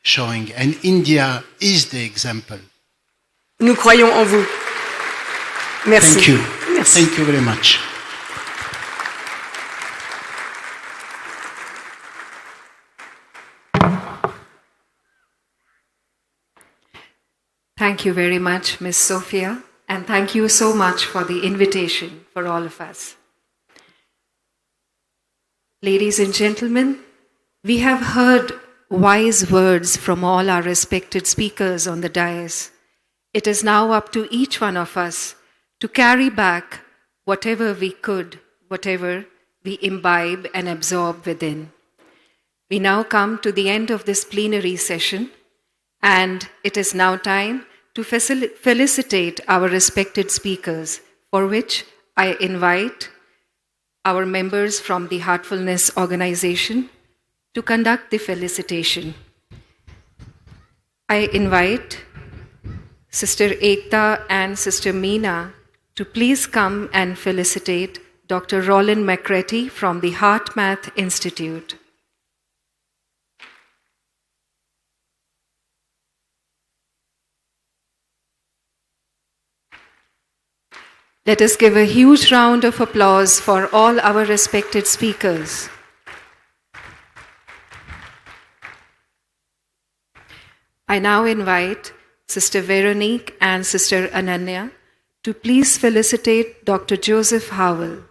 showing, and India is the example. Nous croyons en vous. Merci. Thank you. Merci. Thank you very much. Thank you very much, Miss Sophia, and thank you so much for the invitation for all of us. Ladies and gentlemen, we have heard wise words from all our respected speakers on the dais. It is now up to each one of us to carry back whatever we could, whatever we imbibe and absorb within. We now come to the end of this plenary session, and it is now time to felicitate our respected speakers, for which I invite our members from the Heartfulness organization to conduct the felicitation. I invite Sister Ekta and Sister Meena to please come and felicitate Dr. Rollin McCraty from the Heart Math Institute. Let us give a huge round of applause for all our respected speakers. I now invite Sister Veronique and Sister Ananya to please felicitate Dr. Joseph Howell.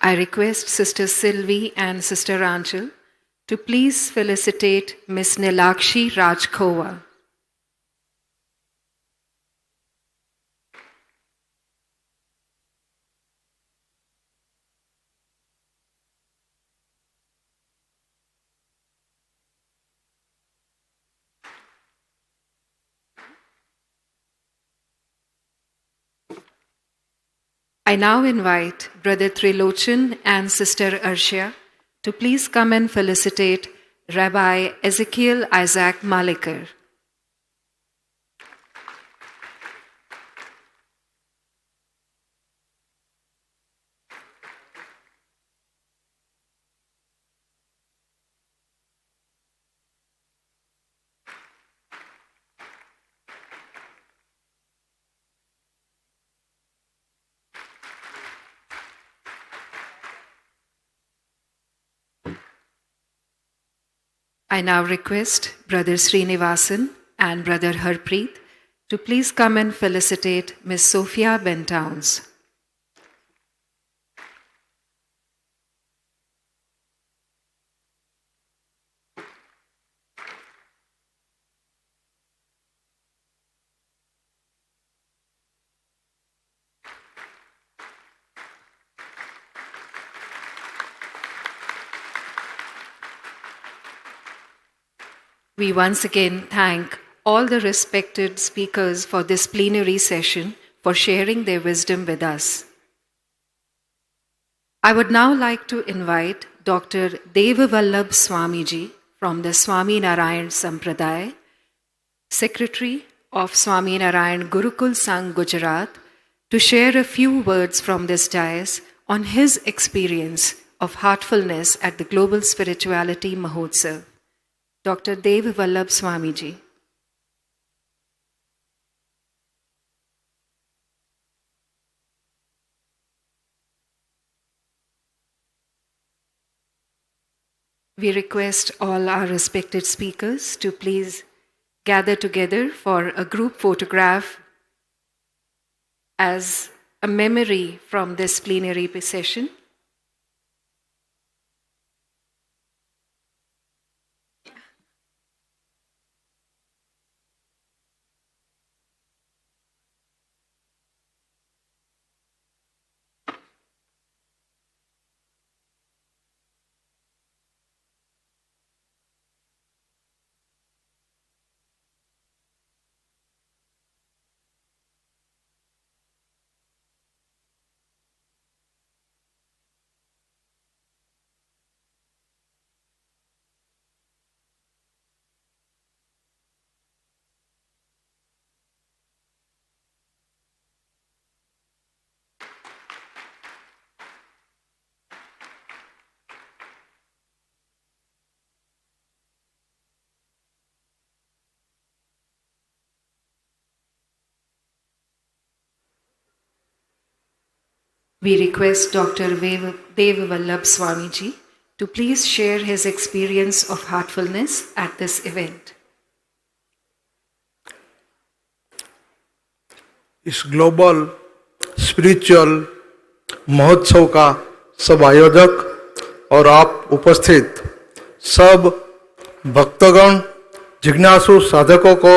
I request Sister Sylvie and Sister Ranchal to please felicitate Miss Nilakshi Rajkhowa. I now invite Brother Trilochan and Sister Arshia to please come and felicitate Rabbi Ezekiel Isaac Malekar. I now request Brother Srinivasan and Brother Harpreet to please come and felicitate Miss Sophia Bentowns. We once again thank all the respected speakers for this plenary session for sharing their wisdom with us. I would now like to invite Dr. Deva Vallabh Swamiji from the Swami Narayan Sampradaya, Secretary of Swami Narayan Gurukul Sangh Gujarat, to share a few words from this dais on his experience of heartfulness at the Global Spirituality Mahotsav. Dr. Deva Vallabh Swamiji. We request all our respected speakers to please gather together for a group photograph as a memory from this plenary session. We request Dr. Deva Vallabh Swami ji to please share his experience of heartfulness at this event. इस global spiritual महोत्सव का सब आयोजक और आप उपस्थित सब भक्तगण जिज्ञासु साधकों को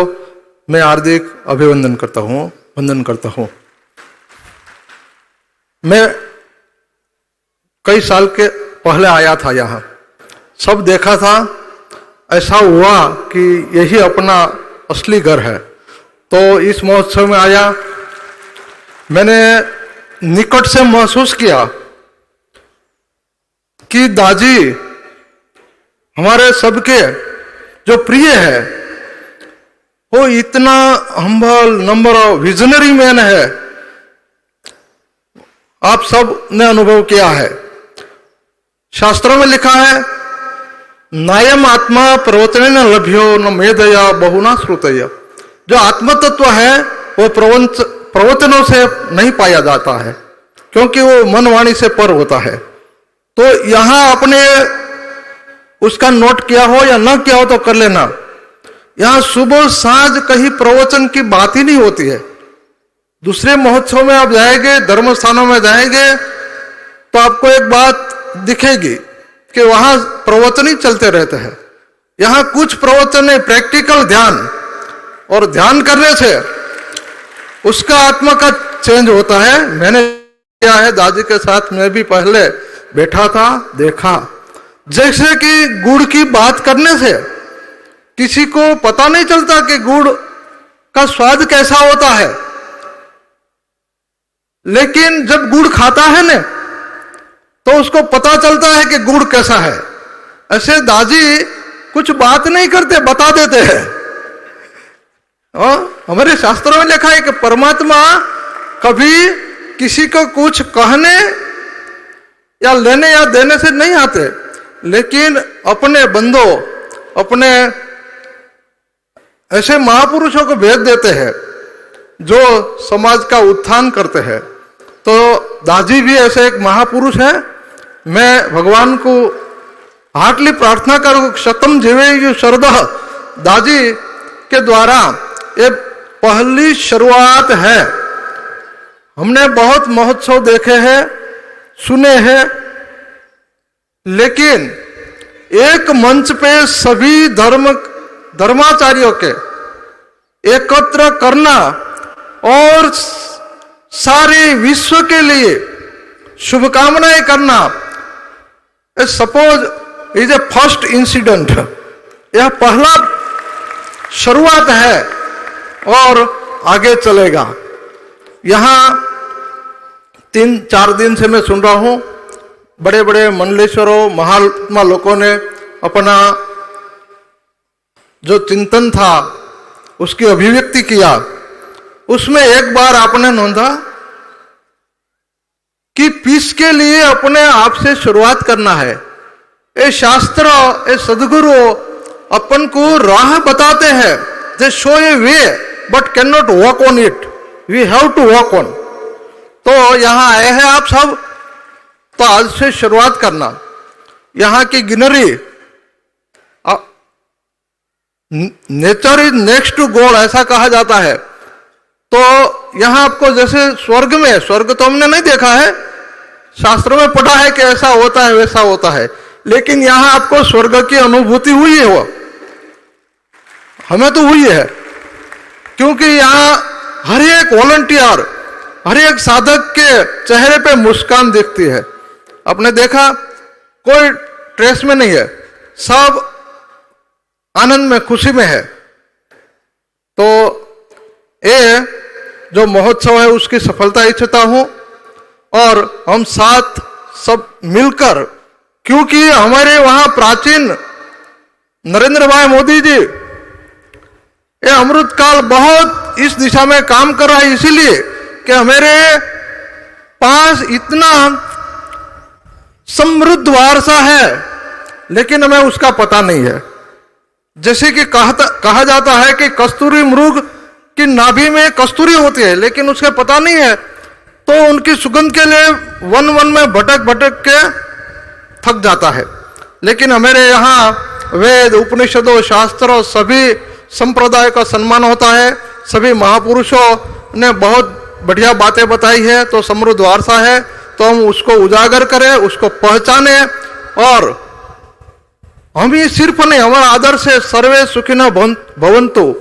मैं हार्दिक अभिवंदन करता हूँ, वंदन करता हूँ। मैं कई साल के पहले आया था यहाँ, सब देखा था, ऐसा हुआ कि यही अपना असली घर है। तो इस महोत्सव में आया, मैंने निकट से महसूस किया कि दाजी हमारे सबके जो प्रिय है, वो इतना हम्बल नंबर विजनरी मैन है, आप सब ने अनुभव किया है। शास्त्रों में लिखा है, नायम आत्मा प्रवचने न लभ्यो न मेधया बहुना श्रुतया। जो आत्म तत्व है वो प्रवचनों से नहीं पाया जाता है, क्योंकि वो मन वाणी से पर होता है। तो यहां आपने उसका नोट किया हो या न किया हो तो कर लेना, यहां सुबह साँझ कहीं प्रवचन की बात ही नहीं होती है। दूसरे महोत्सव में आप जाएंगे, धर्म स्थानों में जाएंगे, तो आपको एक बात दिखेगी कि वहां प्रवचन ही चलते रहते हैं। यहां कुछ प्रवचन है प्रैक्टिकल ध्यान, और ध्यान करने से उसका आत्मा का चेंज होता है। मैंने किया है, दादी के साथ मैं भी पहले बैठा था, देखा जैसे कि गुड़ की बात करने से किसी को पता नहीं चलता कि गुड़ का स्वाद कैसा होता है, लेकिन जब गुड़ खाता है ना तो उसको पता चलता है कि गुड़ कैसा है। ऐसे दादी कुछ बात नहीं करते, बता देते हैं। हमारे शास्त्रों में लिखा है कि परमात्मा कभी किसी को कुछ कहने या लेने या देने से नहीं आते, लेकिन अपने बंदों, अपने ऐसे महापुरुषों को भेज देते हैं जो समाज का उत्थान करते हैं। तो दाजी भी ऐसे एक महापुरुष है। मैं भगवान को हार्टली प्रार्थना करूं, शतम जीवे शरदः। दाजी के द्वारा ये पहली शुरुआत है। हमने बहुत महोत्सव देखे हैं, सुने हैं, लेकिन एक मंच पे सभी धर्माचार्यों के एकत्र करना और सारे विश्व के लिए शुभकामनाएं करना, suppose is a first incident. यह पहला शुरुआत है और आगे चलेगा। यहां 3-4 दिन से मैं सुन रहा हूं, बड़े बड़े मंडलेश्वरों, महात्मा लोगों ने अपना जो चिंतन था उसकी अभिव्यक्ति किया। उसमें एक बार आपने नोंधा कि पीस के लिए अपने आप से शुरुआत करना है। ये शास्त्र, ये सदगुरु अपन को राह बताते हैं, they show a way but can not walk on it, we have to walk on. तो यहां आए हैं आप सब, तो आज से शुरुआत करना। यहां की गिनरी, nature is next to God ऐसा कहा जाता है। तो यहां आपको जैसे स्वर्ग में, स्वर्ग तो हमने नहीं देखा है, शास्त्रों में पढ़ा है कि ऐसा होता है वैसा होता है, लेकिन यहां आपको स्वर्ग की अनुभूति हुई है। वो हमें तो हुई है, क्योंकि यहां हर एक वॉलंटियर, हर एक साधक के चेहरे पे मुस्कान दिखती है। आपने देखा, कोई स्ट्रेस में नहीं है, सब आनंद में, खुशी में है। तो ये जो महोत्सव है उसकी सफलता इच्छता हूं, और हम साथ सब मिलकर, क्योंकि हमारे वहां प्राचीन नरेंद्र भाई मोदी जी ये अमृत काल बहुत इस दिशा में काम कर रहा है, इसीलिए कि हमारे पास इतना समृद्ध वारसा है, लेकिन हमें उसका पता नहीं है। जैसे कि कहा जाता है कि कस्तूरी मृग की नाभि में कस्तूरी होती है, लेकिन उसका पता नहीं है तो उनकी सुगंध के लिए वन वन में भटक भटक के थक जाता है। लेकिन हमारे यहाँ वेद, उपनिषदों, शास्त्रों, सभी संप्रदाय का सम्मान होता है। सभी महापुरुषों ने बहुत बढ़िया बातें बताई है, तो समृद्ध वारसा है, तो हम उसको उजागर करें, उसको पहचाने। और हम ही सिर्फ नहीं, हमारा आदर्श है सर्वे सुखिनः भवन्तु,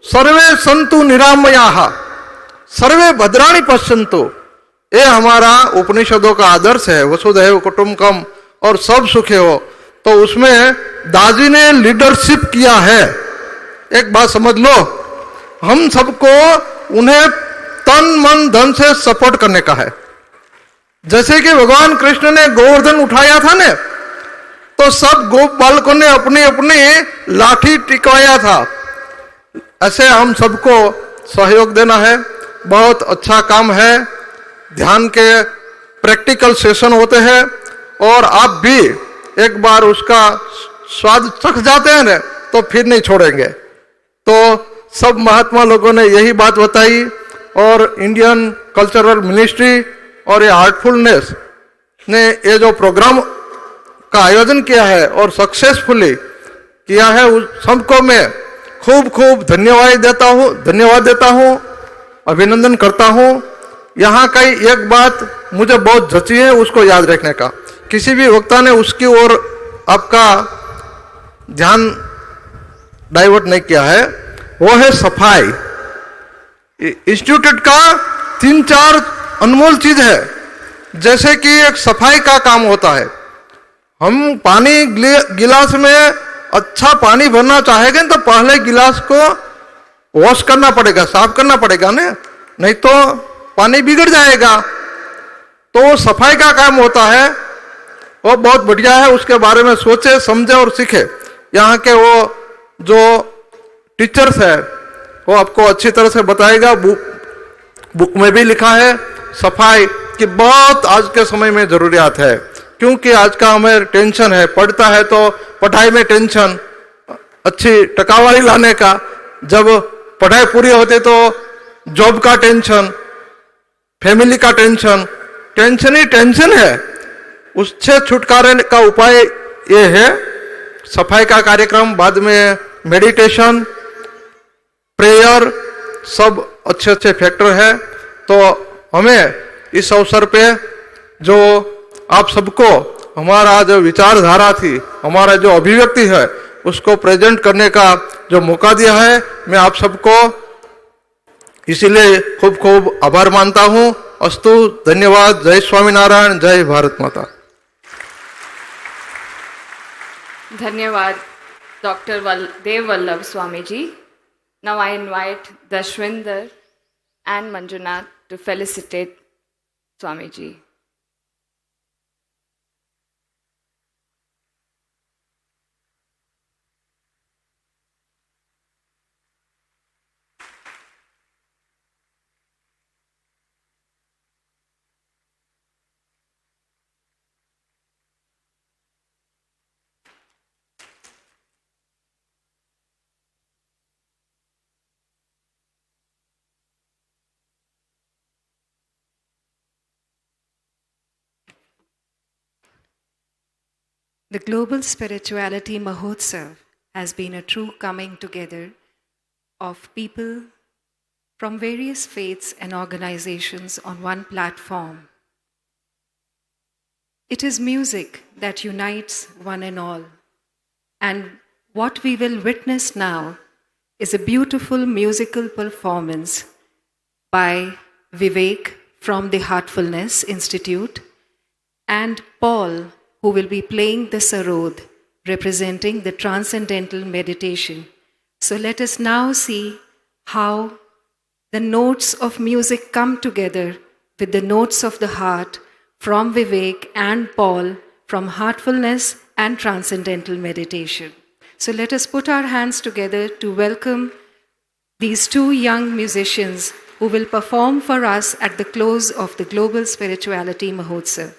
सर्वे सन्तु निरामयाः, सर्वे भद्राणि पश्यन्तु। ये हमारा उपनिषदों का आदर्श है, वसुधैव कुटुम्बकम, और सब सुखी हो। तो उसमें दाजी ने लीडरशिप किया है। एक बात समझ लो, हम सबको उन्हें तन मन धन से सपोर्ट करने का है। जैसे कि भगवान कृष्ण ने गोवर्धन उठाया था ना, तो सब गोप बालकों ने अपनी अपनी लाठी टिकवाया था। ऐसे हम सबको सहयोग देना है। बहुत अच्छा काम है। ध्यान के प्रैक्टिकल सेशन होते हैं, और आप भी एक बार उसका स्वाद चख जाते हैं ना, तो फिर नहीं छोड़ेंगे। तो सब महात्मा लोगों ने यही बात बताई, और इंडियन कल्चरल मिनिस्ट्री और ये हार्टफुलनेस ने ये जो प्रोग्राम का आयोजन किया है और सक्सेसफुली किया है, उस सबको मैं खूब खूब धन्यवाद देता हूँ, अभिनंदन करता हूँ। यहाँ का एक बात मुझे बहुत जची है, उसको याद रखने का। किसी भी वक्ता ने उसकी ओर आपका ध्यान डाइवर्ट नहीं किया है, वो है सफाई। इंस्टीट्यूट का 3-4 अनमोल चीज है। जैसे कि एक सफाई का काम होता है। हम पानी गिलास में अच्छा पानी भरना चाहेंगे तो पहले गिलास को वॉश करना पड़ेगा, साफ करना पड़ेगा ना, नहीं तो पानी बिगड़ जाएगा। तो सफाई का काम होता है, वो बहुत बढ़िया है। उसके बारे में सोचे, समझे और सीखे। यहाँ के वो जो टीचर्स है वो आपको अच्छी तरह से बताएगा। बुक में भी लिखा है सफाई की बहुत आज के समय में जरूरियात है, क्योंकि आज का हमें टेंशन है। पढ़ता है तो पढ़ाई में टेंशन, अच्छी टकावारी लाने का। जब पढ़ाई पूरी होती तो जॉब का टेंशन, फैमिली का टेंशन, टेंशन ही टेंशन है। उससे छुटकारे का उपाय ये है सफाई का कार्यक्रम, बाद में मेडिटेशन, प्रेयर, सब अच्छे अच्छे फैक्टर है। तो हमें इस अवसर पे जो आप सबको हमारा जो विचारधारा थी, हमारा जो अभिव्यक्ति है, उसको प्रेजेंट करने का जो मौका दिया है, मैं आप सबको इसीलिए खूब खूब आभार मानता हूँ। अस्तु, धन्यवाद। जय स्वामीनारायण, जय भारत माता। धन्यवाद Dr. Dev Vallabh Swami ji. Now I invite Dashwinder and Manjunath to felicitate Swami ji. The Global Spirituality Mahotsav has been a true coming together of people from various faiths and organizations on one platform. It is music that unites one and all. And what we will witness now is a beautiful musical performance by Vivek from the Heartfulness Institute and Paul, who will be playing the sarod, representing the transcendental meditation. So let us now see how the notes of music come together with the notes of the heart from Vivek and Paul from Heartfulness and Transcendental Meditation. So let us put our hands together to welcome these two young musicians who will perform for us at the close of the Global Spirituality Mahotsav.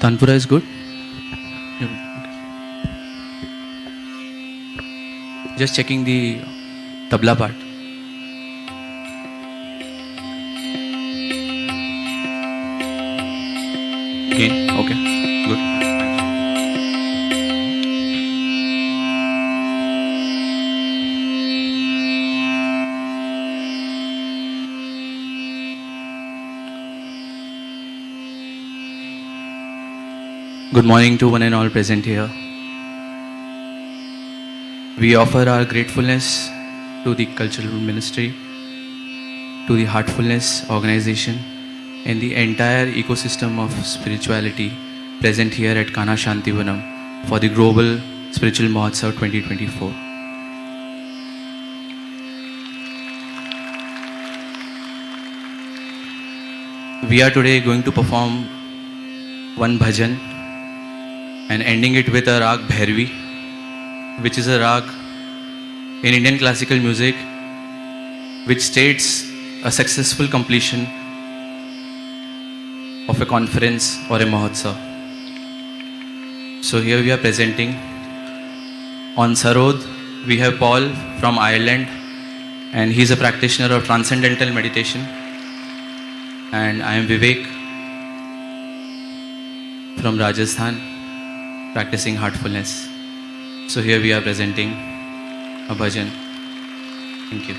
Tanpura is good? Just checking the tabla part. Again? Okay, good. Good morning to one and all present here. We offer our gratefulness to the cultural ministry, to the Heartfulness organization, and the entire ecosystem of spirituality present here at Kanha Shanti Vanam for the Global Spiritual Mahotsav 2024. We are today going to perform one bhajan and ending it with a rag Bhairavi, which is a rag in Indian classical music which states a successful completion of a conference or a mahotsav. So here we are presenting. On Sarod, we have Paul from Ireland, and he is a practitioner of transcendental meditation. And I am Vivek from Rajasthan, practicing heartfulness. So here we are presenting a bhajan. Thank you.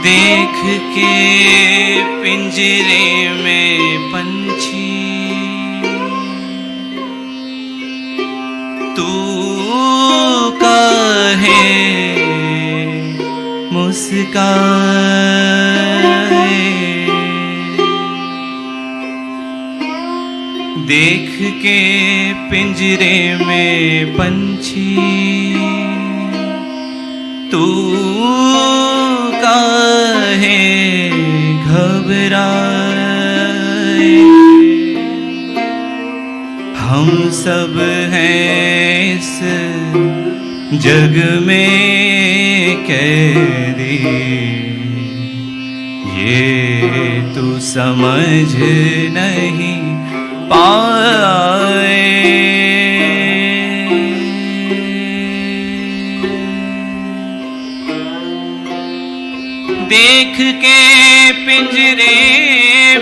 देख के पिंजरे में पंछी तू काहे मुस्काए, देख के पिंजरे में पंछी तू काहे घबराए, हम सब हैं इस जग में कैदी, ये तू समझ नहीं पाए। देख के पिंजरे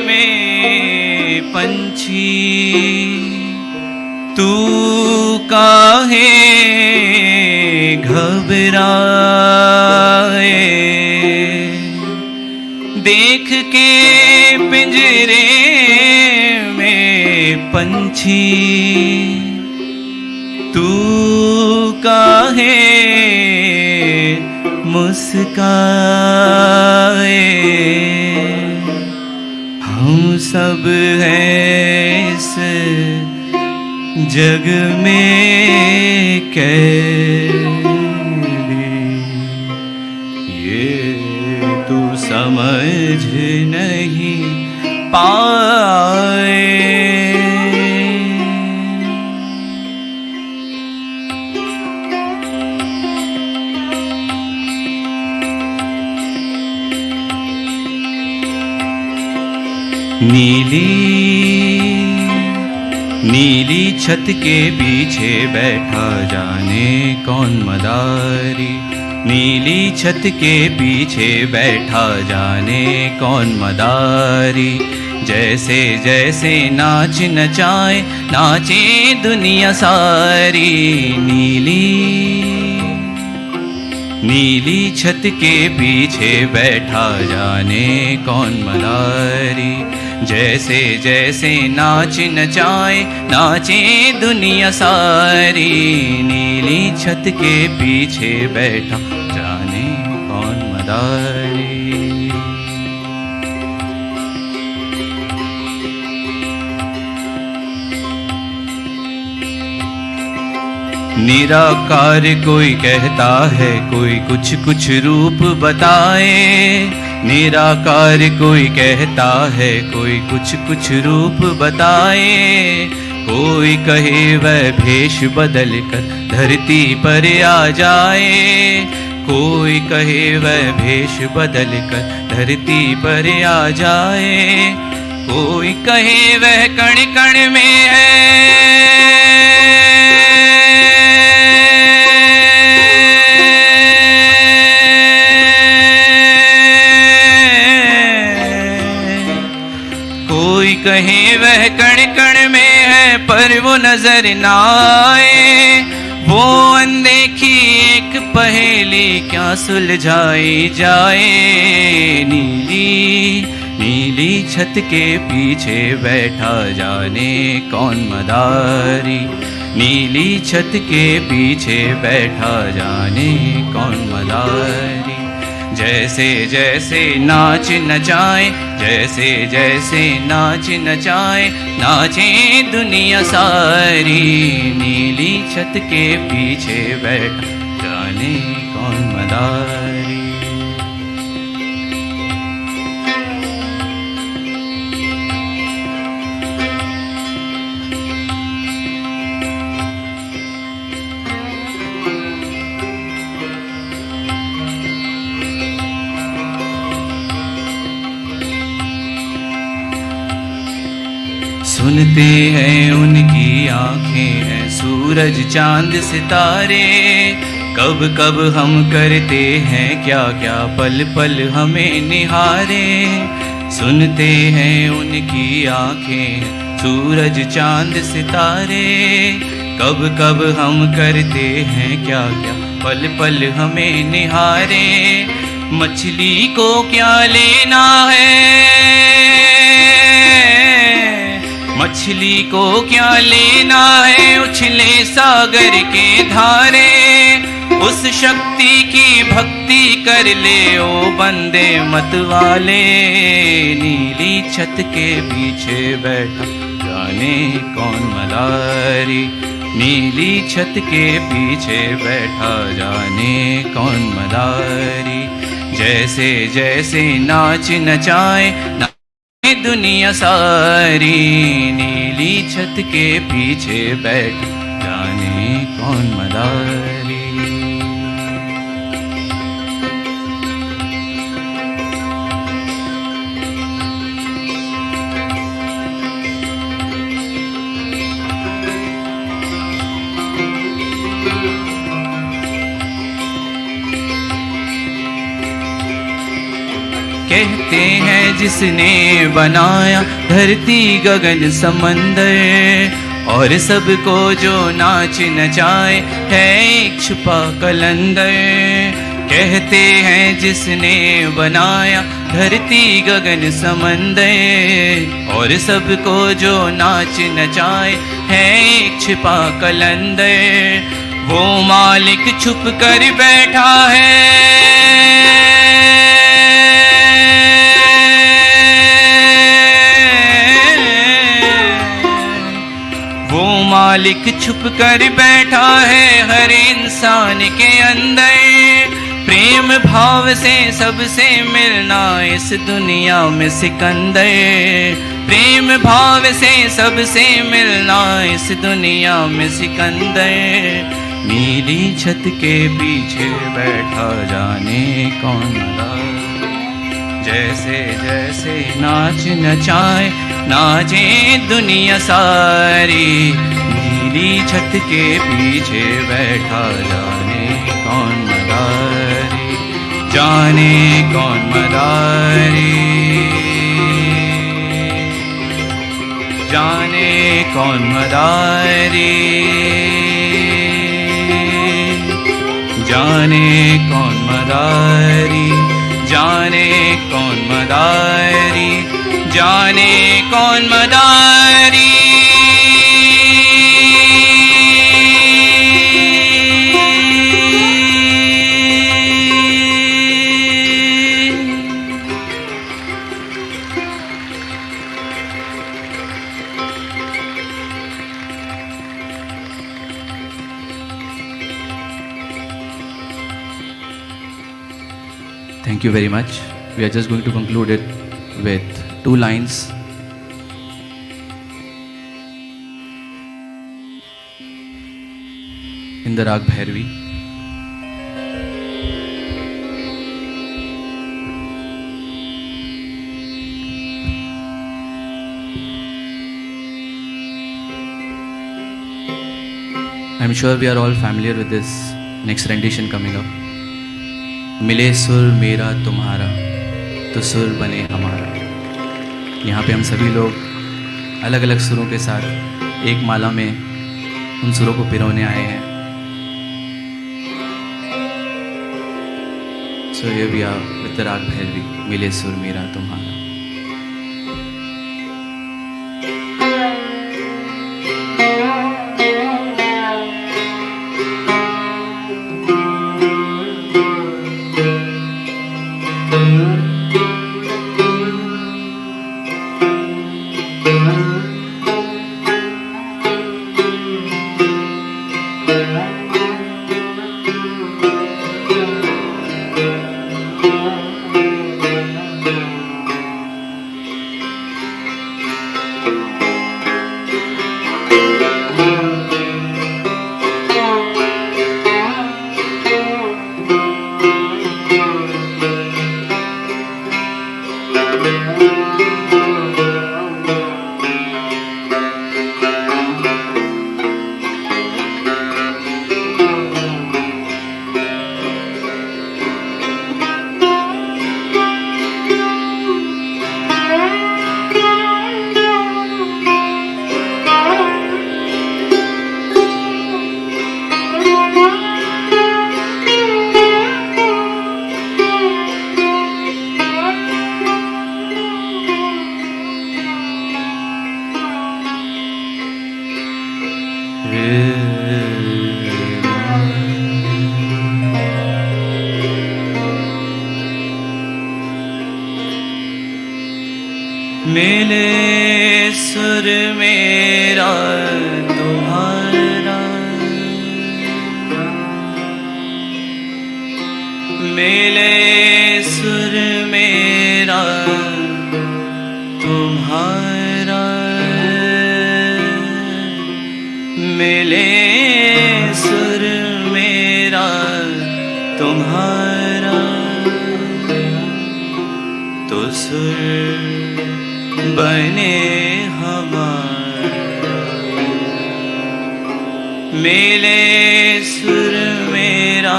में पंछी तू काहे घबराए। देख के पिंजरे में पंछी तू काहे मुस्काए। हम सब हैं इस जग में कैदी, ये तू समझ नहीं पाए। नीली छत के पीछे बैठा जाने कौन मदारी। नीली छत के पीछे बैठा जाने कौन मदारी। जैसे जैसे नाच नचाए नाचे दुनिया सारी। नीली छत के पीछे बैठा जाने कौन मदारी। जैसे जैसे नाच नचाए नाचे दुनिया सारी। नीली छत के पीछे बैठा जाने कौन मदारी। निराकार कोई कहता है कोई कुछ कुछ रूप बताए। निराकार कोई कहता है कोई कुछ कुछ रूप बताए। कोई कहे वह भेष बदल कर धरती पर आ जाए। कोई कहे वह भेष बदल कर धरती पर आ जाए। कोई कहे वह कण कण में है। कोई कहे वह कण कण में है पर वो नजर ना आए। वो अनदेखी एक पहेली क्या सुलझाई जाए। नीली छत के पीछे बैठा जाने कौन मदारी। नीली छत के पीछे बैठा जाने कौन मदारी। जैसे जैसे नाच नचाए जैसे जैसे नाच नचाए नाचे दुनिया सारी। नीली छत के पीछे बैठा जाने कौन मदारी। सुनते हैं उनकी आंखें हैं सूरज चांद सितारे। कब कब हम करते हैं क्या क्या पल पल हमें निहारे। सुनते हैं उनकी आंखें सूरज चांद सितारे। कब कब हम करते हैं क्या क्या पल पल हमें निहारे। मछली को क्या लेना है। मछली को क्या लेना है उछले सागर के धारे। उस शक्ति की भक्ति कर ले ओ बंदे मत वाले। नीली छत के पीछे बैठा जाने कौन मदारी। नीली छत के पीछे बैठा जाने कौन मदारी। जैसे जैसे नाच नचाए दुनिया सारी। नीली छत के पीछे बैठ जाने कौन मदारी। कहते हैं जिसने बनाया धरती गगन समंदर और सबको जो नाच नचाए है एक छुपा कलंदर। कहते हैं जिसने बनाया धरती गगन समंदर, और सबको जो नाच नचाए है एक छिपा कलंदर। वो मालिक छुप कर बैठा है, वो मालिक छुप कर बैठा है हर इंसान के अंदर। प्रेम भाव से सबसे मिलना इस दुनिया में सिकंदर। प्रेम भाव से सबसे मिलना इस दुनिया में सिकंदर। नीली छत के पीछे बैठा जाने कौन मरा, जैसे जैसे नाच नचाए नाचे दुनिया सारी। नीली छत के पीछे बैठा जाने कौन मदारी, जाने कौन मदारी, जाने कौन मदारी, जाने कौन मदारी, जाने कौन मदारी, जाने कौन मदारी। Thank you very much. We are just going to conclude it with 2 lines. In the Rag Bhairavi. I'm sure we are all familiar with this next rendition coming up. मिले सुर मेरा तुम्हारा तो सुर बने हमारा। यहाँ पे हम सभी लोग अलग अलग सुरों के साथ एक माला में उन सुरों को पिरोने आए हैं। So here we are with the Rag Bhairavi, मिले सुर मेरा तुम्हारा। मिले सुर मेरा तुम्हारा, मिले सुर मेरा तुम्हारा, मिले सुर मेरा तुम्हारा, तो सुर बने हमारा। मिले सुर मेरा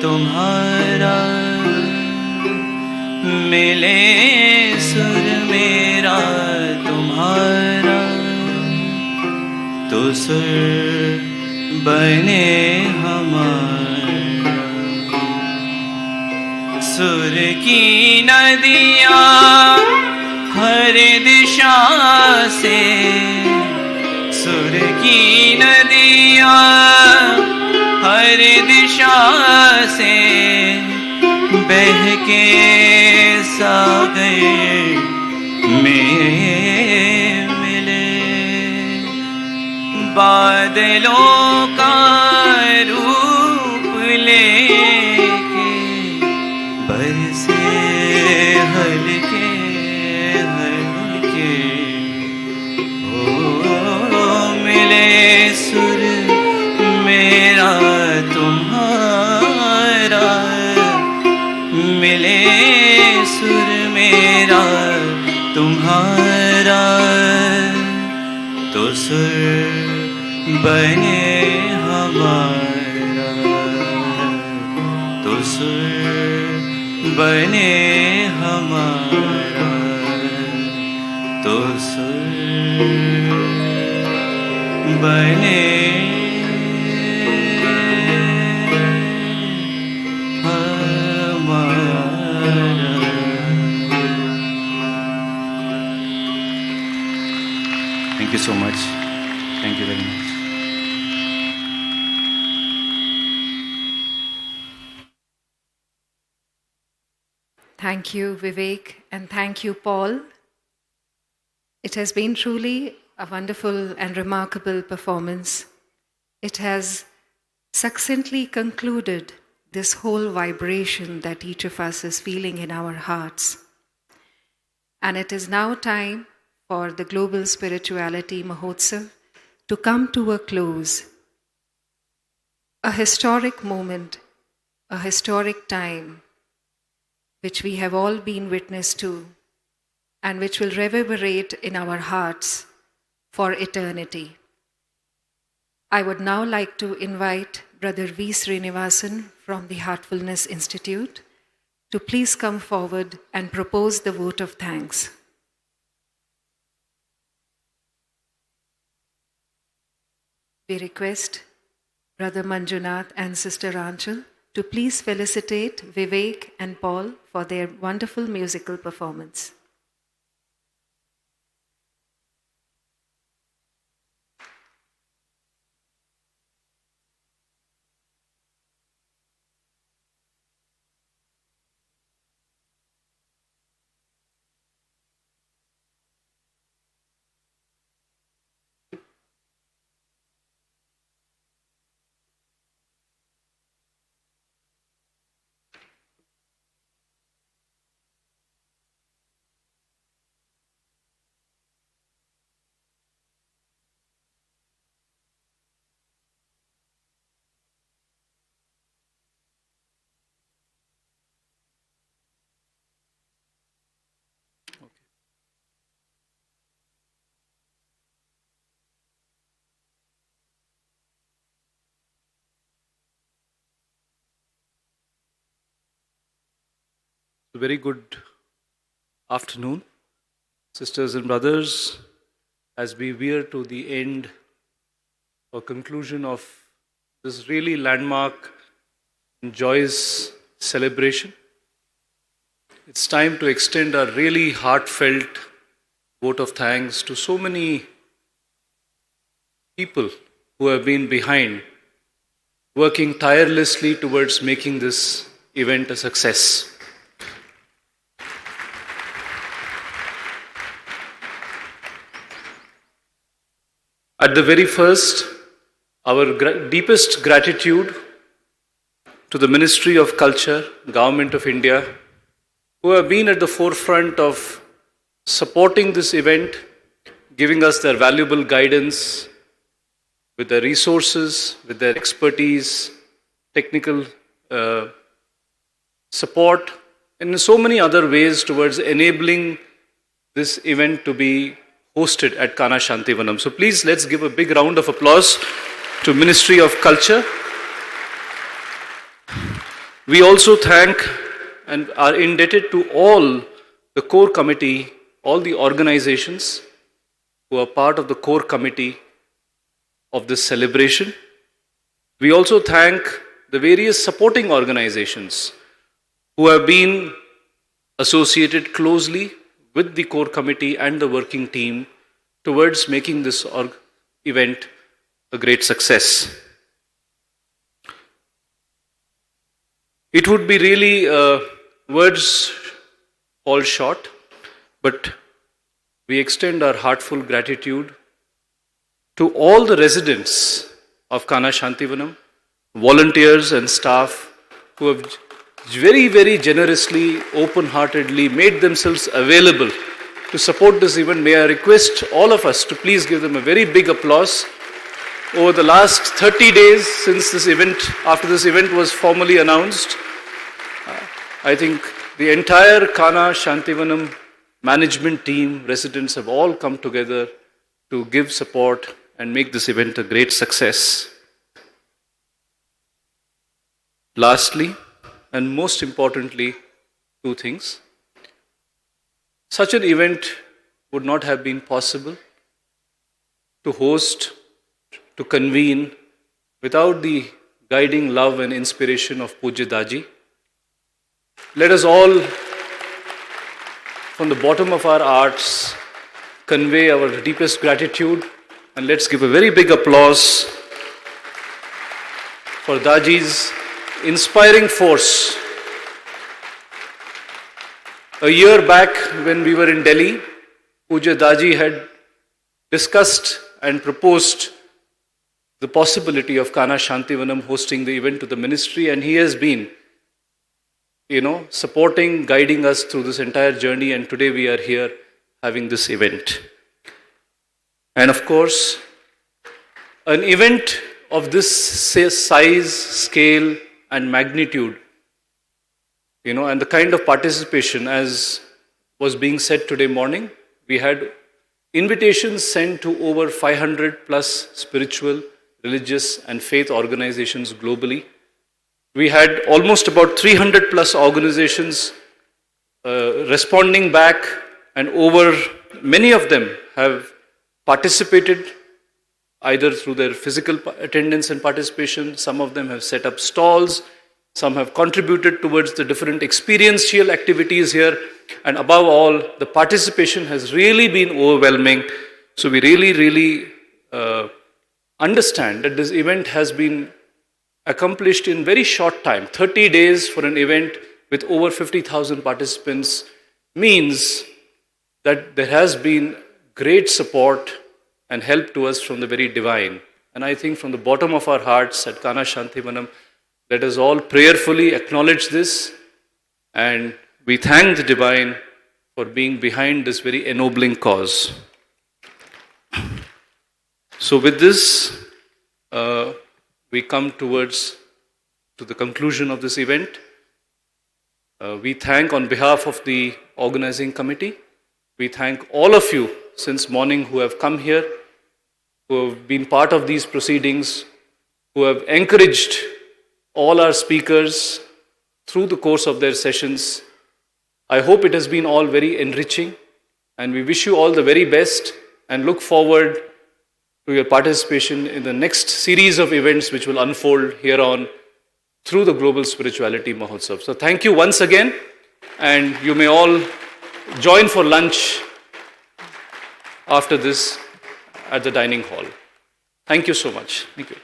तुम्हारा, मिले सुर मेरा तुम्हारा, तो सुर बने हमारा। सुर की नदियाँ हर दिशा से, सुर की नदियाँ हर दिशा से बह के सागर में मिले। बादलों का रूप लेके बरसे हल्के हल्के, ओ मिले सुर मेरा तुम्हारा, मिले सुर मेरा तुम्हारा। तो सुर बने हमारा, तो सुर बने हमारा, तो सुर बने Thank you so much. Thank you very much. Thank you, Vivek, and thank you, Paul. It has been truly a wonderful and remarkable performance. It has succinctly concluded this whole vibration that each of us is feeling in our hearts. And it is now time for the Global Spirituality Mahotsav to come to a close. A historic moment, a historic time, which we have all been witness to, and which will reverberate in our hearts for eternity. I would now like to invite Brother V. Srinivasan from the Heartfulness Institute to please come forward and propose the vote of thanks. We request Brother Manjunath and Sister Ranchal to please felicitate Vivek and Paul for their wonderful musical performance. A very good afternoon, sisters and brothers, as we veer to the end or conclusion of this really landmark and joyous celebration. It's time to extend a really heartfelt vote of thanks to so many people who have been behind, working tirelessly towards making this event a success. At the very first, our deepest gratitude to the Ministry of Culture, Government of India, who have been at the forefront of supporting this event, giving us their valuable guidance with their resources, with their expertise, technical support, and in so many other ways towards enabling this event to be hosted at Kanha Shanti Vanam. So please, let's give a big round of applause to Ministry of Culture. We also thank and are indebted to all the core committee, all the organizations who are part of the core committee of this celebration. We also thank the various supporting organizations who have been associated closely with the core committee and the working team towards making this event a great success. It would be really words fall short, but we extend our heartful gratitude to all the residents of Kanha Shanti Vanam, volunteers and staff who have very, very generously, open-heartedly made themselves available to support this event. May I request all of us to please give them a very big applause. Over the last 30 days since this event, after this event was formally announced, I think the entire Kanha Shanti Vanam management team, residents have all come together to give support and make this event a great success. Lastly, and most importantly, two things. Such an event would not have been possible to host, to convene, without the guiding love and inspiration of Pujya Daaji. Let us all, from the bottom of our hearts, convey our deepest gratitude, and let's give a very big applause for Daaji's inspiring force. A year back, when we were in Delhi, Pujya Daaji had discussed and proposed the possibility of Kanha Shanti Vanam hosting the event to the ministry, and he has been, supporting, guiding us through this entire journey, and today we are here having this event. And of course, an event of this size, scale, and magnitude, and the kind of participation, as was being said today morning, we had invitations sent to over 500 plus spiritual, religious, and faith organizations globally. We had almost about 300 plus organizations responding back, and many of them have participated either through their physical attendance and participation. Some of them have set up stalls, some have contributed towards the different experiential activities here, and above all, the participation has really been overwhelming. So we really understand that this event has been accomplished in very short time. 30 days for an event with over 50,000 participants means that there has been great support and help to us from the very divine. And I think from the bottom of our hearts at Kanha Shanti Vanam, let us all prayerfully acknowledge this, and we thank the divine for being behind this very ennobling cause. So with this, we come to the conclusion of this event. We thank on behalf of the organizing committee. We thank all of you since morning who have come here, who have been part of these proceedings, who have encouraged all our speakers through the course of their sessions. I hope it has been all very enriching, and we wish you all the very best and look forward to your participation in the next series of events which will unfold here on through the Global Spirituality Mahotsav. So thank you once again, and you may all join for lunch after this at the dining hall. Thank you so much. Thank you.